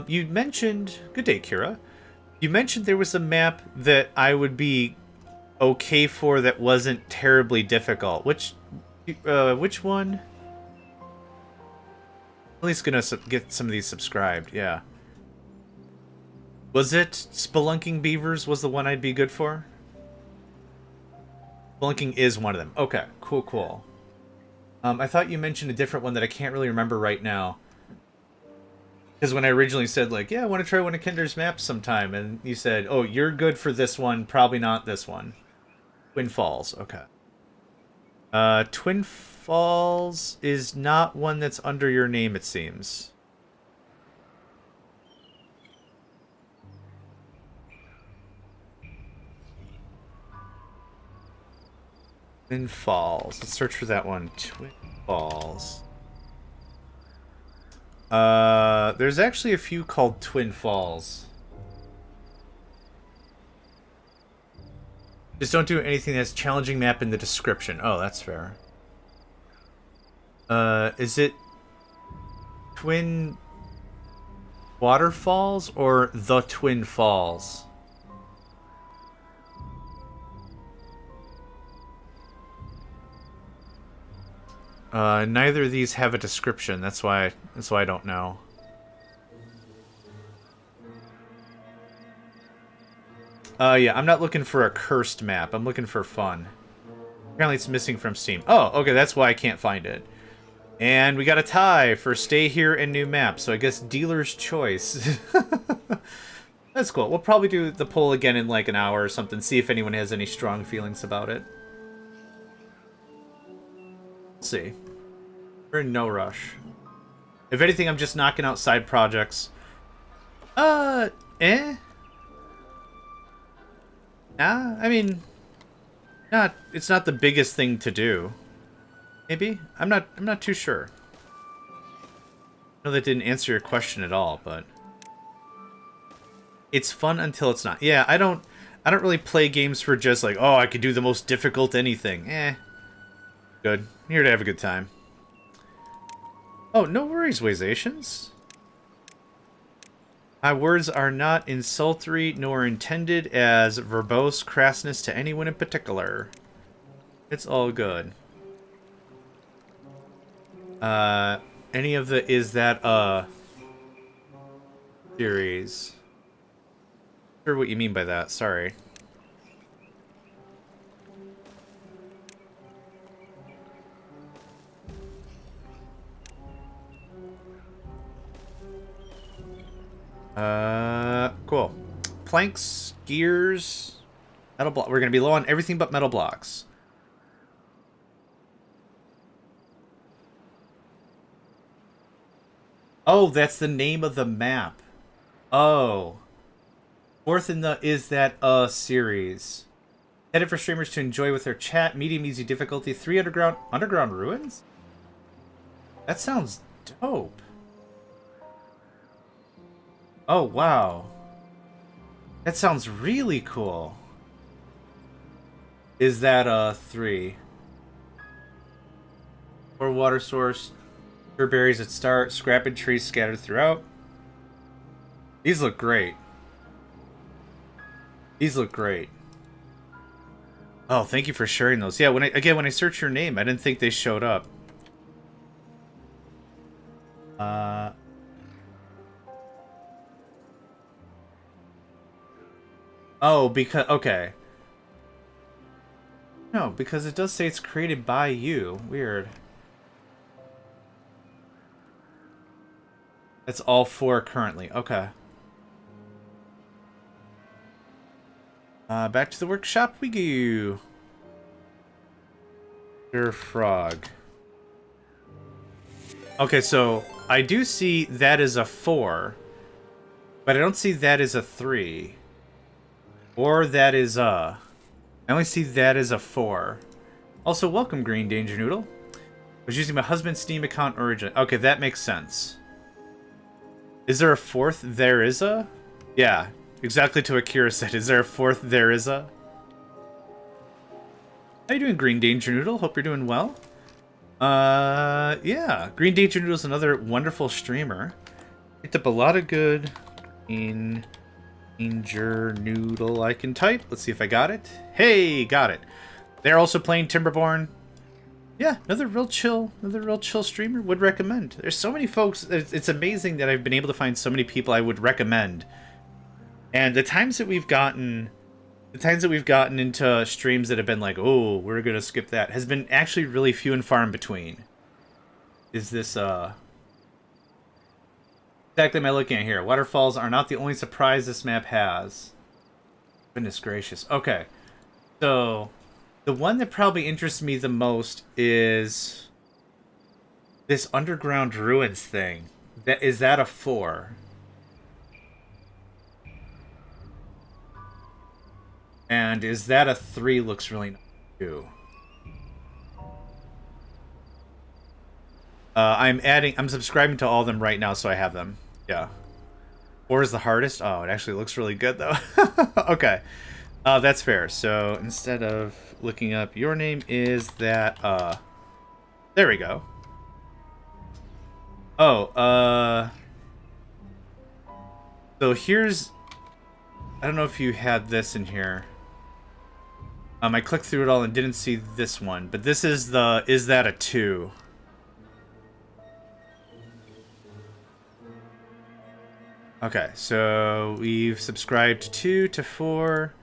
You mentioned... Good day, Kira. You mentioned there was a map that I would be okay for that wasn't terribly difficult. Which one? At least gonna get some of these subscribed, yeah. Was it Spelunking Beavers was the one I'd be good for? Spelunking is one of them. Okay, cool, cool. I thought you mentioned a different one that I can't really remember right now. Because when I originally said, like, yeah, I want to try one of Kinder's maps sometime, and you said, oh, you're good for this one, probably not this one. Twin Falls, okay. Twin Falls is not one that's under your name, it seems. Twin Falls. Let's search for that one. Twin Falls. There's actually a few called Twin Falls. Just don't do anything that's challenging map in the description. Oh, that's fair. Is it Twin Waterfalls or the Twin Falls? Neither of these have a description. That's why I don't know. Yeah, I'm not looking for a cursed map. I'm looking for fun. Apparently it's missing from Steam. Oh, okay, that's why I can't find it. And we got a tie for stay here and new map, so I guess dealer's choice. That's cool. We'll probably do the poll again in like an hour or something, see if anyone has any strong feelings about it. Let's see. We're in no rush. If anything, I'm just knocking out side projects. Nah, I mean, it's not the biggest thing to do. Maybe? I'm not too sure. I know that didn't answer your question at all, but it's fun until it's not. Yeah, I don't really play games for just like, oh, I could do the most difficult anything. Good. I'm here to have a good time. Oh, no worries, Wayzations. My words are not insultory nor intended as verbose crassness to anyone in particular. It's all good. Any of the is that series? Not sure what you mean by that. Sorry. Cool. Planks, gears, metal block. We're gonna be low on everything but metal blocks. Oh, that's the name of the map. Oh. Fourth in the is that series. Headed for streamers to enjoy with their chat, medium easy difficulty, 3 underground ruins? That sounds dope. Oh, wow. That sounds really cool. Is that 3? 4 water source. Berries at start, scrapped trees scattered throughout. These look great. These look great. Oh, thank you for sharing those. Yeah, when I searched your name, I didn't think they showed up. Oh, because okay. No, because it does say it's created by you. Weird. That's all 4 currently. Okay. Back to the workshop we go. Frog. Okay, so I do see that is a 4, but I don't see that as a 3. Or that is a... I only see that as a 4. Also, welcome, Green Danger Noodle. I was using my husband's Steam account origin. Okay, that makes sense. Is there a 4th there is a? Yeah, exactly to what Kira said. Is there a 4th there is a? How you doing, Green Danger Noodle? Hope you're doing well. Yeah. Green Danger Noodle's another wonderful streamer. Picked up a lot of good in Danger Noodle I can type. Let's see if I got it. Hey, got it. They're also playing Timberborn. Yeah, another real chill streamer. Would recommend. There's so many folks. It's amazing that I've been able to find so many people I would recommend. And the times that we've gotten into streams that have been like, oh, we're gonna skip that, has been actually really few and far in between. Is this exactly am I looking at here? Waterfalls are not the only surprise this map has. Goodness gracious. Okay. So the one that probably interests me the most is this underground ruins thing. Is that a 4? And is that a 3? Looks really nice too. I'm subscribing to all of them right now, so I have them. Yeah. 4 is the hardest? Oh, it actually looks really good, though. Okay. That's fair. So, instead of looking up your name, is that, there we go. Oh, so here's, I don't know if you had this in here. I clicked through it all and didn't see this one, but this is the, is that a 2? Okay, so we've subscribed to 2, to 4,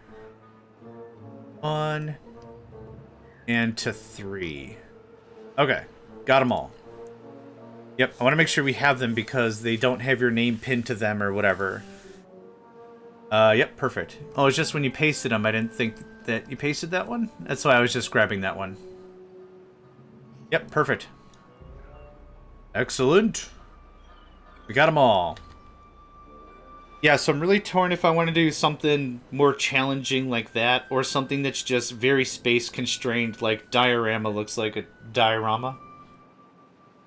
1, and to 3. Okay, got them all. Yep, I want to make sure we have them because they don't have your name pinned to them or whatever. Yep, perfect. Oh, it's just when you pasted them, I didn't think that you pasted that one. That's why I was just grabbing that one. Yep, perfect. Excellent. We got them all. Yeah, so I'm really torn if I want to do something more challenging like that, or something that's just very space constrained, like diorama looks like a diorama.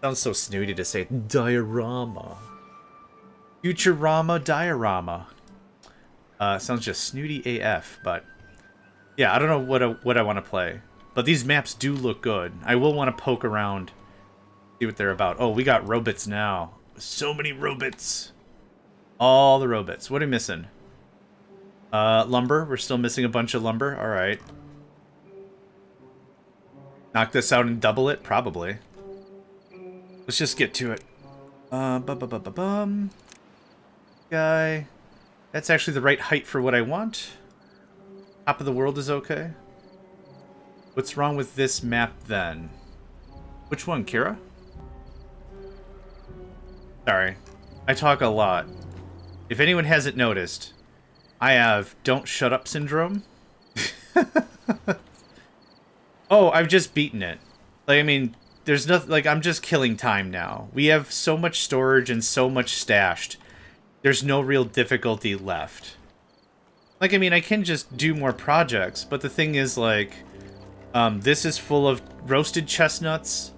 Sounds so snooty to say diorama. Futurama diorama. Sounds just snooty AF, but yeah, I don't know what I want to play. But these maps do look good. I will want to poke around, see what they're about. Oh, we got robots now. So many robots. All the robots. What are we missing? Lumber. We're still missing a bunch of lumber. All right. Knock this out and double it? Probably. Let's just get to it. Guy. That's actually the right height for what I want. Top of the world is okay. What's wrong with this map then? Which one, Kira? Sorry. I talk a lot. If anyone hasn't noticed, I have don't shut up syndrome. Oh, I've just beaten it. Like, I mean, there's nothing, like, I'm just killing time now. We have so much storage and so much stashed. There's no real difficulty left. Like, I mean, I can just do more projects, but the thing is, like, this is full of roasted chestnuts,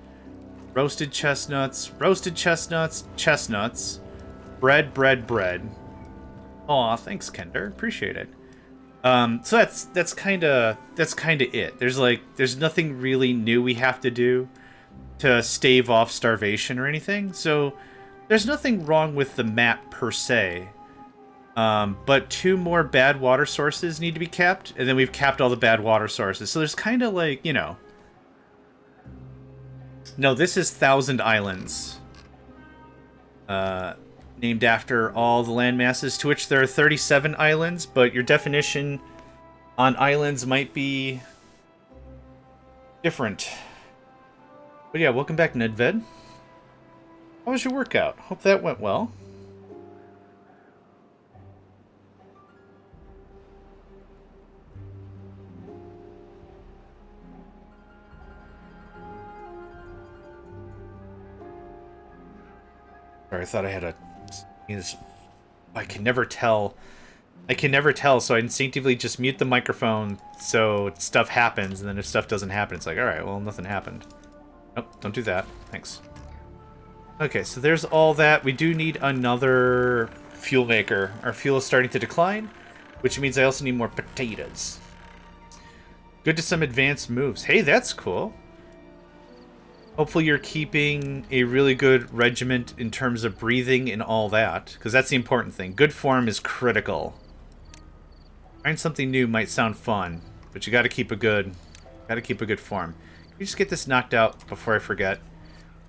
chestnuts, bread. Aw, thanks, Kender. Appreciate it. So that's kind of it. There's nothing really new we have to do to stave off starvation or anything. So there's nothing wrong with the map per se. But 2 more bad water sources need to be capped, and then we've capped all the bad water sources. So there's kind of like, you know... No, this is Thousand Islands. Named after all the land masses, to which there are 37 islands, but your definition on islands might be different. But yeah, welcome back, Nedved. How was your workout? Hope that went well. Sorry, I thought I had a... I can never tell. So I instinctively just mute the microphone so stuff happens, and then if stuff doesn't happen, it's like, alright, well, nothing happened. Nope, don't do that. Thanks. Okay, so there's all that. We do need another fuel maker. Our fuel is starting to decline, which means I also need more potatoes. Good to some advanced moves. Hey, that's cool. Hopefully you're keeping a really good regiment in terms of breathing and all that, because that's the important thing. Good form is critical. Trying something new might sound fun, but you gotta keep a good form. Can we just get this knocked out before I forget?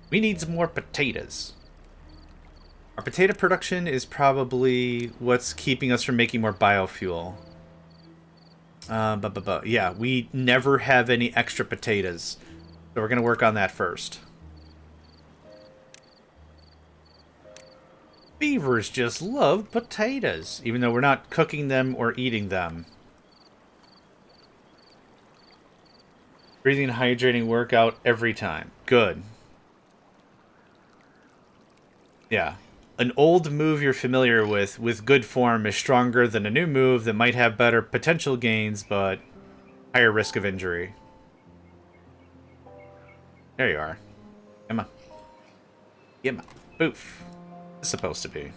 We need some more potatoes. Our potato production is probably what's keeping us from making more biofuel. Yeah, we never have any extra potatoes. So we're going to work on that first. Beavers just love potatoes, even though we're not cooking them or eating them. Breathing and hydrating workout every time. Good. Yeah. An old move you're familiar with good form, is stronger than a new move that might have better potential gains, but higher risk of injury. There you are. Come on. Come on. Boof. It's supposed to be.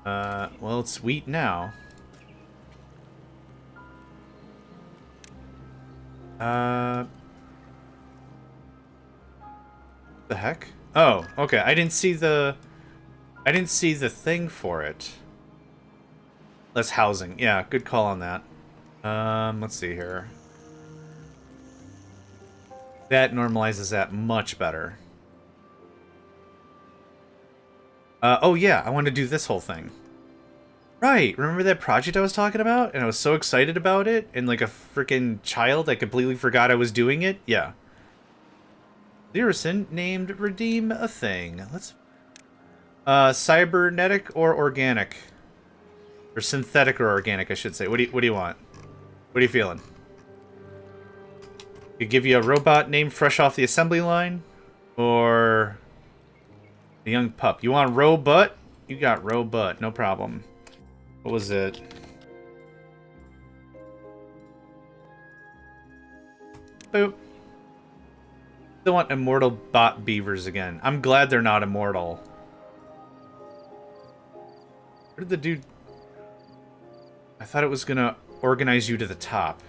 Well, it's wheat now. The heck? Oh, okay. I didn't see the thing for it. Less housing. Yeah, good call on that. Let's see here. That normalizes that much better. Oh yeah, I want to do this whole thing. Right, remember that project I was talking about? And I was so excited about it, and like a freaking child, I completely forgot I was doing it? Yeah. Lyrison named Redeem a Thing. Let's... cybernetic or organic? Or synthetic or organic, I should say. What do you want? What are you feeling? Could give you a robot name fresh off the assembly line, or a young pup. You want Robot? You got Robot, no problem. What was it? Boop. Still want immortal bot beavers again. I'm glad they're not immortal. Where did the dude... I thought it was gonna organize you to the top.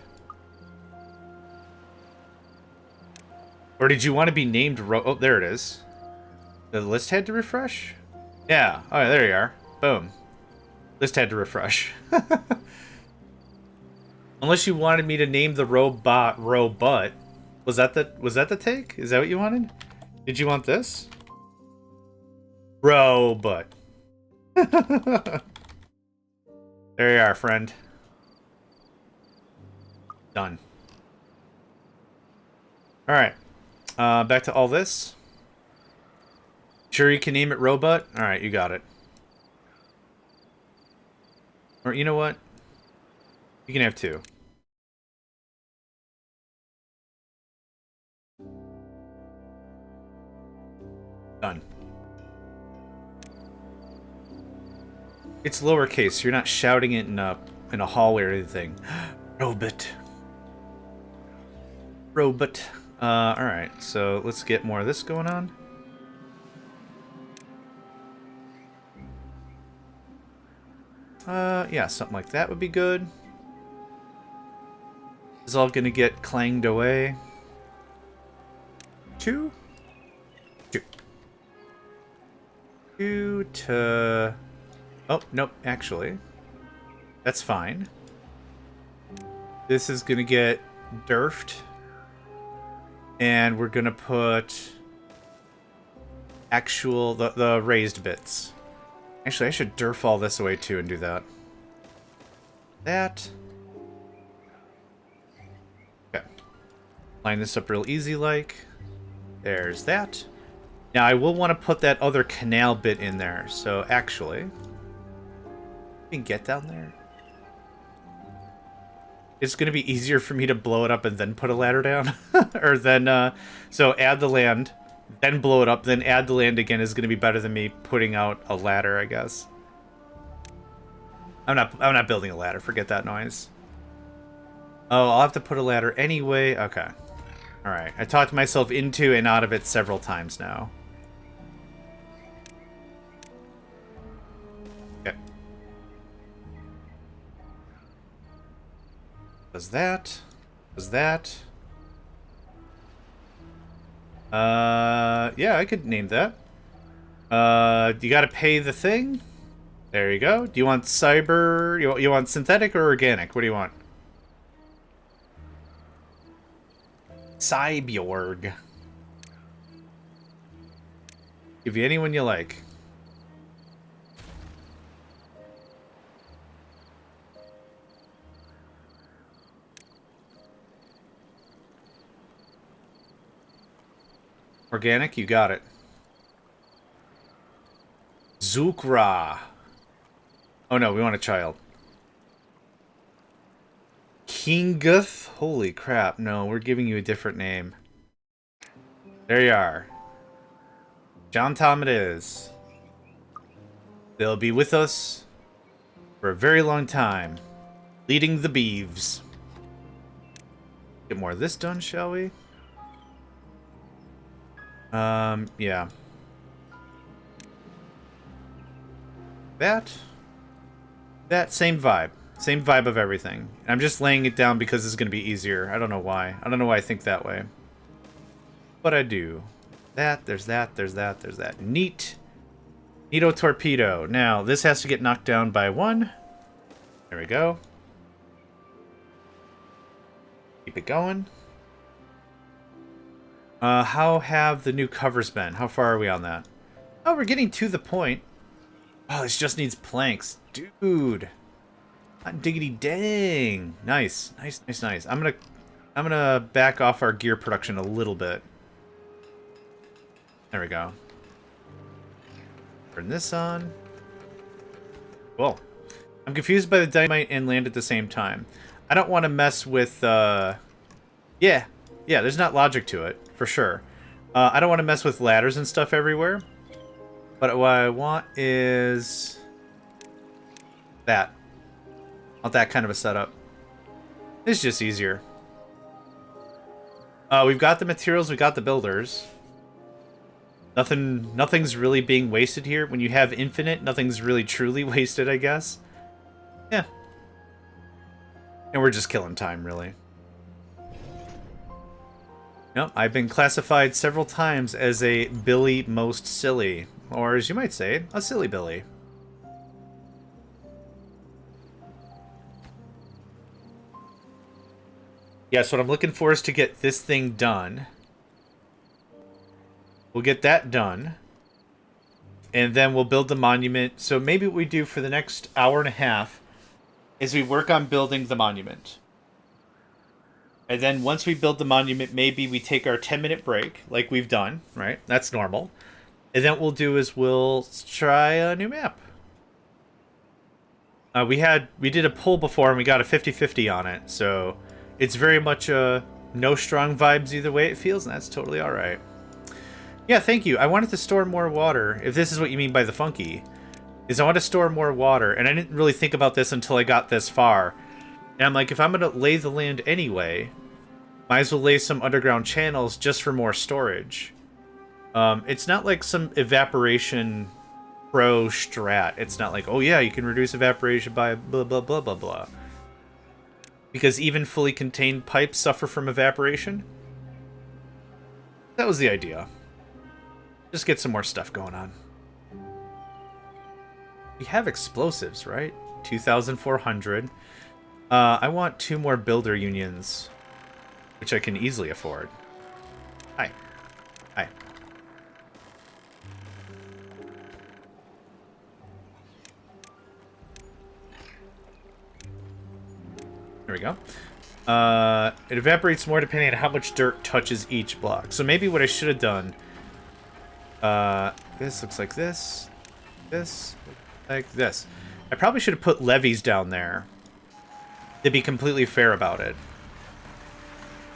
Or did you want to be named Oh, there it is. The list had to refresh? Yeah. Oh, there you are. Boom. List had to refresh. Unless you wanted me to name the robot Robot. Was that the take? Is that what you wanted? Did you want this? Robot. There you are, friend. Done. Alright. Back to all this. Sure you can name it Robot? Alright, you got it. Or you know what? You can have 2. Done. It's lowercase. You're not shouting it in a hallway or anything. Robot. Robot. Alright, so let's get more of this going on. Yeah, something like that would be good. This is all gonna get clanged away. 2? 2. 2 to... Oh, nope, actually. That's fine. This is going to get derfed. And we're going to put actual... the raised bits. Actually, I should derf all this away too and do that. That. Okay. Line this up real easy like. There's that. Now, I will want to put that other canal bit in there. So, actually... We can get down there. It's going to be easier for me to blow it up and then put a ladder down. Or then, so add the land, then blow it up, then add the land again is going to be better than me putting out a ladder, I guess. I'm not building a ladder. Forget that noise. Oh, I'll have to put a ladder anyway. Okay. All right. I talked myself into and out of it several times now. Okay. Does that? Does that? Yeah, I could name that. You gotta pay the thing? There you go. Do you want cyber? You want synthetic or organic? What do you want? Cyborg. Give you anyone you like. Organic, you got it. Zukra. Oh no, we want a child. Kinguth? Holy crap, no, we're giving you a different name. There you are. John Tom it is. They'll be with us for a very long time. Leading the beeves. Get more of this done, shall we? Yeah. That same vibe. Same vibe of everything. I'm just laying it down because it's going to be easier. I don't know why. I don't know why I think that way. But I do. There's that. Neat. Neato torpedo. Now, this has to get knocked down by 1. There we go. Keep it going. How have the new covers been? How far are we on that? Oh, we're getting to the point. Oh, this just needs planks. Dude. Hot diggity dang. Nice. I'm gonna back off our gear production a little bit. There we go. Turn this on. Cool. I'm confused by the dynamite and land at the same time. I don't want to mess with, Yeah, there's not logic to it, for sure. I don't want to mess with ladders and stuff everywhere. But what I want is... that. I want that kind of a setup. It's just easier. We've got the materials, we got the builders. Nothing's really being wasted here. When you have infinite, nothing's really truly wasted, I guess. Yeah. And we're just killing time, really. Nope, I've been classified several times as a Billy Most Silly. Or, as you might say, a Silly Billy. Yeah, so what I'm looking for is to get this thing done. We'll get that done. And then we'll build the monument. So maybe what we do for the next hour and a half is we work on building the monument. And then once we build the monument, maybe we take our 10-minute break, like we've done, right? That's normal. And then what we'll do is we'll try a new map. We did a poll before and we got a 50-50 on it, so it's very much no strong vibes either way it feels, and that's totally alright. Yeah, thank you. I wanted to store more water, if this is what you mean by the funky. Is I want to store more water, and I didn't really think about this until I got this far. And I'm like, if I'm going to lay the land anyway, might as well lay some underground channels just for more storage. It's not like some evaporation pro strat. It's not like, oh yeah, you can reduce evaporation by blah, blah, blah, blah, blah. Because even fully contained pipes suffer from evaporation. That was the idea. Just get some more stuff going on. We have explosives, right? 2,400. I want 2 more builder unions, which I can easily afford. Hi. Hi. There we go. It evaporates more depending on how much dirt touches each block. So maybe what I should have done... this looks like this. This. Like this. I probably should have put levees down there. To be completely fair about it.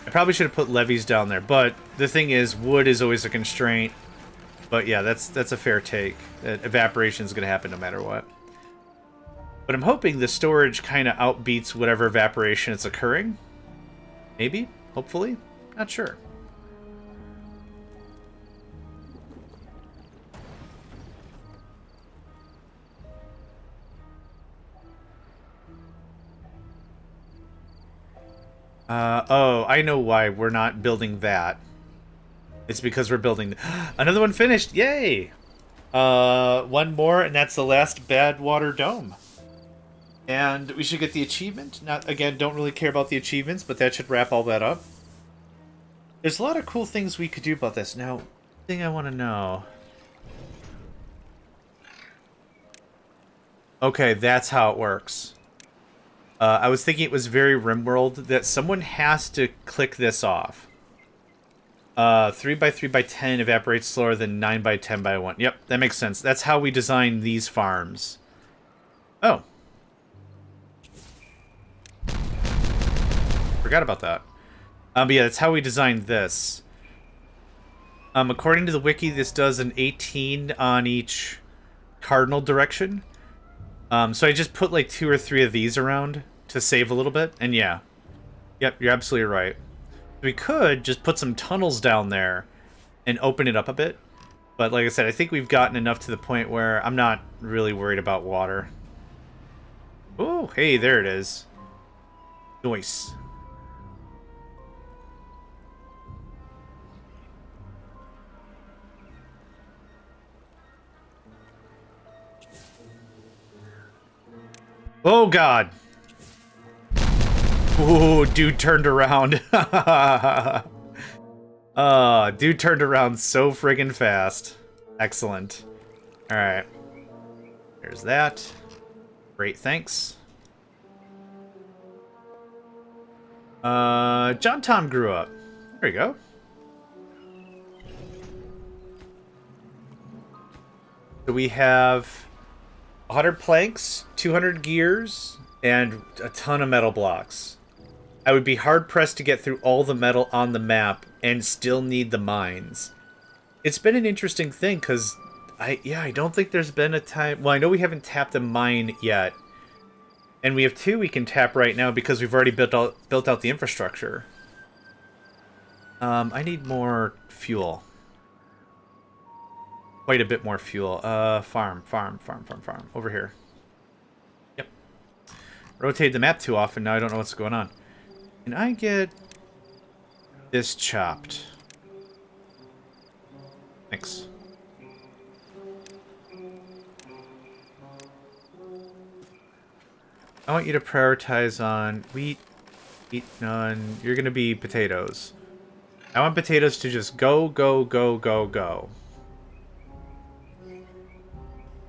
I probably should have put levees down there, but the thing is, wood is always a constraint. But yeah, that's a fair take. Evaporation is going to happen no matter what. But I'm hoping the storage kind of outbeats whatever evaporation is occurring. Maybe? Hopefully? Not sure. Oh, I know why we're not building that. It's because we're building... Another one finished! Yay! One more, and that's the last Badwater Dome. And we should get the achievement. Not, again, don't really care about the achievements, but that should wrap all that up. There's a lot of cool things we could do about this. Now, thing I want to know... Okay, that's how it works. I was thinking it was very RimWorld, that someone has to click this off. 3x3x10 evaporates slower than 9x10x1. Yep, that makes sense. That's how we design these farms. Oh. Forgot about that. But yeah, that's how we designed this. According to the wiki, this does an 18 on each cardinal direction. So I just put like 2 or 3 of these around to save a little bit, and yeah. Yep, you're absolutely right. We could just put some tunnels down there and open it up a bit. But like I said, I think we've gotten enough to the point where I'm not really worried about water. Oh, hey, there it is. Nice. Oh, God. Ooh, dude turned around. Dude turned around so friggin' fast. Excellent. Alright. There's that. Great, thanks. John Tom grew up. There you go. So we have 100 planks, 200 gears, and a ton of metal blocks. I would be hard-pressed to get through all the metal on the map and still need the mines. It's been an interesting thing, because I don't think there's been a time... Well, I know we haven't tapped a mine yet. And we have 2 we can tap right now because we've already built out the infrastructure. I need more fuel. Quite a bit more fuel. Farm. Over here. Yep. Rotate the map too often, now I don't know what's going on. Can I get this chopped? Thanks. I want you to prioritize on wheat, none. You're gonna be potatoes. I want potatoes to just go.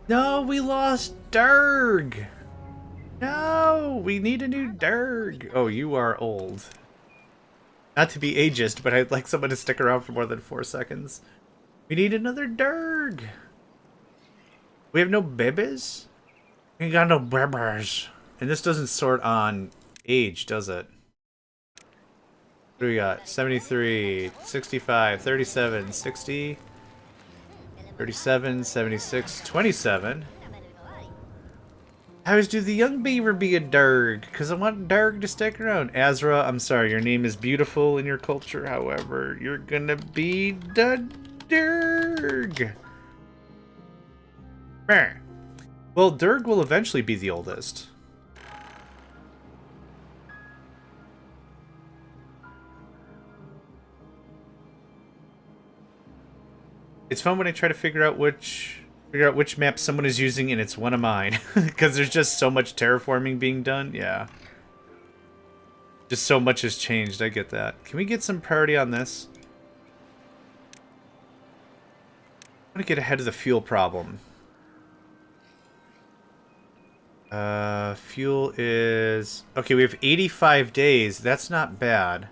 No, we lost Durg! No, we need a new Durg. Oh, you are old. Not to be ageist, but I'd like someone to stick around for more than 4 seconds. We need another Durg. We have no babies? We ain't got no babies. And this doesn't sort on age, does it? What do we got? 73, 65, 37, 60, 37, 76, 27. How do the young beaver be a Durg? Because I want Durg to stick around. Azra, I'm sorry, your name is beautiful in your culture. However, you're gonna be the Durg. Meh. Well, Durg will eventually be the oldest. It's fun when I try to figure out which Figure out which map someone is using, and it's one of mine. Because there's just so much terraforming being done. Yeah. Just so much has changed. I get that. Can we get some priority on this? I want to get ahead of the fuel problem. Fuel is... Okay, we have 85 days. That's not bad.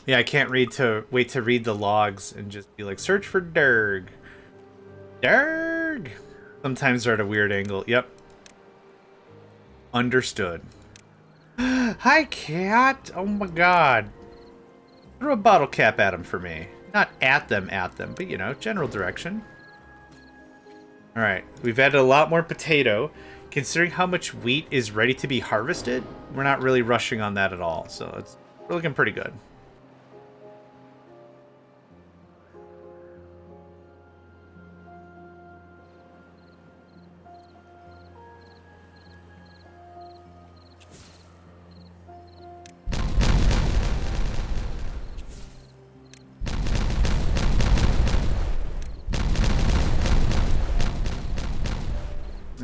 Yeah, I can't wait to read the logs and just be like, search for Derg. Derg! Sometimes they're at a weird angle. Yep. Understood. Hi, cat! Oh my god. Throw a bottle cap at them for me. Not at them, but, you know, general direction. Alright, we've added a lot more potato. Considering how much wheat is ready to be harvested, we're not really rushing on that at all. So we're looking pretty good.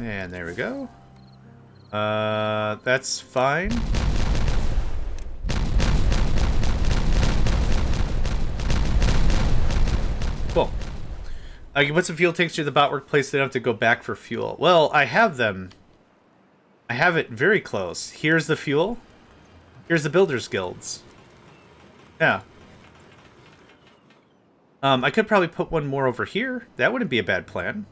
And there we go. That's fine. Cool. I can put some fuel tanks through the bot workplace so they don't have to go back for fuel. Well, I have them. I have it very close. Here's the fuel. Here's the Builders Guilds. Yeah. I could probably put one more over here. That wouldn't be a bad plan.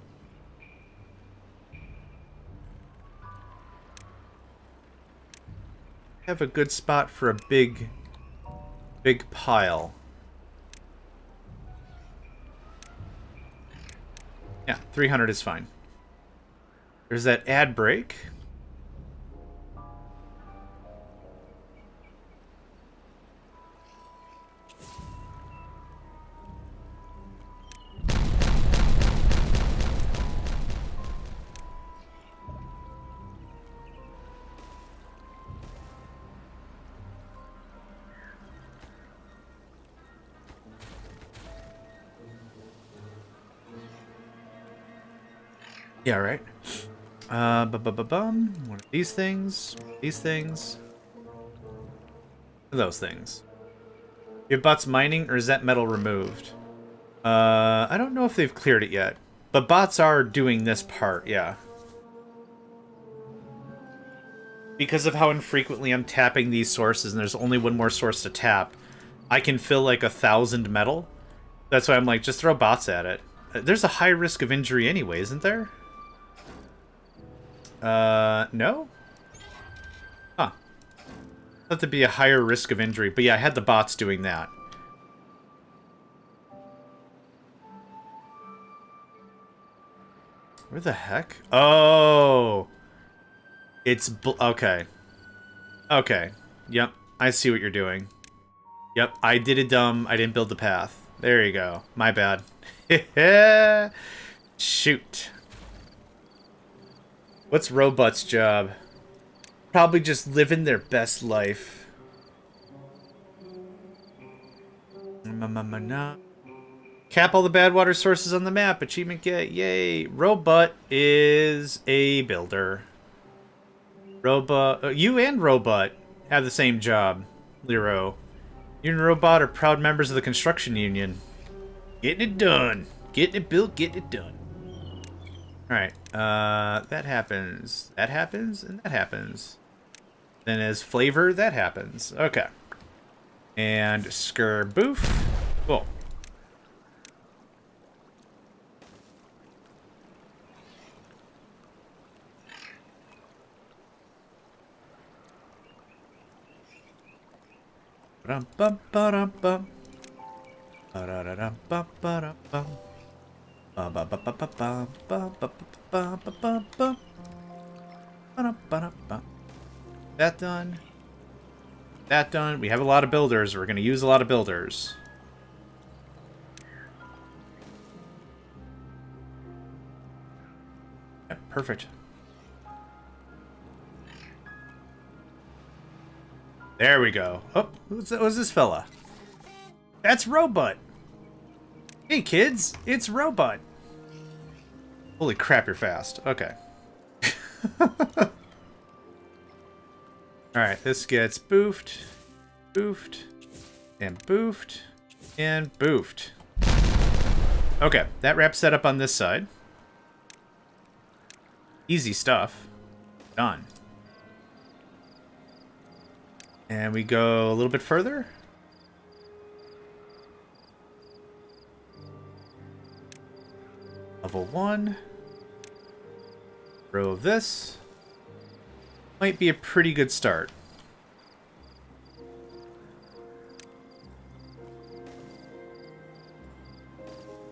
Have a good spot for a big pile. Yeah, 300 is fine. There's that ad break. Yeah, right. One of these things. These things. Those things. You have bots mining, or is that metal removed? I don't know if they've cleared it yet. But bots are doing this part, yeah. Because of how infrequently I'm tapping these sources, and there's only one more source to tap, I can fill like 1,000 metal. That's why I'm like, just throw bots at it. There's a high risk of injury anyway, isn't there? No? Huh. Thought there'd be a higher risk of injury, but yeah, I had the bots doing that. Where the heck? Oh! It's okay. Okay. Yep, I see what you're doing. Yep, I did it dumb. I didn't build the path. There you go. My bad. Shoot. What's Robot's job? Probably just living their best life. Cap all the bad water sources on the map. Achievement get. Yay. Robot is a builder. Robot. You and Robot have the same job, Lero. You and Robot are proud members of the construction union. Getting it done. Getting it built, getting it done. Alright, that happens, and that happens. Then as flavor, that happens. Okay. And Skirboof. Cool. Ba-dum-bum-ba-dum-bum. Ba-da-da-dum-bum-ba-dum-bum. That done. That done. We have a lot of builders. We're going to use a lot of builders. Yeah, perfect. There we go. Oh, who's this fella? That's Robot. Hey kids, it's Robot. Holy crap, you're fast. Okay. Alright, this gets boofed, boofed, and boofed, and boofed. Okay, that wraps that up on this side. Easy stuff. Done. And we go a little bit further. Level 1. Row of this. Might be a pretty good start.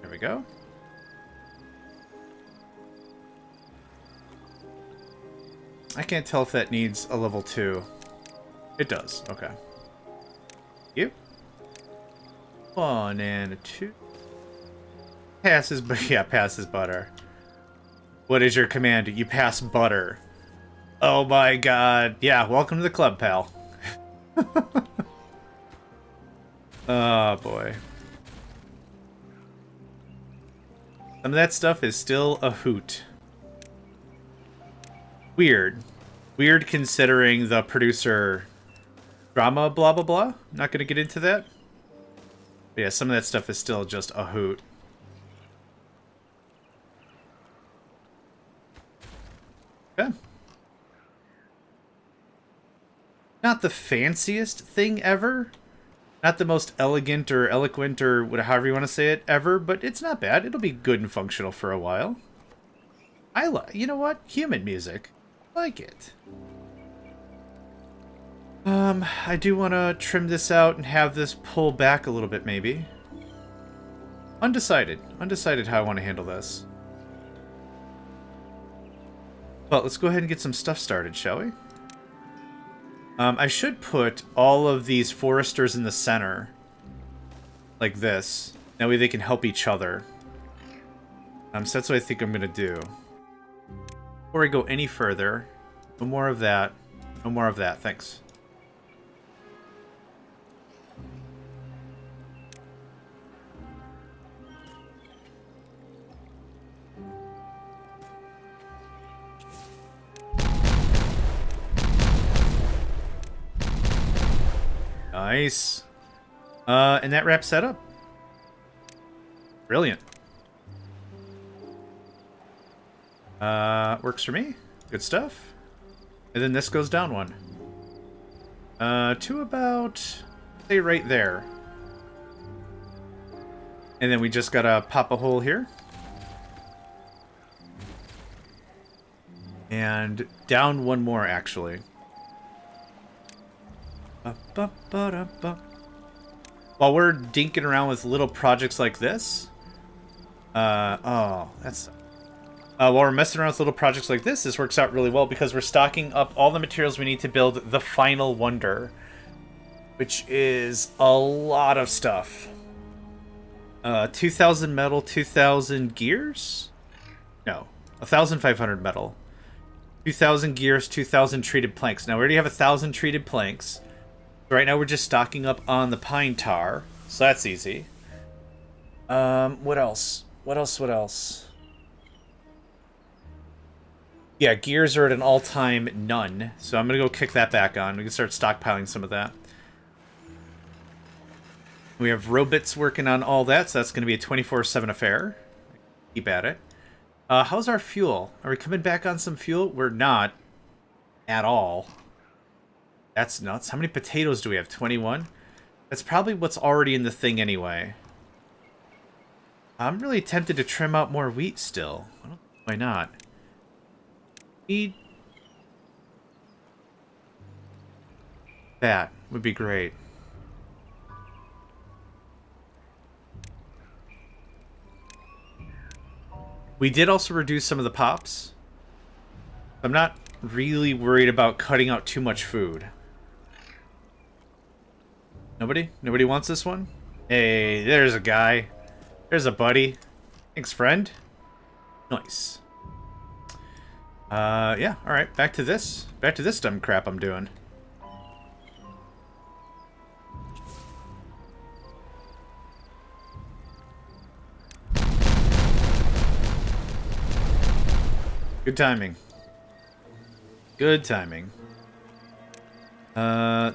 There we go. I can't tell if that needs a level 2. It does. Okay. Yep. 1 and a 2. Passes, but yeah, passes butter. What is your command? You pass butter. Oh my god. Yeah, welcome to the club, pal. Oh boy. Some of that stuff is still a hoot. Weird. Weird considering the producer drama blah blah blah. Not gonna get into that. But yeah, some of that stuff is still just a hoot. Okay. Not the fanciest thing ever. Not the most elegant or eloquent or however you want to say it ever, but it's not bad. It'll be good and functional for a while. You know what? Human music. I like it. I do want to trim this out and have this pull back a little bit, maybe. Undecided. Undecided how I want to handle this. Well, let's go ahead and get some stuff started, shall we? I should put all of these foresters in the center. Like this. That way they can help each other. So that's what I think I'm going to do. Before I go any further, no more of that. No more of that, thanks. Nice. And that wraps that up. Brilliant. Works for me. Good stuff. And then this goes down one. To about, say, right there. And then we just gotta pop a hole here. And down one more, actually. While we're dinking around with little projects like this, while we're messing around with little projects like this works out really well because we're stocking up all the materials we need to build the final wonder, which is a lot of stuff. 2,000 metal, 2,000 gears? No, 1,500 metal. 2,000 gears, 2,000 treated planks. Now we already have 1,000 treated planks. Right now we're just stocking up on the pine tar, so that's easy. What else? What else? Yeah, gears are at an all-time none, so I'm gonna go kick that back on. We can start stockpiling some of that. We have robots working on all that, so that's gonna be a 24/7 affair. Keep at it. How's our fuel? Are we coming back on some fuel? We're not. At all. That's nuts. How many potatoes do we have? 21? That's probably what's already in the thing anyway. I'm really tempted to trim out more wheat still. Why not? That would be great. We did also reduce some of the pops. I'm not really worried about cutting out too much food. Nobody? Nobody wants this one? Hey, there's a guy. There's a buddy. Thanks, friend. Nice. Yeah, alright, back to this. Back to this dumb crap I'm doing. Good timing. Good timing.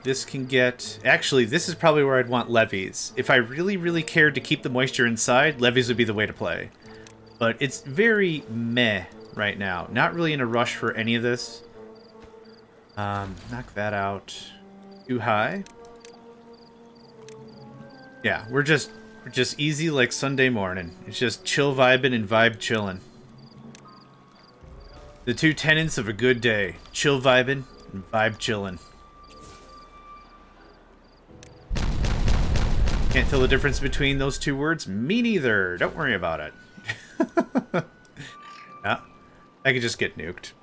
This can get... Actually, this is probably where I'd want levees. If I really, really cared to keep the moisture inside, levees would be the way to play. But it's very meh right now. Not really in a rush for any of this. Knock that out. Too high. Yeah, we're just easy like Sunday morning. It's just chill vibing and vibe chilling. The two tenets of a good day. Chill vibing and vibe chilling. Can't tell the difference between those two words? Me neither. Don't worry about it. Yeah, I could just get nuked.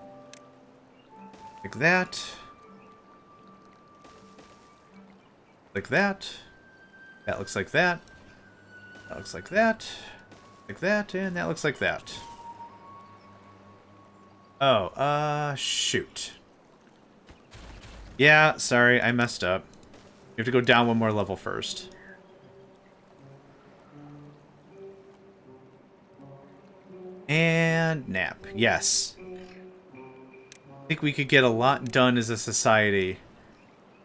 Like that. Like that. That looks like that. That looks like that. Like that, and that looks like that. Oh, shoot. Yeah, sorry, I messed up. You have to go down one more level first. And nap. Yes. I think we could get a lot done as a society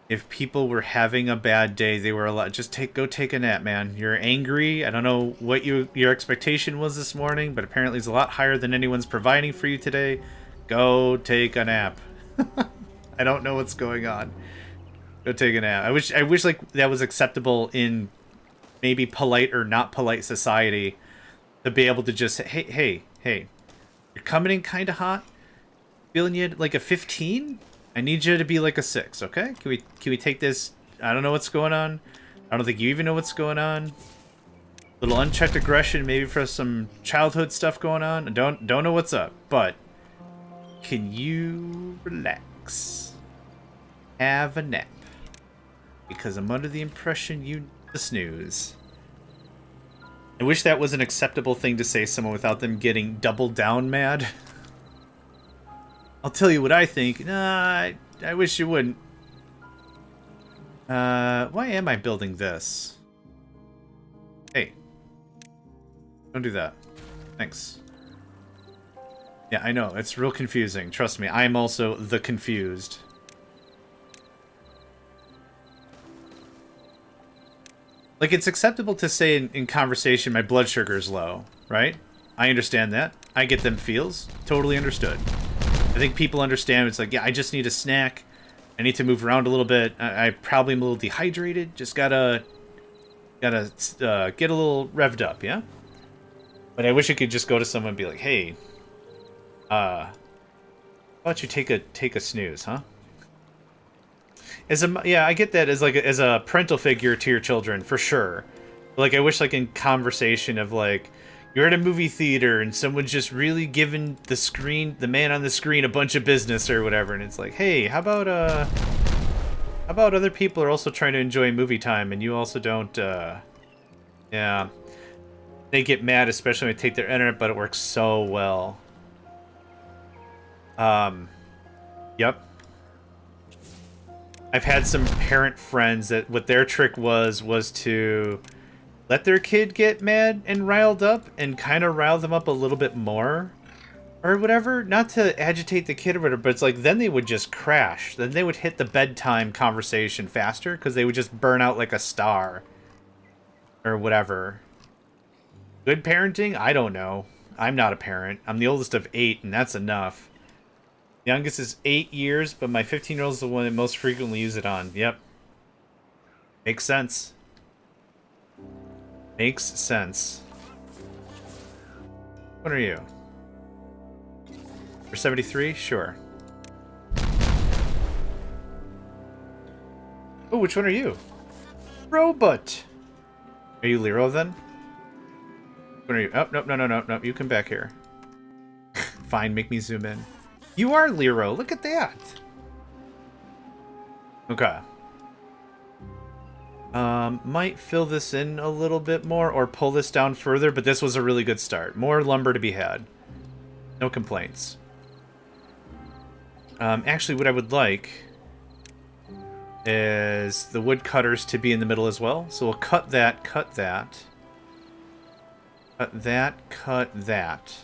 if people were having a bad day. They were allowed just go take a nap, man. You're angry. I don't know what your expectation was this morning, but apparently it's a lot higher than anyone's providing for you today. Go take a nap. I don't know what's going on. Go take a nap. I wish like that was acceptable in maybe polite or not polite society, to be able to just hey, you're coming in kind of hot. Feeling you like a 15? I need you to be like a 6, okay? Can we take this? I don't know what's going on. I don't think you even know what's going on. Little unchecked aggression, maybe for some childhood stuff going on. I don't know what's up, but can you relax? Have a nap. Because I'm under the impression you need to snooze. I wish that was an acceptable thing to say to someone without them getting double down mad. I'll tell you what I think. Nah, I wish you wouldn't. Why am I building this? Hey. Don't do that. Thanks. Yeah, I know. It's real confusing. Trust me. I am also the confused. Like, it's acceptable to say in conversation, my blood sugar is low, right? I understand that. I get them feels. Totally understood. I think people understand. It's like, yeah, I just need a snack. I need to move around a little bit. I probably am a little dehydrated. Just gotta get a little revved up, yeah? But I wish I could just go to someone and be like, hey, how about you take a snooze, huh? Yeah, I get that as a parental figure to your children for sure. But like, I wish like in conversation of like, you're at a movie theater and someone's just really giving the man on the screen a bunch of business or whatever, and it's like, hey, how about other people are also trying to enjoy movie time and you also don't, yeah. They get mad, especially when they take their internet, but it works so well. Yep. I've had some parent friends that what their trick was to let their kid get mad and riled up and kind of rile them up a little bit more or whatever. Not to agitate the kid or whatever, but it's like then they would just crash. Then they would hit the bedtime conversation faster because they would just burn out like a star or whatever. Good parenting? I don't know. I'm not a parent. I'm the oldest of 8, and that's enough. Youngest is 8 years, but my 15-year-old is the one that most frequently use it on. Yep. Makes sense. Makes sense. What are you? For 73? Sure. Oh, which one are you? Robot! Are you Lero then? What are you? Oh, no. You come back here. Fine, make me zoom in. You are Lero. Look at that. Okay. Might fill this in a little bit more or pull this down further, but this was a really good start. More lumber to be had. No complaints. Actually, what I would like is the woodcutters to be in the middle as well. So we'll cut that, cut that. Cut that, cut that.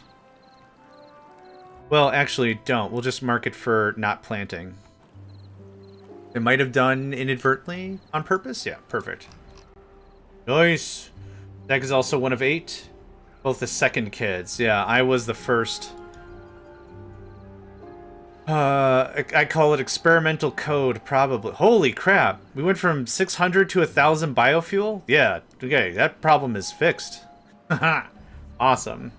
Well, actually, don't. We'll just mark it for not planting. It might have done inadvertently on purpose. Yeah, perfect. Nice. Zach is also one of 8. Both the second kids. Yeah, I was the first. I call it experimental code, probably. Holy crap. We went from 600 to 1,000 biofuel? Yeah, okay, that problem is fixed. Awesome.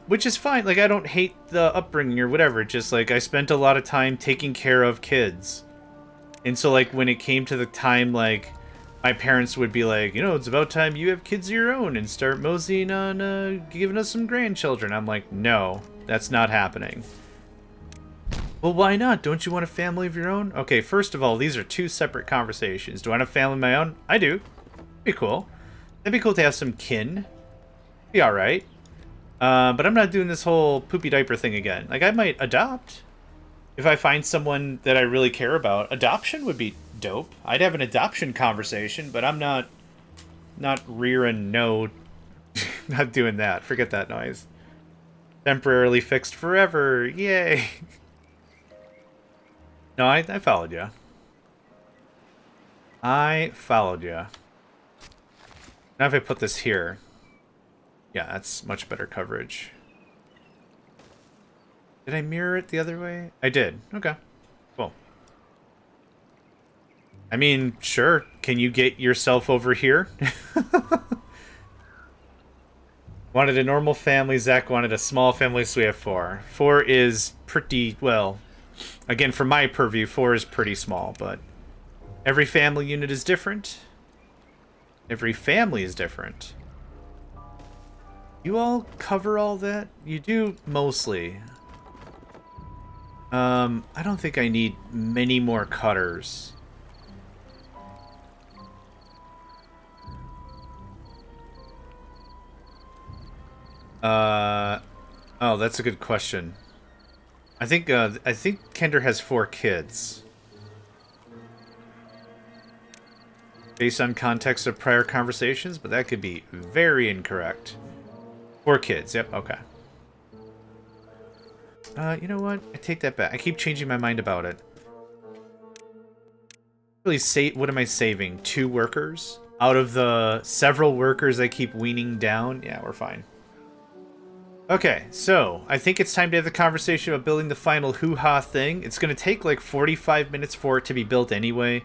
Which is fine. Like, I don't hate the upbringing or whatever. Just, like, I spent a lot of time taking care of kids. And so, like, when it came to the time, like, my parents would be like, you know, it's about time you have kids of your own and start moseying on giving us some grandchildren. I'm like, no, that's not happening. Well, why not? Don't you want a family of your own? Okay, first of all, these are 2 separate conversations. Do I want a family of my own? I do. Be cool. That'd be cool to have some kin. Be alright. But I'm not doing this whole poopy diaper thing again. Like, I might adopt. If I find someone that I really care about, adoption would be dope. I'd have an adoption conversation, but I'm not rearing no... not doing that. Forget that noise. Temporarily fixed forever. Yay. No, I followed you. I followed you. Now if I put this here... yeah, that's much better coverage. Did I mirror it the other way? I did. Okay. Cool. I mean, sure. Can you get yourself over here? Wanted a normal family. Zach wanted a small family, so we have 4. 4 is pretty, well... again, from my purview, 4 is pretty small, but... every family unit is different. Every family is different. You all cover all that? You do, mostly. I don't think I need many more cutters. Oh, that's a good question. I think Kender has 4 kids. Based on context of prior conversations, but that could be very incorrect. 4 kids, yep, okay. You know what? I take that back. I keep changing my mind about it. Really, what am I saving? 2 workers? Out of the several workers I keep weaning down? Yeah, we're fine. Okay, so I think it's time to have the conversation about building the final hoo-ha thing. It's going to take like 45 minutes for it to be built anyway.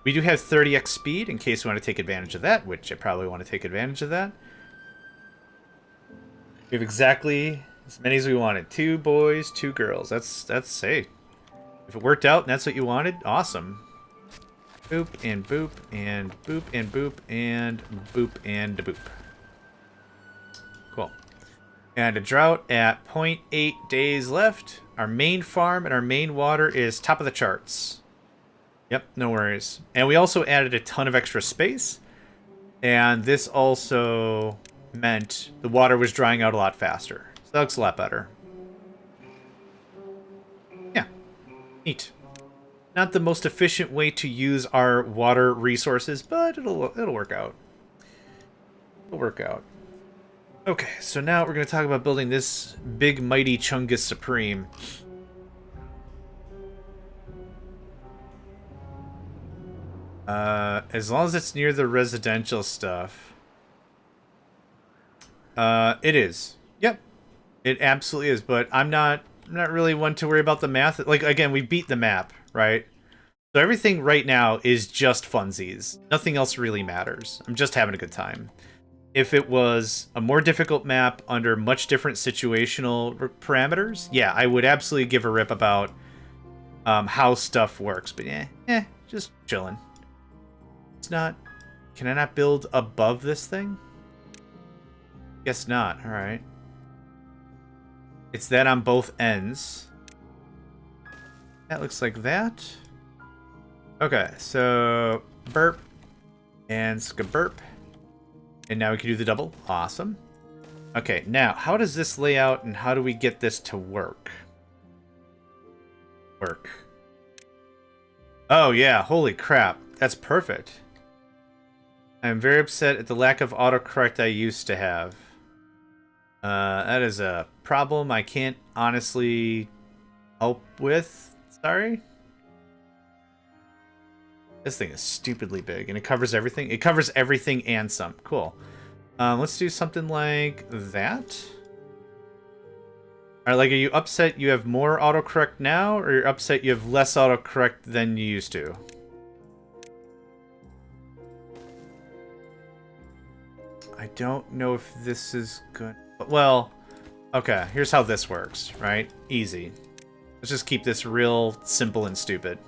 We do have 30x speed in case we want to take advantage of that, which I probably want to take advantage of that. We have exactly as many as we wanted. 2 boys, 2 girls. That's hey. If it worked out and that's what you wanted, awesome. Boop and boop and boop and boop and boop and boop. Cool. And a drought at 0.8 days left. Our main farm and our main water is top of the charts. Yep, no worries. And we also added a ton of extra space. And this also meant the water was drying out a lot faster. So that looks a lot better. Yeah. Neat. Not the most efficient way to use our water resources, but it'll work out. It'll work out. Okay, so now we're going to talk about building this big mighty Chungus Supreme. As long as it's near the residential stuff. It is. Yep. It absolutely is, but I'm not really one to worry about the math. Like, again, we beat the map, right? So everything right now is just funsies. Nothing else really matters. I'm just having a good time. If it was a more difficult map under much different situational parameters, yeah, I would absolutely give a rip about how stuff works. But yeah, just chilling. It's not... Can I not build above this thing? Guess not. All right. It's that on both ends. That looks like that. Okay, so burp and skaburp. And now we can do the double. Awesome. Okay, now, how does this lay out and how do we get this to work? Oh, yeah. Holy crap. That's perfect. I'm very upset at the lack of autocorrect I used to have. That is a problem I can't honestly help with. Sorry. This thing is stupidly big, and it covers everything. It covers everything and some. Cool. Let's do something like that. Alright, like, are you upset you have more autocorrect now, or you're upset you have less autocorrect than you used to? I don't know if this is good. Well, okay, here's how this works, right? Easy. Let's just keep this real simple and stupid.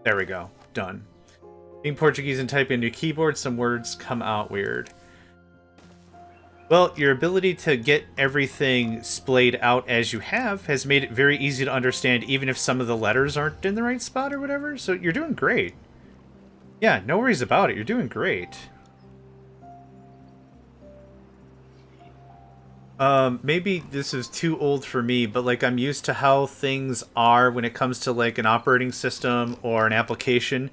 There we go. Done. Being Portuguese and typing into your keyboard, some words come out weird. Well, your ability to get everything splayed out as you have has made it very easy to understand, even if some of the letters aren't in the right spot or whatever. So you're doing great. Yeah, no worries about it. You're doing great. Maybe this is too old for me, but like I'm used to how things are when it comes to like an operating system or an application.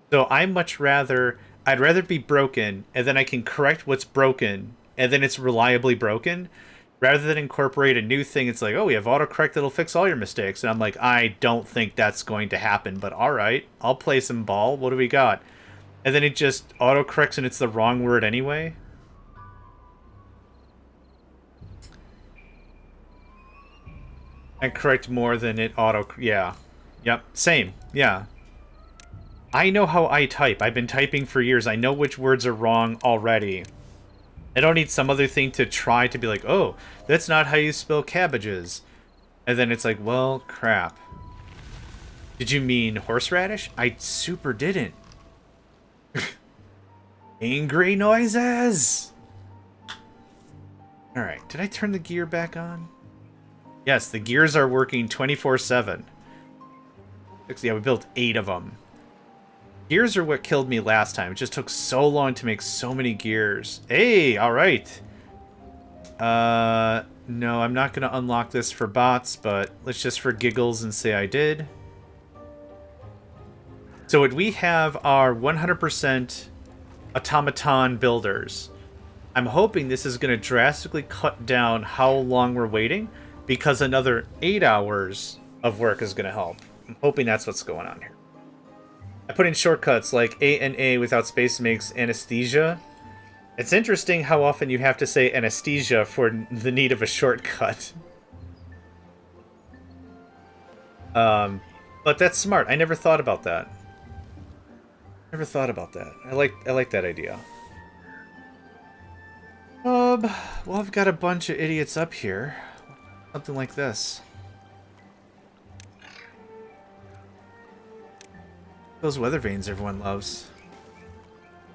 So I'd rather be broken and then I can correct what's broken and then it's reliably broken, rather than incorporate a new thing. It's like, oh, we have autocorrect that'll fix all your mistakes. And I'm like, I don't think that's going to happen, but all right, I'll play some ball. What do we got? And then it just autocorrects and it's the wrong word anyway. I correct more than it yeah. Yep, same, yeah. I know how I type. I've been typing for years. I know which words are wrong already. I don't need some other thing to try to be like, oh, that's not how you spell cabbages. And then it's like, well, crap. Did you mean horseradish? I super didn't. Angry noises! Alright, did I turn the gear back on? Yes, the gears are working 24/7. Yeah, we built 8 of them. Gears are what killed me last time. It just took so long to make so many gears. Hey, alright. No, I'm not going to unlock this for bots, but let's just for giggles and say I did. So what we have are 100% automaton builders. I'm hoping this is going to drastically cut down how long we're waiting, because another 8 hours of work is going to help. I'm hoping that's what's going on here. I put in shortcuts like A and A without space makes anesthesia. It's interesting how often you have to say anesthesia for the need of a shortcut. But that's smart. I never thought about that. Never thought about that. I like that idea. Well, I've got a bunch of idiots up here. Something like this. Those weather vanes everyone loves.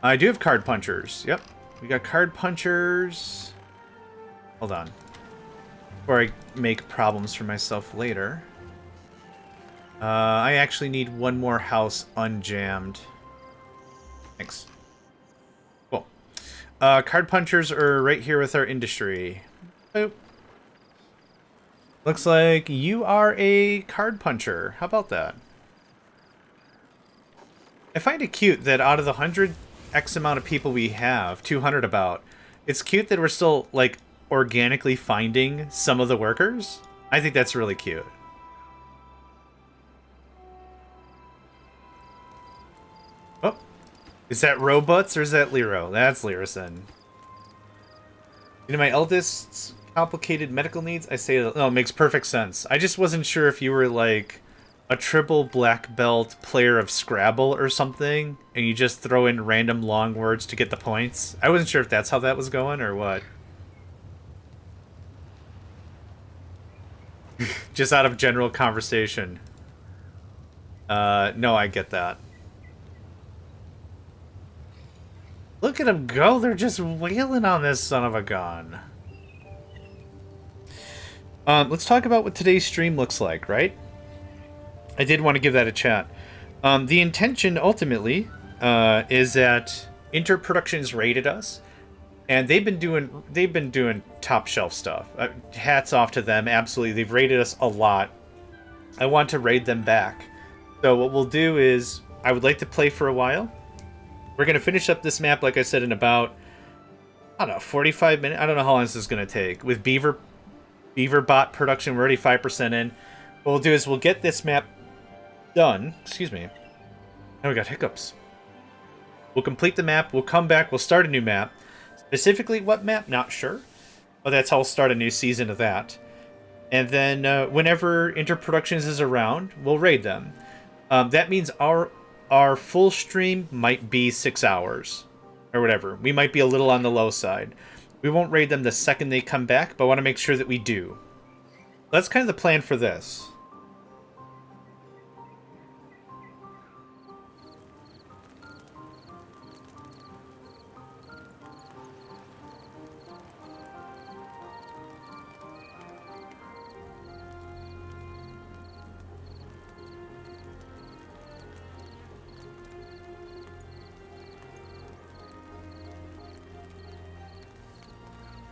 I do have card punchers. Yep. We got card punchers. Hold on. Before I make problems for myself later. I actually need one more house unjammed. Thanks. Cool. Card punchers are right here with our industry. Boop. Looks like you are a card puncher. How about that? I find it cute that out of the 100 X amount of people we have, 200 about, it's cute that we're still, like, organically finding some of the workers. I think that's really cute. Oh, is that Robots or is that Lero? That's Lerason. You know, my eldest's complicated medical needs, I say, oh, it makes perfect sense. I just wasn't sure if you were, like, a triple black belt player of Scrabble or something, and you just throw in random long words to get the points. I wasn't sure if that's how that was going or what. Just out of general conversation. No, I get that. Look at them go, they're just wailing on this son of a gun. Let's talk about what today's stream looks like, right? I did want to give that a chat. The intention, ultimately, is that Interproductions raided us, and they've been doing top shelf stuff. Hats off to them, absolutely. They've raided us a lot. I want to raid them back. So what we'll do is, I would like to play for a while. We're going to finish up this map, like I said, in about I don't know, 45 minutes. I don't know how long this is going to take. With Beaver bot production, we're already 5% in. What we'll do is we'll get this map done. Excuse me. Now we got hiccups. We'll complete the map. We'll come back. We'll start a new map. Specifically what map? Not sure. But that's how we'll start a new season of that. And then whenever Interproductions is around, we'll raid them. That means our full stream might be 6 hours. Or whatever. We might be a little on the low side. We won't raid them the second they come back, but I want to make sure that we do. That's kind of the plan for this.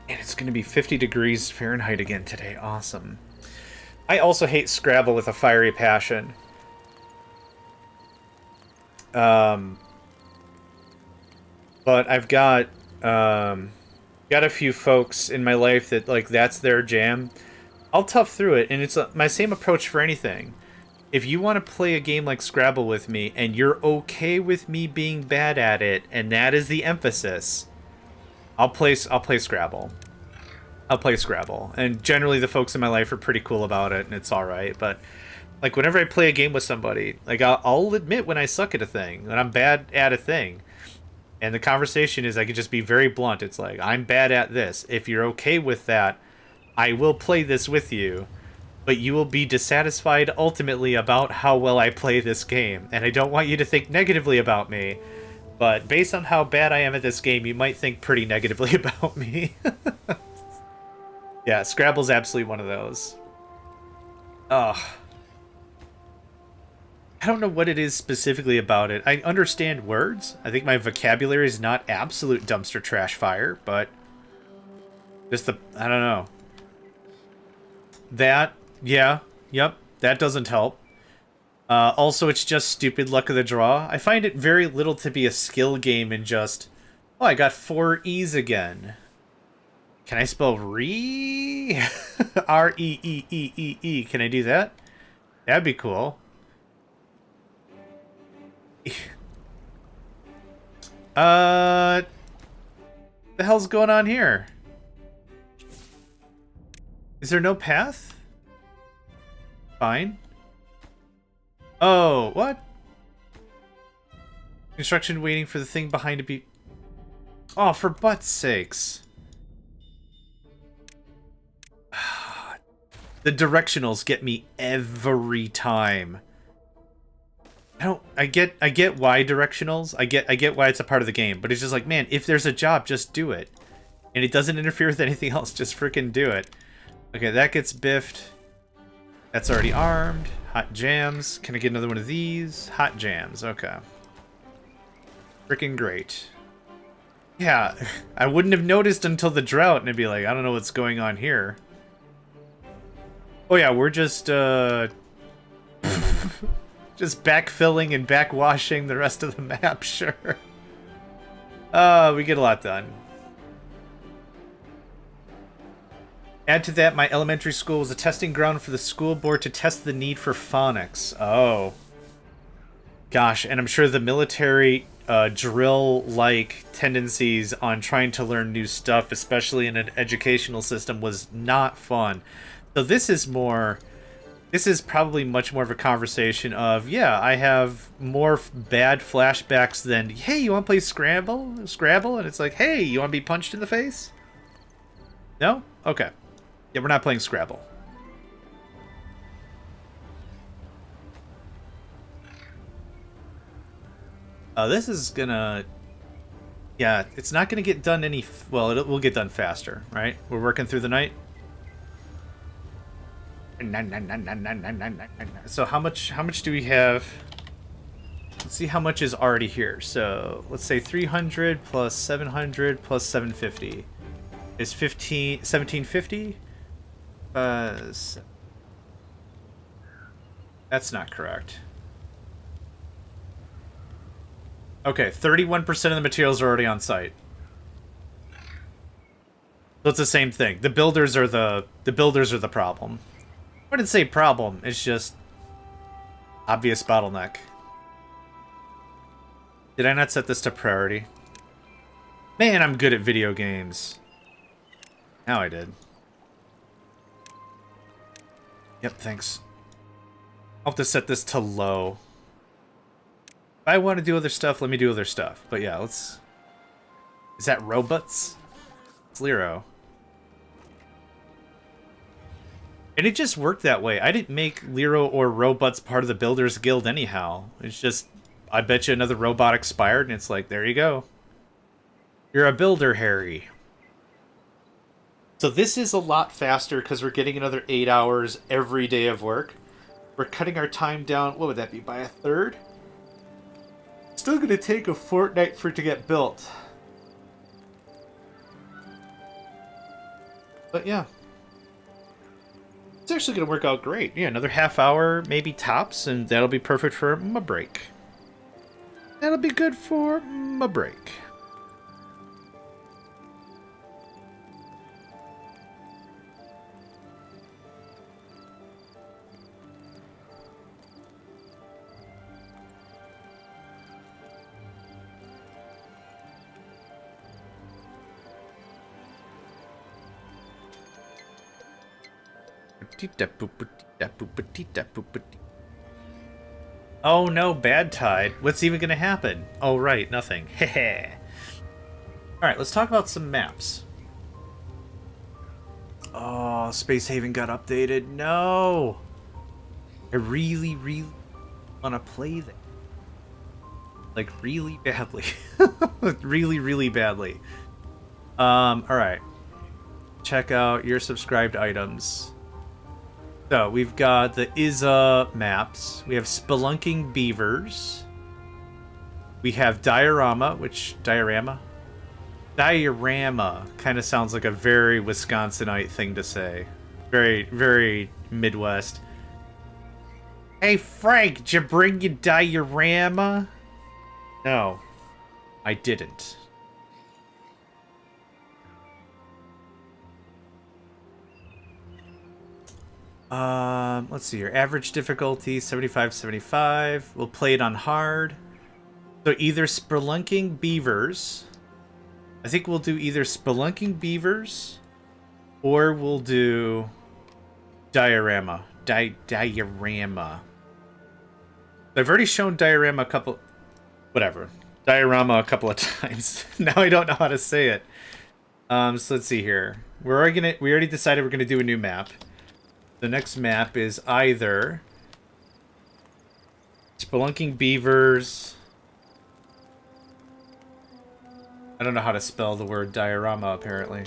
And it's going to be 50 degrees Fahrenheit again today. Awesome. I also hate Scrabble with a fiery passion. But I've got a few folks in my life that, like, that's their jam. I'll tough through it, and it's my same approach for anything. If you want to play a game like Scrabble with me, and you're okay with me being bad at it, and that is the emphasis... I'll play Scrabble. I'll play Scrabble. And generally the folks in my life are pretty cool about it, and it's alright. But, like, whenever I play a game with somebody, like, I'll admit when I suck at a thing, when I'm bad at a thing. And the conversation is, I could just be very blunt. It's like, I'm bad at this. If you're okay with that, I will play this with you. But you will be dissatisfied ultimately about how well I play this game. And I don't want you to think negatively about me. But based on how bad I am at this game, you might think pretty negatively about me. Yeah, Scrabble's absolutely one of those. Ugh. I don't know what it is specifically about it. I understand words. I think my vocabulary is not absolute dumpster trash fire, but... just the... I don't know. That... yeah. Yep. That doesn't help. Also, it's just stupid luck of the draw. I find it very little to be a skill game and just... oh, I got 4 E's again. Can I spell re? R-E-E-E-E-E. Can I do that? That'd be cool. The hell's going on here? Is there no path? Fine. Oh, what? Construction waiting for the thing behind to be... oh, for butt's sakes. The directionals get me every time. I get why directionals. I get why it's a part of the game, but it's just like, man, if there's a job, just do it. And it doesn't interfere with anything else, just freaking do it. Okay, that gets biffed. That's already armed. Hot jams. Can I get another one of these? Hot jams. Okay. Freaking great. Yeah, I wouldn't have noticed until the drought, and I'd be like, I don't know what's going on here. Oh yeah, we're just, just backfilling and backwashing the rest of the map, sure. We get a lot done. Add to that, my elementary school was a testing ground for the school board to test the need for phonics. Oh. Gosh, and I'm sure the military drill-like tendencies on trying to learn new stuff, especially in an educational system, was not fun. So this is probably much more of a conversation of, yeah, I have more bad flashbacks than, hey, you want to play Scrabble? And it's like, hey, you want to be punched in the face? No? Okay. Yeah, we're not playing Scrabble. This is gonna... yeah, it's not gonna get done any... well, it will get done faster, right? We're working through the night. So how much do we have? Let's see how much is already here. So let's say 300 plus 700 plus 750 is 1750. That's not correct. Okay, 31% of the materials are already on site. So it's the same thing. The builders are the problem. I wouldn't say problem. It's just obvious bottleneck. Did I not set this to priority? Man, I'm good at video games. Now I did. Yep, thanks. I'll have to set this to low. If I want to do other stuff, let me do other stuff. But yeah, let's... Is that robots? It's Lero. And it just worked that way. I didn't make Lero or robots part of the Builders Guild anyhow. It's just, I bet you another robot expired, and it's like, there you go. You're a builder, Harry. So this is a lot faster because we're getting another 8 hours every day of work. We're cutting our time down, what would that be, by a third? Still going to take a fortnight for it to get built. But yeah. It's actually going to work out great. Yeah, another half hour, maybe tops, and that'll be perfect for my break. That'll be good for my break. Oh no, bad tide. What's even gonna happen? Oh right, nothing. Heh. Alright, let's talk about some maps. Oh, Space Haven got updated. No! I really, really want to play that. Like, really badly. Really, really badly. Alright. Check out your subscribed items. So, we've got the IZA maps. We have Spelunking Beavers. We have Diorama, which... Diorama kind of sounds like a very Wisconsinite thing to say. Very, very Midwest. Hey, Frank, did you bring your diorama? No, I didn't. Let's see here. Average difficulty, 75. We'll play it on hard. So either Spelunking Beavers. I think we'll do either Spelunking Beavers or we'll do Diorama. Diorama. I've already shown Diorama a couple... Whatever. Diorama a couple of times. Now I don't know how to say it. So let's see here. We already decided we're gonna do a new map. The next map is either Spelunking Beavers. I don't know how to spell the word diorama, apparently.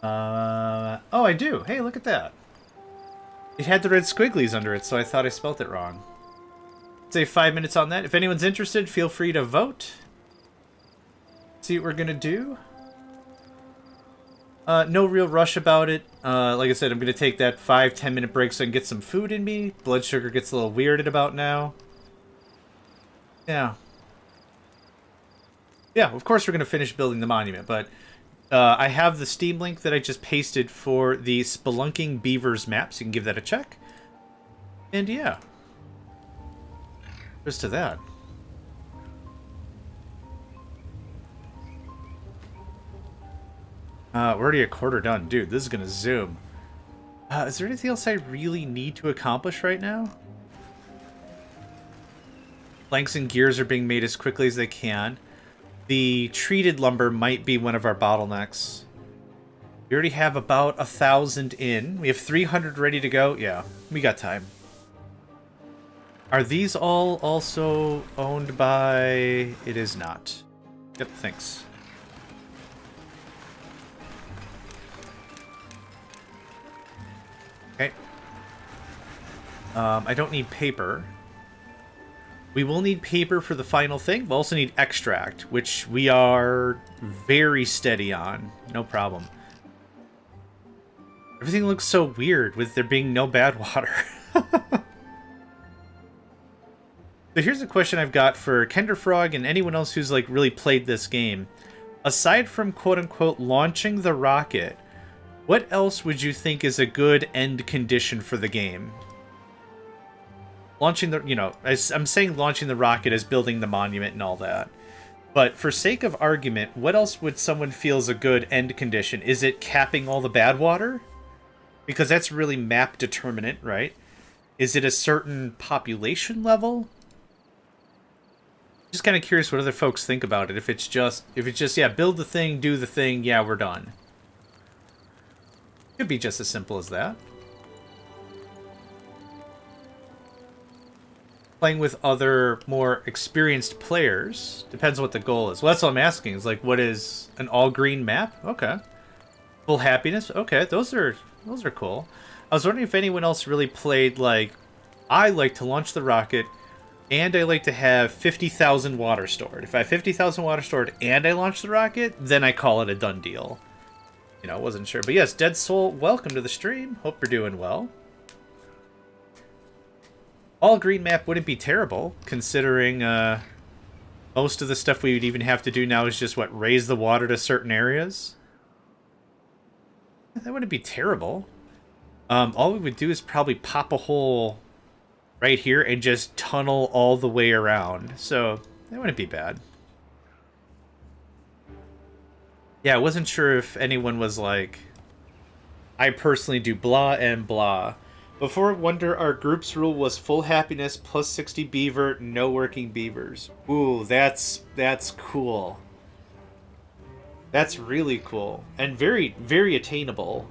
Oh, I do. Hey, look at that. It had the red squigglies under it, so I thought I spelt it wrong. Save 5 minutes on that. If anyone's interested, feel free to vote. See what we're gonna do. No real rush about it. Like I said, I'm gonna take that 5-10 minute break so I can get some food in me. Blood sugar gets a little weird at about now. Yeah. Yeah, of course we're gonna finish building the monument, but I have the Steam link that I just pasted for the Spelunking Beavers map, so you can give that a check. And yeah. Just to that. We're already a quarter done. Dude, this is gonna zoom. Is there anything else I really need to accomplish right now? Planks and gears are being made as quickly as they can. The treated lumber might be one of our bottlenecks. We already have about 1,000 in. We have 300 ready to go. Yeah, we got time. Are these all also owned by... It is not. Yep, thanks. Okay. I don't need paper. We will need paper for the final thing. We'll also need extract, which we are very steady on. No problem. Everything looks so weird with there being no bad water. So here's a question I've got for Kenderfrog and anyone else who's like really played this game. aside from quote-unquote launching the rocket, what else would you think is a good end condition for the game? Launching the, you know, I'm saying launching the rocket as building the monument and all that. But for sake of argument, what else would someone feel is a good end condition? Is it capping all the bad water? Because that's really map determinant, right? Is it a certain population level? Just kind of curious what other folks think about it. If it's just, yeah, build the thing, do the thing, yeah, we're done. Could be just as simple as that. Playing with other, more experienced players. Depends what the goal is. Well, that's what I'm asking. Is like, what is an all-green map? Okay. Full happiness? Okay, those are cool. I was wondering if anyone else really played, like, I like to launch the rocket, and I like to have 50,000 water stored. If I have 50,000 water stored and I launch the rocket, then I call it a done deal. You know, wasn't sure. But yes, Dead Soul, welcome to the stream. Hope you're doing well. All green map wouldn't be terrible, considering most of the stuff we would even have to do now is just, what, raise the water to certain areas? That wouldn't be terrible. All we would do is probably pop a hole right here and just tunnel all the way around. So, that wouldn't be bad. Yeah, I wasn't sure if anyone was like, I personally do blah and blah. Before Wonder, our group's rule was full happiness plus 60 beaver, no working beavers. Ooh, that's cool. That's really cool. And very, very attainable.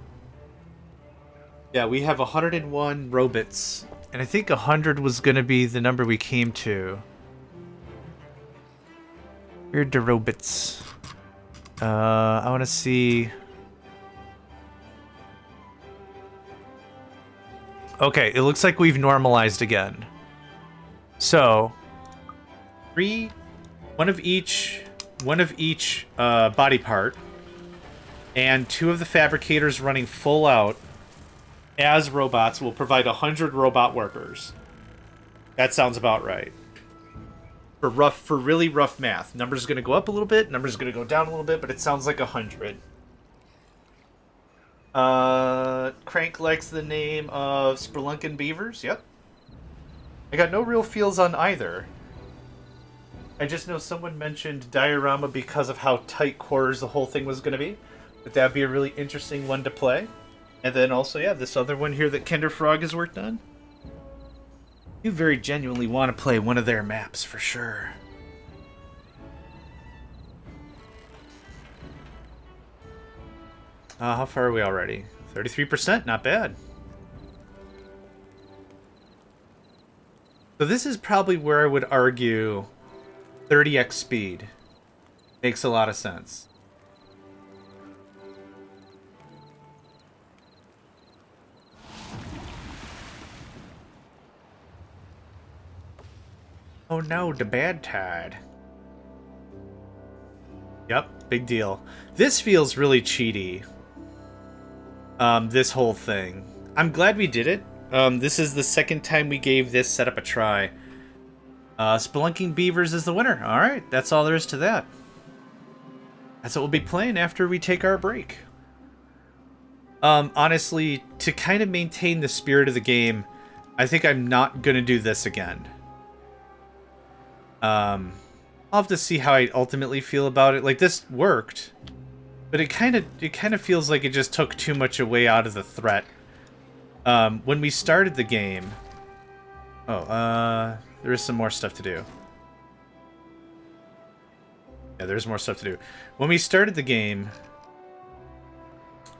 Yeah, we have 101 robots. And I think 100 was going to be the number we came to. Where'd the robots? I want to see... Okay, it looks like we've normalized again. So, one of each body part, and 2 of the fabricators running full out as robots will provide 100 robot workers. That sounds about right. For really rough math, numbers are going to go up a little bit, numbers are going to go down a little bit, but it sounds like 100. Crank likes the name of Spelunkin Beavers. Yep. I got no real feels on either. I just know someone mentioned diorama because of how tight quarters the whole thing was going to be. But that'd be a really interesting one to play. And then also, yeah, this other one here that Kinder Frog has worked on. You very genuinely want to play one of their maps for sure. How far are we already? 33%, not bad. So this is probably where I would argue 30x speed makes a lot of sense. Oh no, the bad tide. Yep, big deal. This feels really cheaty. This whole thing. I'm glad we did it. This is the second time we gave this setup a try. Spelunking Beavers is the winner. Alright, that's all there is to that. That's what we'll be playing after we take our break. Honestly, to kind of maintain the spirit of the game, I think I'm not gonna do this again. I'll have to see how I ultimately feel about it. Like, this worked, but it kind of feels like it just took too much away out of the threat. When we started the game... Oh, there is some more stuff to do. Yeah, there's more stuff to do. When we started the game...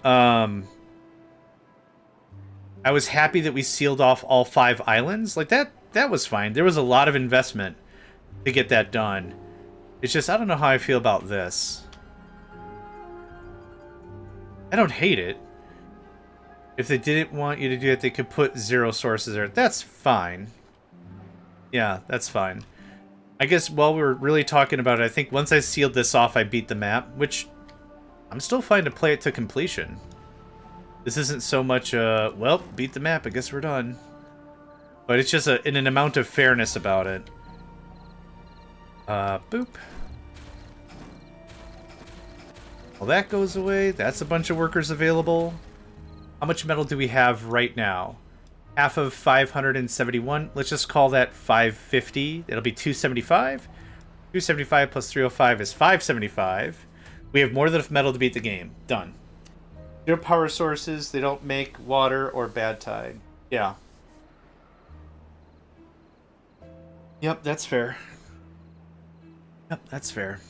I was happy that we sealed off all 5 islands. Like, that was fine. There was a lot of investment to get that done. It's just, I don't know how I feel about this. I don't hate it. If they didn't want you to do it, they could put 0 sources there. That's fine. Yeah, that's fine. I guess while we were really talking about it, I think once I sealed this off, I beat the map, which I'm still fine to play it to completion. This isn't so much, well, beat the map, I guess we're done. But it's just in an amount of fairness about it. Boop. Well, that goes away. That's a bunch of workers available. How much metal do we have right now? Half of 571. Let's just call that 550. It'll be 275. 275 plus 305 is 575. We have more than enough metal to beat the game. Done. Zero power sources. They don't make water or bad tide. Yeah. Yep, that's fair. Yep, that's fair.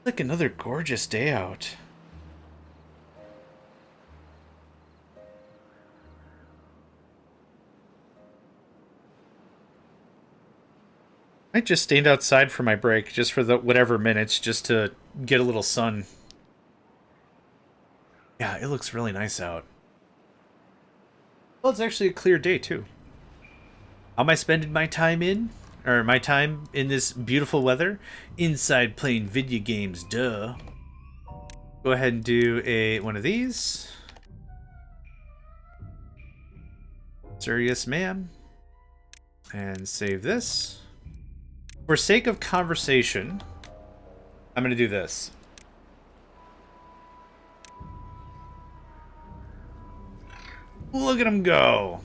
Like another gorgeous day out. I just stayed outside for my break, just for the whatever minutes, just to get a little sun. Yeah, it looks really nice out. Well, it's actually a clear day, too. How am I spending my time in? Or my time in this beautiful weather? Inside playing video games, duh. Go ahead and do one of these. Sir, yes, ma'am. And save this. For sake of conversation, I'm going to do this. Look at him go.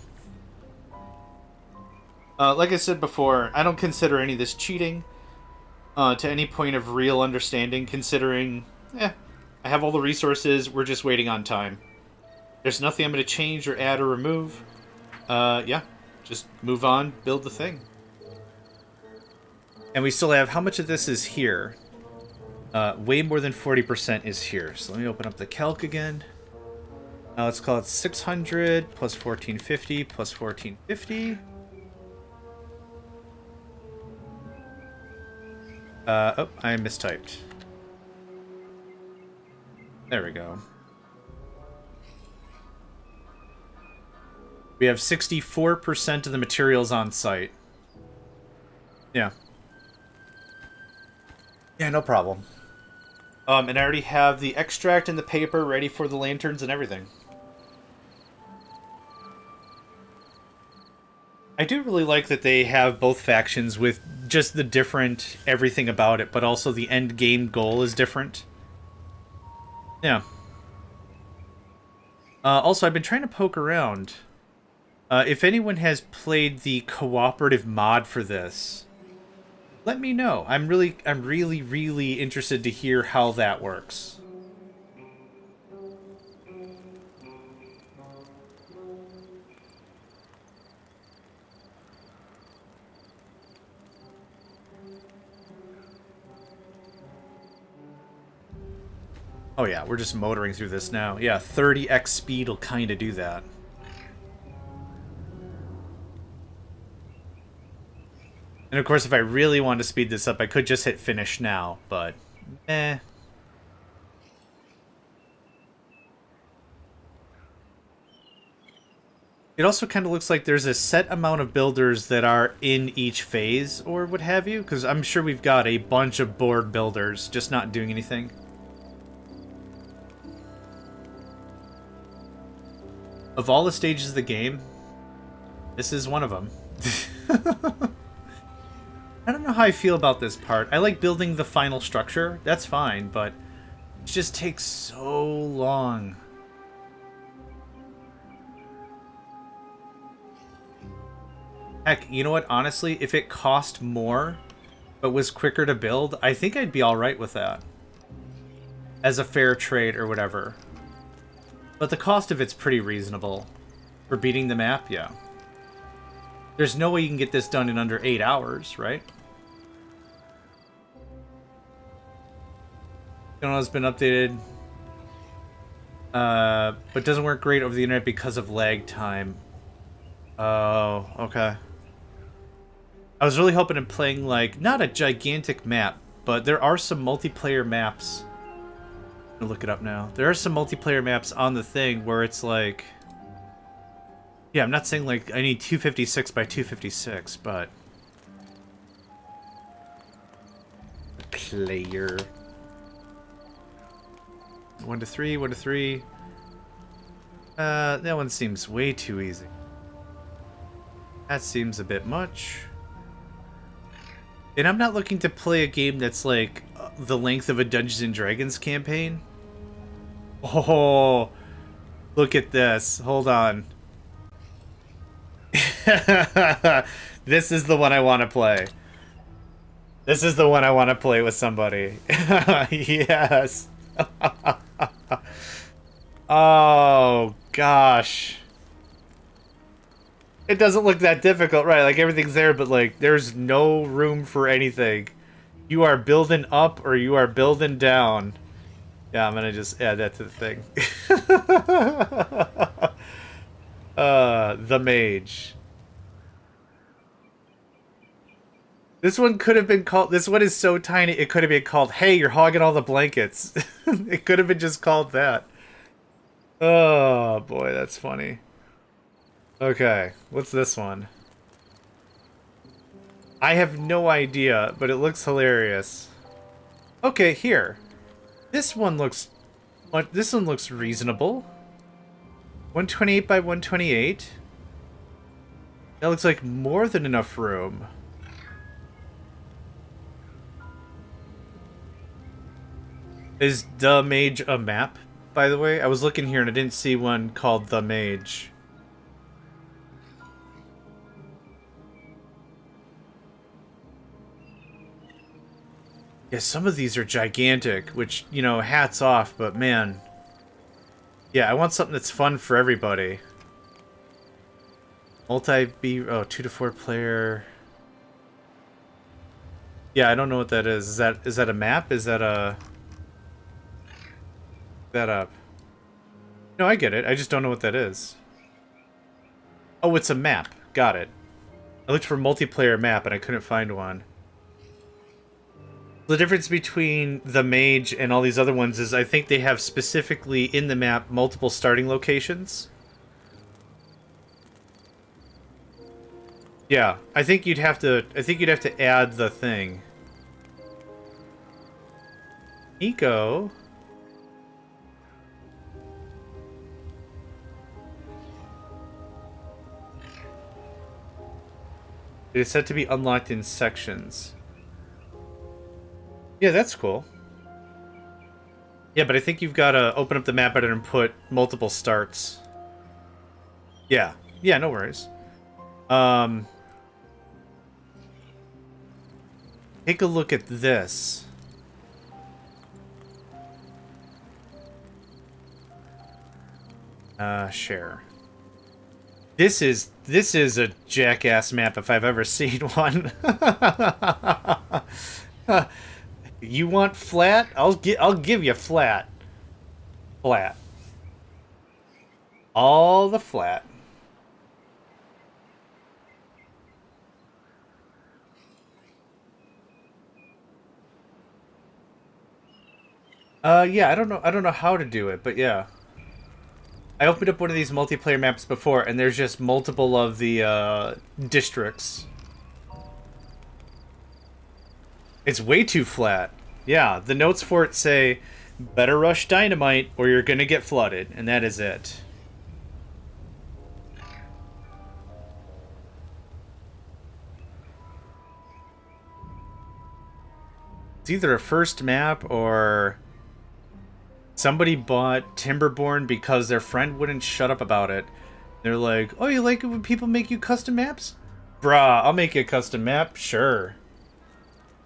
Like I said before, I don't consider any of this cheating to any point of real understanding, considering, I have all the resources, we're just waiting on time. There's nothing I'm going to change or add or remove. Yeah, just move on, build the thing. And we still have, how much of this is here? Way more than 40% is here. So let me open up the calc again. Let's call it 600 plus 1450 plus 1450. Oh, I mistyped. There we go. We have 64% of the materials on site. Yeah. Yeah, no problem. And I already have the extract and the paper ready for the lanterns and everything. I do really like that they have both factions with just the different everything about it, but also the end game goal is different. Yeah. Also, I've been trying to poke around. If anyone has played the cooperative mod for this, let me know. I'm really, really interested to hear how that works. Oh yeah, we're just motoring through this now. Yeah, 30x speed will kind of do that. And of course, if I really wanted to speed this up, I could just hit finish now, but eh. It also kind of looks like there's a set amount of builders that are in each phase, or what have you, because I'm sure we've got a bunch of bored builders just not doing anything. Of all the stages of the game, this is one of them. I don't know how I feel about this part. I like building the final structure. That's fine, but it just takes so long. Heck, you know what? Honestly, if it cost more, but was quicker to build, I think I'd be alright with that. As a fair trade or whatever. But the cost of it's pretty reasonable. For beating the map, yeah. There's no way you can get this done in under 8 hours, right? Channel has been updated. But doesn't work great over the internet because of lag time. Oh, okay. I was really hoping in playing, like, not a gigantic map, but there are some multiplayer maps. I'm gonna look it up now. There are some multiplayer maps on the thing where it's like... Yeah, I'm not saying, like, I need 256 by 256, but... Player... 1 to 3, 1 to 3... that one seems way too easy. That seems a bit much. And I'm not looking to play a game that's, like, the length of a Dungeons and Dragons campaign. Oh, look at this. Hold on. This is the one I want to play. This is the one I want to play with somebody. Yes. Oh, gosh. It doesn't look that difficult, right? Like, everything's there, but, like, there's no room for anything. You are building up or you are building down. Yeah, I'm gonna just add that to the thing. The mage. This one could have been called... This one is so tiny, it could have been called, hey, you're hogging all the blankets. It could have been just called that. Oh, boy, that's funny. Okay, what's this one? I have no idea, but it looks hilarious. Okay, here. This one looks reasonable. 128 by 128. That looks like more than enough room. Is the mage a map, by the way? I was looking here and I didn't see one called the mage. Yeah, some of these are gigantic, which, you know, hats off, but man. Yeah, I want something that's fun for everybody. Multi-B... Oh, 2 to 4 player... Yeah, I don't know what that is. Is that a map? Is that a... that up? No, I get it. I just don't know what that is. Oh, it's a map. Got it. I looked for multiplayer map and I couldn't find one. The difference between the mage and all these other ones is I think they have specifically in the map multiple starting locations. Yeah, I think you'd have to add the thing. Eco. It is said to be unlocked in sections. Yeah, that's cool. Yeah, but I think you've got to open up the map editor and put multiple starts. Yeah. Yeah, no worries. Take a look at this. Share. This is a jackass map if I've ever seen one. You want flat? I'll give you flat. Flat. All the flat. Yeah, I don't know how to do it, but yeah. I opened up one of these multiplayer maps before, and there's just multiple of the, districts. It's way too flat. Yeah, the notes for it say, better rush dynamite or you're gonna get flooded, and that is it. It's either a first map or somebody bought Timberborn because their friend wouldn't shut up about it. They're like, oh, you like it when people make you custom maps? Bruh, I'll make you a custom map, sure.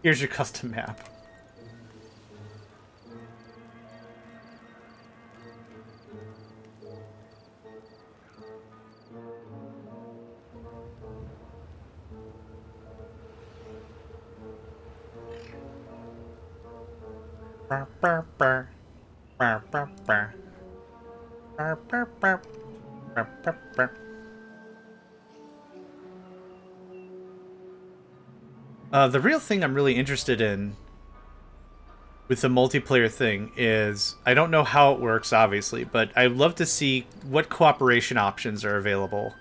Here's your custom map. The real thing I'm really interested in with the multiplayer thing is, I don't know how it works, obviously, but I'd love to see what cooperation options are available.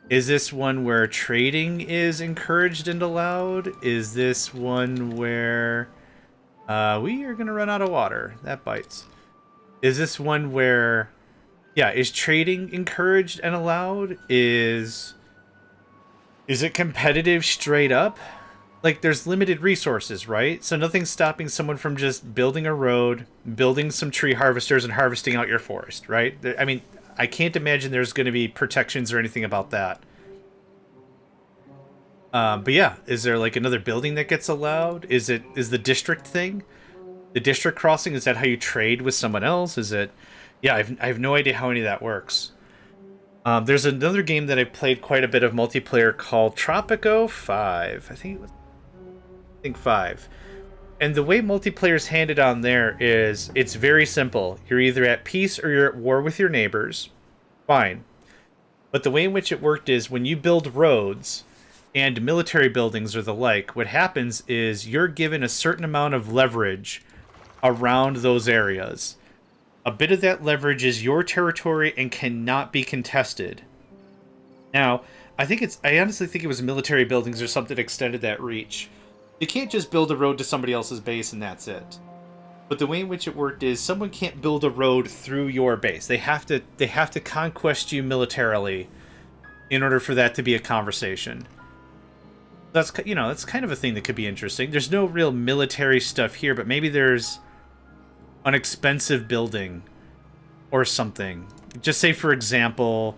Is this one where trading is encouraged and allowed? Is this one where we are going to run out of water? That bites. Is this one where, yeah, is trading encouraged and allowed? Is it competitive straight up? like there's limited resources, right? So nothing's stopping someone from just building a road, building some tree harvesters, and harvesting out your forest, right? I mean, I can't imagine there's going to be protections or anything about that. But yeah, is there like another building that gets allowed? Is the district thing? The district crossing, is that how you trade with someone else? Is it? Yeah, I have no idea how any of that works. There's another game that I played quite a bit of multiplayer called Tropico 5. I think 5. And the way multiplayer's handed on there is it's very simple. You're either at peace or you're at war with your neighbors. Fine. But the way in which it worked is when you build roads and military buildings or the like, what happens is you're given a certain amount of leverage around those areas. A bit of that leverage is your territory and cannot be contested. Now, I honestly think it was military buildings or something that extended that reach. You can't just build a road to somebody else's base and that's it. But the way in which it worked is someone can't build a road through your base. They have to conquest you militarily in order for that to be a conversation. That's kind of a thing that could be interesting. There's no real military stuff here, but maybe there's an expensive building or something. Just say, for example,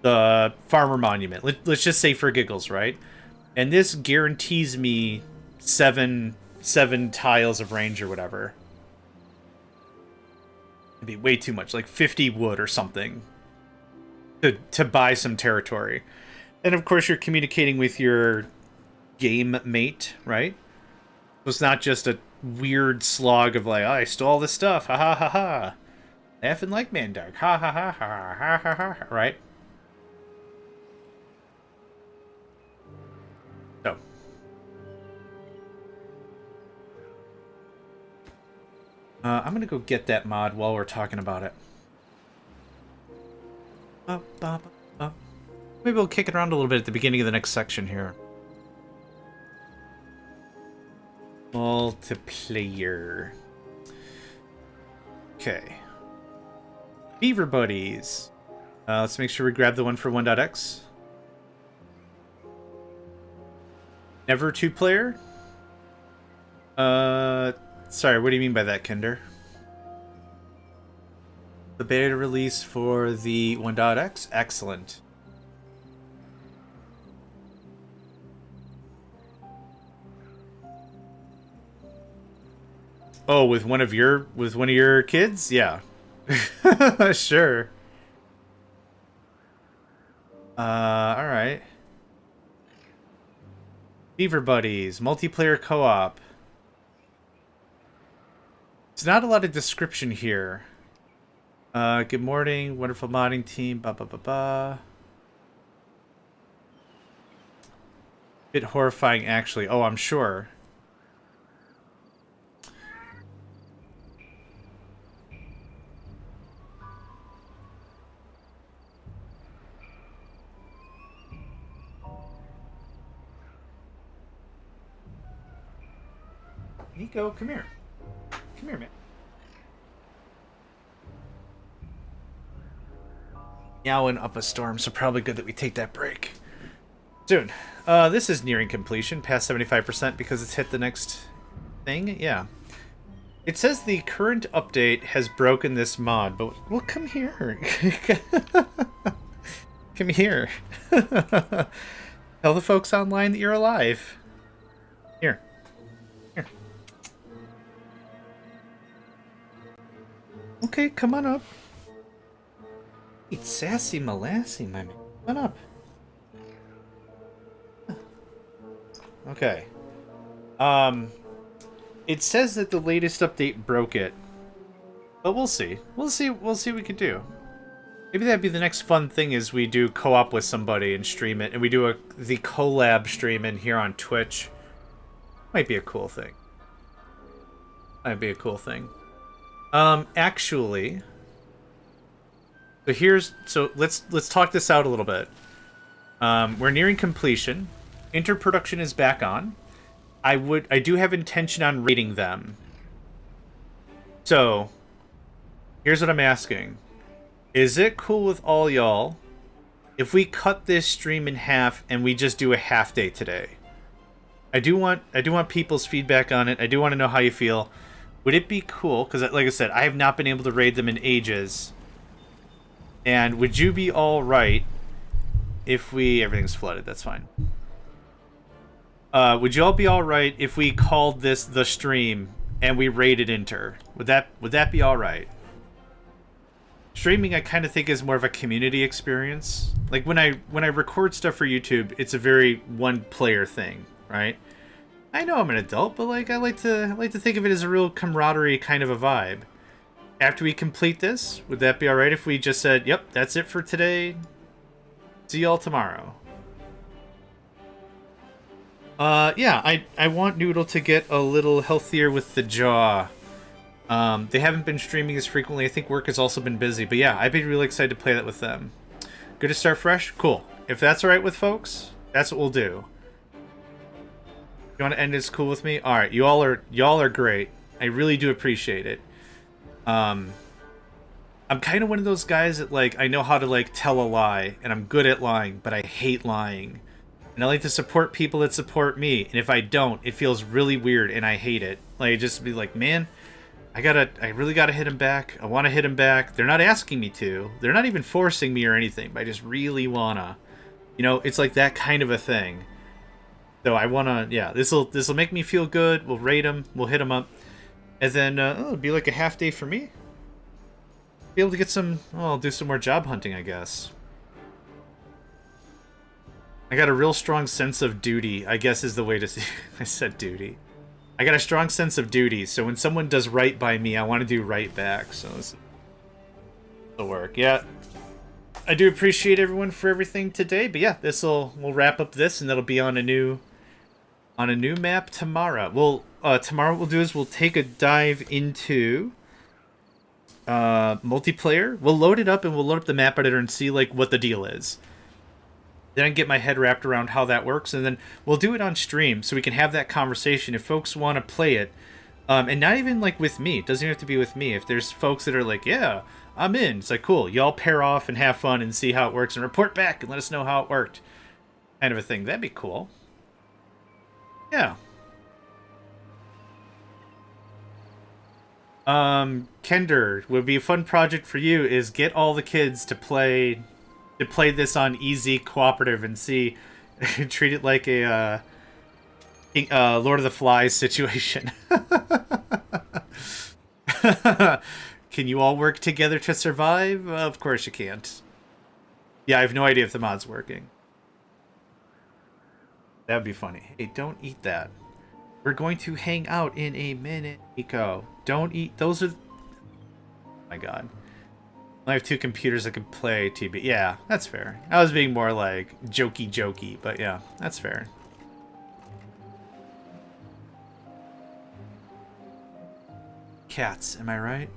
the farmer monument. Let's just say for giggles, right? And this guarantees me seven tiles of range or whatever. It'd be way too much, like 50 wood or something to buy some territory. And of course you're communicating with your game mate, right? So it's not just a weird slog of like, oh, I stole this stuff, ha ha ha ha. Laughing like Mandark, ha ha ha ha ha ha ha, right? So. I'm gonna go get that mod while we're talking about it. Maybe we'll kick it around a little bit at the beginning of the next section here. Multiplayer. Okay. Beaver Buddies. Let's make sure we grab the one for 1.x. Never two-player? Sorry, what do you mean by that, Kinder? The beta release for the 1.x? Excellent. Oh, with one of your kids? Yeah. Sure. Alright. Beaver Buddies, multiplayer co-op. It's not a lot of description here. Good morning, wonderful modding team, ba ba ba ba. Bit horrifying, actually. Oh, I'm sure. Nico, come here. Come here, man. Meowing up a storm, so probably good that we take that break. Soon. This is nearing completion, past 75% because it's hit the next thing. Yeah. It says the current update has broken this mod, but well, come here. Come here. Tell the folks online that you're alive. Here. Here. Okay, come on up. Eat sassy molassy, my man. Come on up. Okay. It says that the latest update broke it. But we'll see. We'll see what we can do. Maybe that'd be the next fun thing is we do co-op with somebody and stream it. And we do the collab stream in here on Twitch. Might be a cool thing. Might be a cool thing. Actually... So let's talk this out a little bit. We're nearing completion. Interproduction is back on. I do have intention on rating them. So, here's what I'm asking. Is it cool with all y'all if we cut this stream in half and we just do a half day today? I do want people's feedback on it. I do want to know how you feel. Would it be cool? Because, like I said, I have not been able to raid them in ages. And would you be all right if we... Everything's flooded. That's fine. Would you all be all right if we called this the stream and we raided Inter? Would that be all right? Streaming, I kind of think, is more of a community experience. Like when I record stuff for YouTube, it's a very one-player thing, right? I know I'm an adult, but like I like to think of it as a real camaraderie kind of a vibe. After we complete this, would that be all right if we just said, "Yep, that's it for today. See y'all tomorrow"? Yeah, I want Noodle to get a little healthier with the jaw. They haven't been streaming as frequently. I think work has also been busy. But yeah, I'd be really excited to play that with them. Good to start fresh? Cool. If that's alright with folks, that's what we'll do. You want to end this cool with me? Alright, y'all are great. I really do appreciate it. I'm kind of one of those guys that, like, I know how to, like, tell a lie, and I'm good at lying, but I hate lying. And I like to support people that support me, and if I don't, it feels really weird, and I hate it. Like, just be like, man... I really gotta hit him back. I want to hit him back. They're not asking me to. They're not even forcing me or anything, but I just really wanna. You know, it's like that kind of a thing. So I wanna, yeah, this'll make me feel good. We'll rate him. We'll hit him up. And then, it'll be like a half day for me. Be able to get some, I'll do some more job hunting, I guess. I got a real strong sense of duty, I guess is the way to see. I said duty. I got a strong sense of duty, so when someone does right by me, I want to do right back. So this will work. Yeah, I do appreciate everyone for everything today. But yeah, we'll wrap up this, and that'll be on a new map tomorrow. Tomorrow what we'll do is we'll take a dive into multiplayer. We'll load it up and we'll load up the map editor and see like what the deal is. Then I get my head wrapped around how that works, and then we'll do it on stream so we can have that conversation if folks want to play it. And not even like with me. It doesn't have to be with me. If there's folks that are like, yeah, I'm in. It's like, cool. Y'all pair off and have fun and see how it works and report back and let us know how it worked. Kind of a thing. That'd be cool. Yeah. Kender, would be a fun project for you is get all the kids to play this on easy cooperative and see treat it like a Lord of the Flies situation. Can you all work together to survive? Of course you can't. Yeah, I have no idea if the mod's working. That would be funny. Hey, don't eat that. We're going to hang out in a minute, Nico. Don't eat. Those are... Oh my god. I have two computers that can play TB. Yeah, that's fair. I was being more like jokey, but yeah, that's fair. Cats, am I right?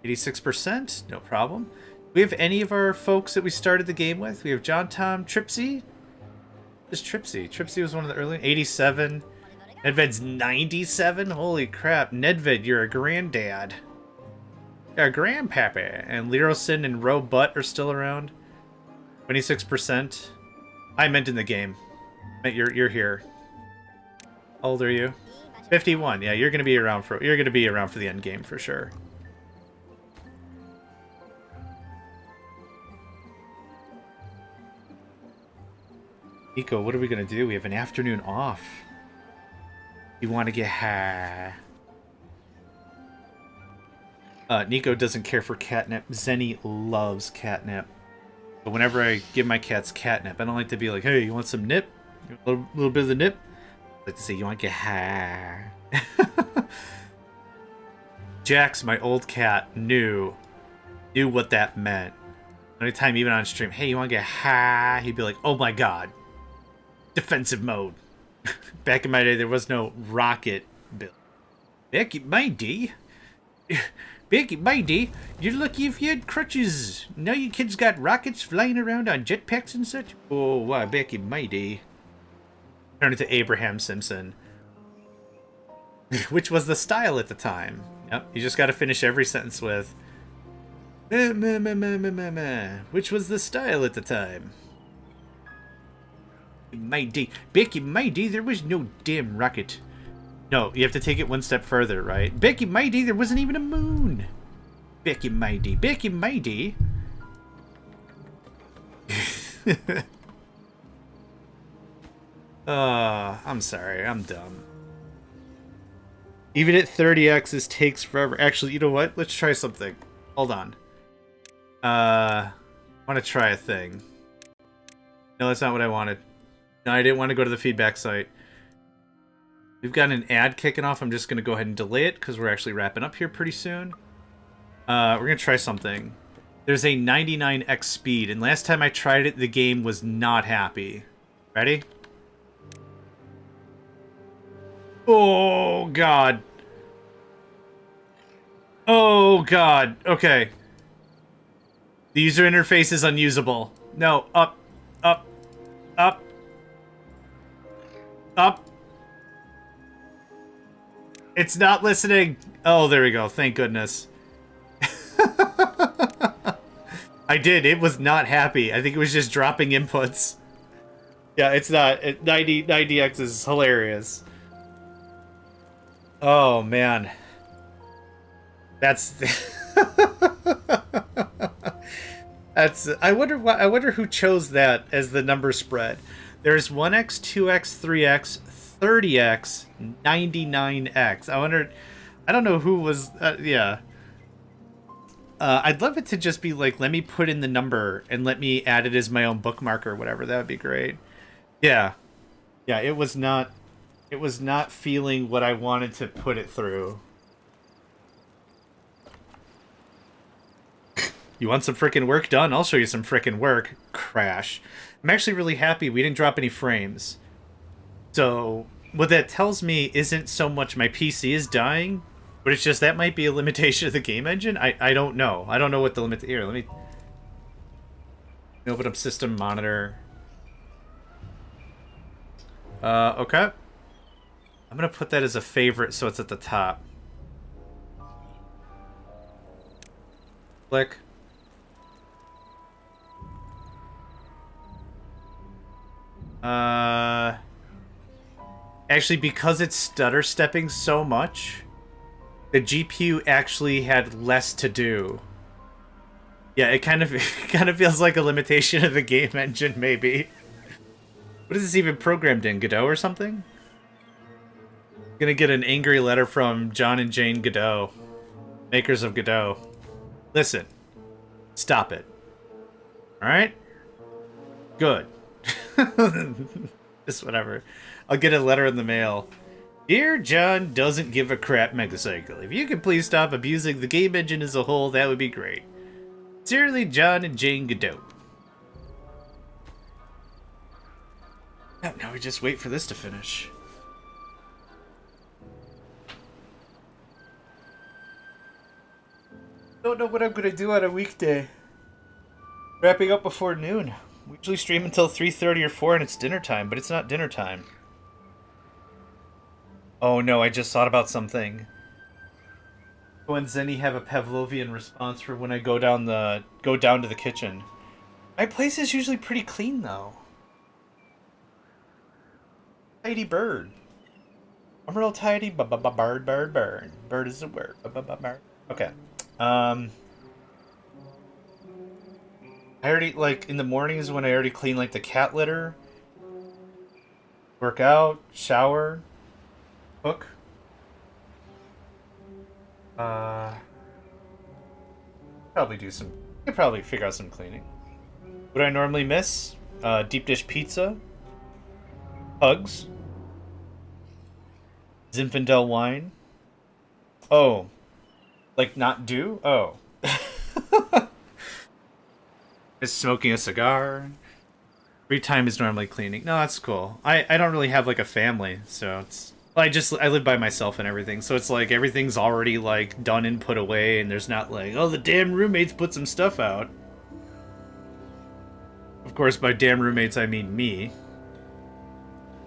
86%? No problem. We have any of our folks that we started the game with? We have John, Tom, Tripsy. Just Tripsy. Tripsy was one of the early... 87. Nedved's 97? Holy crap. Nedved, you're a granddad. Our grandpappy. And Lerosin and Ro Butt are still around. 26%. I meant in the game. You're here. How old are you? 51. Yeah, you're gonna be around for the end game for sure. Nico, what are we gonna do? We have an afternoon off. You want to get high? Nico doesn't care for catnip. Zenny loves catnip. But whenever I give my cats catnip, I don't like to be like, hey, you want some nip? A little bit of the nip? I like to say, you want to get high? Jax, my old cat, knew what that meant. Anytime, even on stream, hey, you want to get high? He'd be like, oh my god. Defensive mode. Back in my day, there was no rocket build. Back in my day... Back in my day, you're lucky if you had crutches. Now you kids got rockets flying around on jetpacks and such. Oh, wow, back in my day. Turn into Abraham Simpson. Which was the style at the time. Yep, you just gotta finish every sentence with... Which was the style at the time. Back in my day, there was no damn rocket. No, you have to take it one step further, right? Back in my day, there wasn't even a moon. Back in my day. Back in my day. I'm sorry. I'm dumb. Even at 30x, this takes forever. Actually, you know what? Let's try something. Hold on. I want to try a thing. No, that's not what I wanted. No, I didn't want to go to the feedback site. We've got an ad kicking off. I'm just going to go ahead and delay it because we're actually wrapping up here pretty soon. We're going to try something. There's a 99x speed, and last time I tried it, the game was not happy. Ready? Oh, God. Oh, God. Okay. The user interface is unusable. No, up, up, up, up. It's not listening. Oh, there we go. Thank goodness. I did. It was not happy. I think it was just dropping inputs. Yeah, it's not. 90x is hilarious. Oh, man. That's... That's... I wonder who chose that as the number spread. There's 1x, 2x, 3x, 30x, 99x. I wonder... I don't know who was... yeah. I'd love it to just be like, let me put in the number and let me add it as my own bookmark or whatever. That would be great. Yeah. Yeah, it was not feeling what I wanted to put it through. You want some frickin' work done? I'll show you some frickin' work. Crash. I'm actually really happy we didn't drop any frames. So, what that tells me isn't so much my PC is dying, but it's just that might be a limitation of the game engine. I don't know. I don't know what the limit... Here, let me open up system monitor. Okay. I'm gonna put that as a favorite so it's at the top. Click. Actually, because it's stutter stepping so much, the GPU actually had less to do. Yeah, it kind of feels like a limitation of the game engine, maybe. What is this even programmed in? Godot or something? Gonna get an angry letter from John and Jane Godot, makers of Godot. Listen, stop it. All right? Good. Just whatever. I'll get a letter in the mail. Dear John doesn't give a crap Megacycle. If you could please stop abusing the game engine as a whole, that would be great. Sincerely, John and Jane Godot. Now we just wait for this to finish. Don't know what I'm gonna do on a weekday. Wrapping up before noon. We usually stream until 3:30 or 4 and it's dinner time, but it's not dinner time. Oh no, I just thought about something. When Zenny have a Pavlovian response for when I go down to the kitchen. My place is usually pretty clean though. Tidy bird. I'm real tidy. Bird. Bird is a word. Bird. Okay. I already, like, in the mornings when I already clean, like, the cat litter, work out, shower, cook. Probably do some, I could probably figure out some cleaning. What do I normally miss? Deep dish pizza, hugs, Zinfandel wine. Oh, like not do? Oh. Is smoking a cigar. Free time is normally cleaning. No, that's cool. I don't really have like a family, so it's... Well, I live by myself and everything, so it's like everything's already like done and put away, and there's not like, oh, the damn roommates put some stuff out. Of course, by damn roommates, I mean me.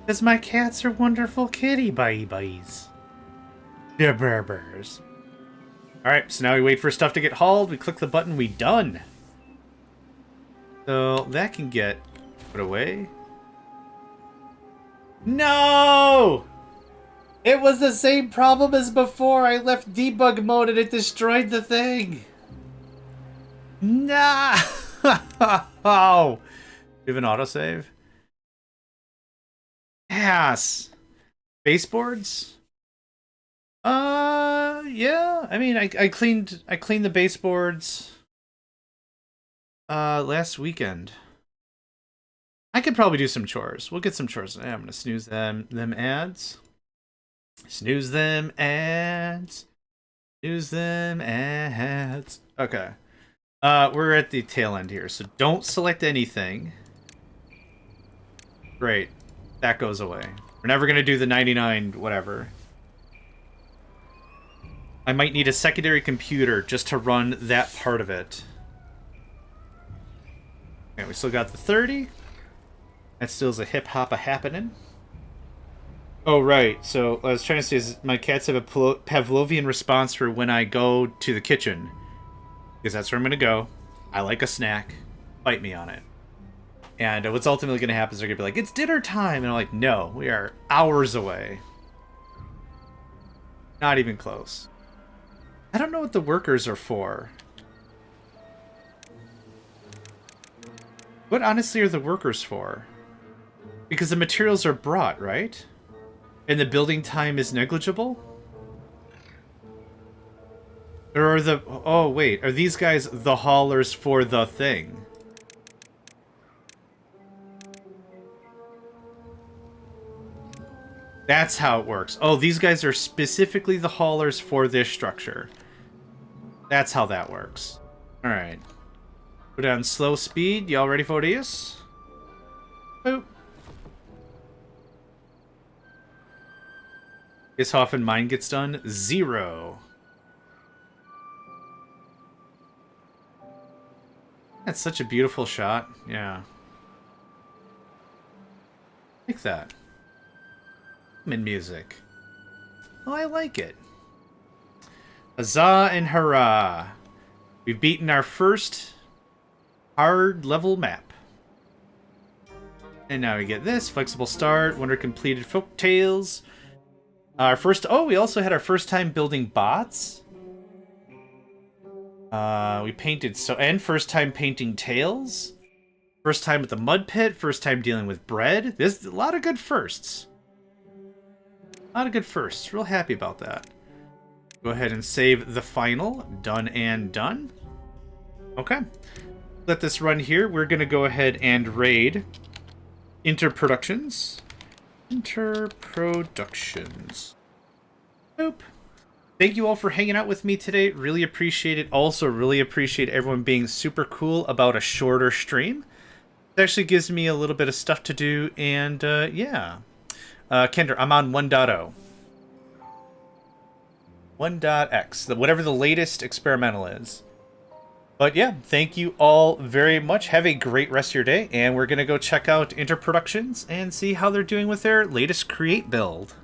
Because my cats are wonderful kitty buddies. They're berbers. Alright, so now we wait for stuff to get hauled, we click the button, we done. So that can get put away. No! It was the same problem as before. I left debug mode and it destroyed the thing. No! Oh! Do you have an autosave? Yes. Baseboards? Yeah. I mean, I cleaned the baseboards last weekend. I could probably do some chores. We'll get some chores. I'm gonna snooze them ads. Snooze them ads. Snooze them ads. Okay. We're at the tail end here, so don't select anything. Great. That goes away. We're never gonna do the 99 whatever. I might need a secondary computer just to run that part of it. Okay, we still got the 30. That still is a hip-hop happening. Oh, right. So, what I was trying to say is my cats have a Pavlovian response for when I go to the kitchen. Because that's where I'm going to go. I like a snack. Bite me on it. And what's ultimately going to happen is they're going to be like, it's dinner time! And I'm like, no, we are hours away. Not even close. I don't know what the workers are for. What honestly are the workers for? Because the materials are brought, right? And the building time is negligible? Or are the... Oh, wait. Are these guys the haulers for the thing? That's how it works. Oh, these guys are specifically the haulers for this structure. That's how that works. Alright. Put on slow speed. Y'all ready for this? Boop. Guess how often mine gets done? 0. That's such a beautiful shot. Yeah. Like that. I'm in music. Oh, I like it. Huzzah and hurrah. We've beaten our first hard level map. And now we get this. Flexible start. Wonder completed folk tales. Our first... Oh, we also had our first time building bots. We painted... And first time painting tails. First time with the mud pit. First time dealing with bread. There's a lot of good firsts. A lot of good firsts. Real happy about that. Go ahead and save the final. Done and done. Okay. Let this run here. We're going to go ahead and raid Interproductions. Interproductions. Boop. Thank you all for hanging out with me today. Really appreciate it. Also, really appreciate everyone being super cool about a shorter stream. It actually gives me a little bit of stuff to do, and yeah. Kendra, I'm on 1.0. 1.x, whatever the latest experimental is. But yeah, thank you all very much. Have a great rest of your day, and we're going to go check out Interproductions and see how they're doing with their latest Create build.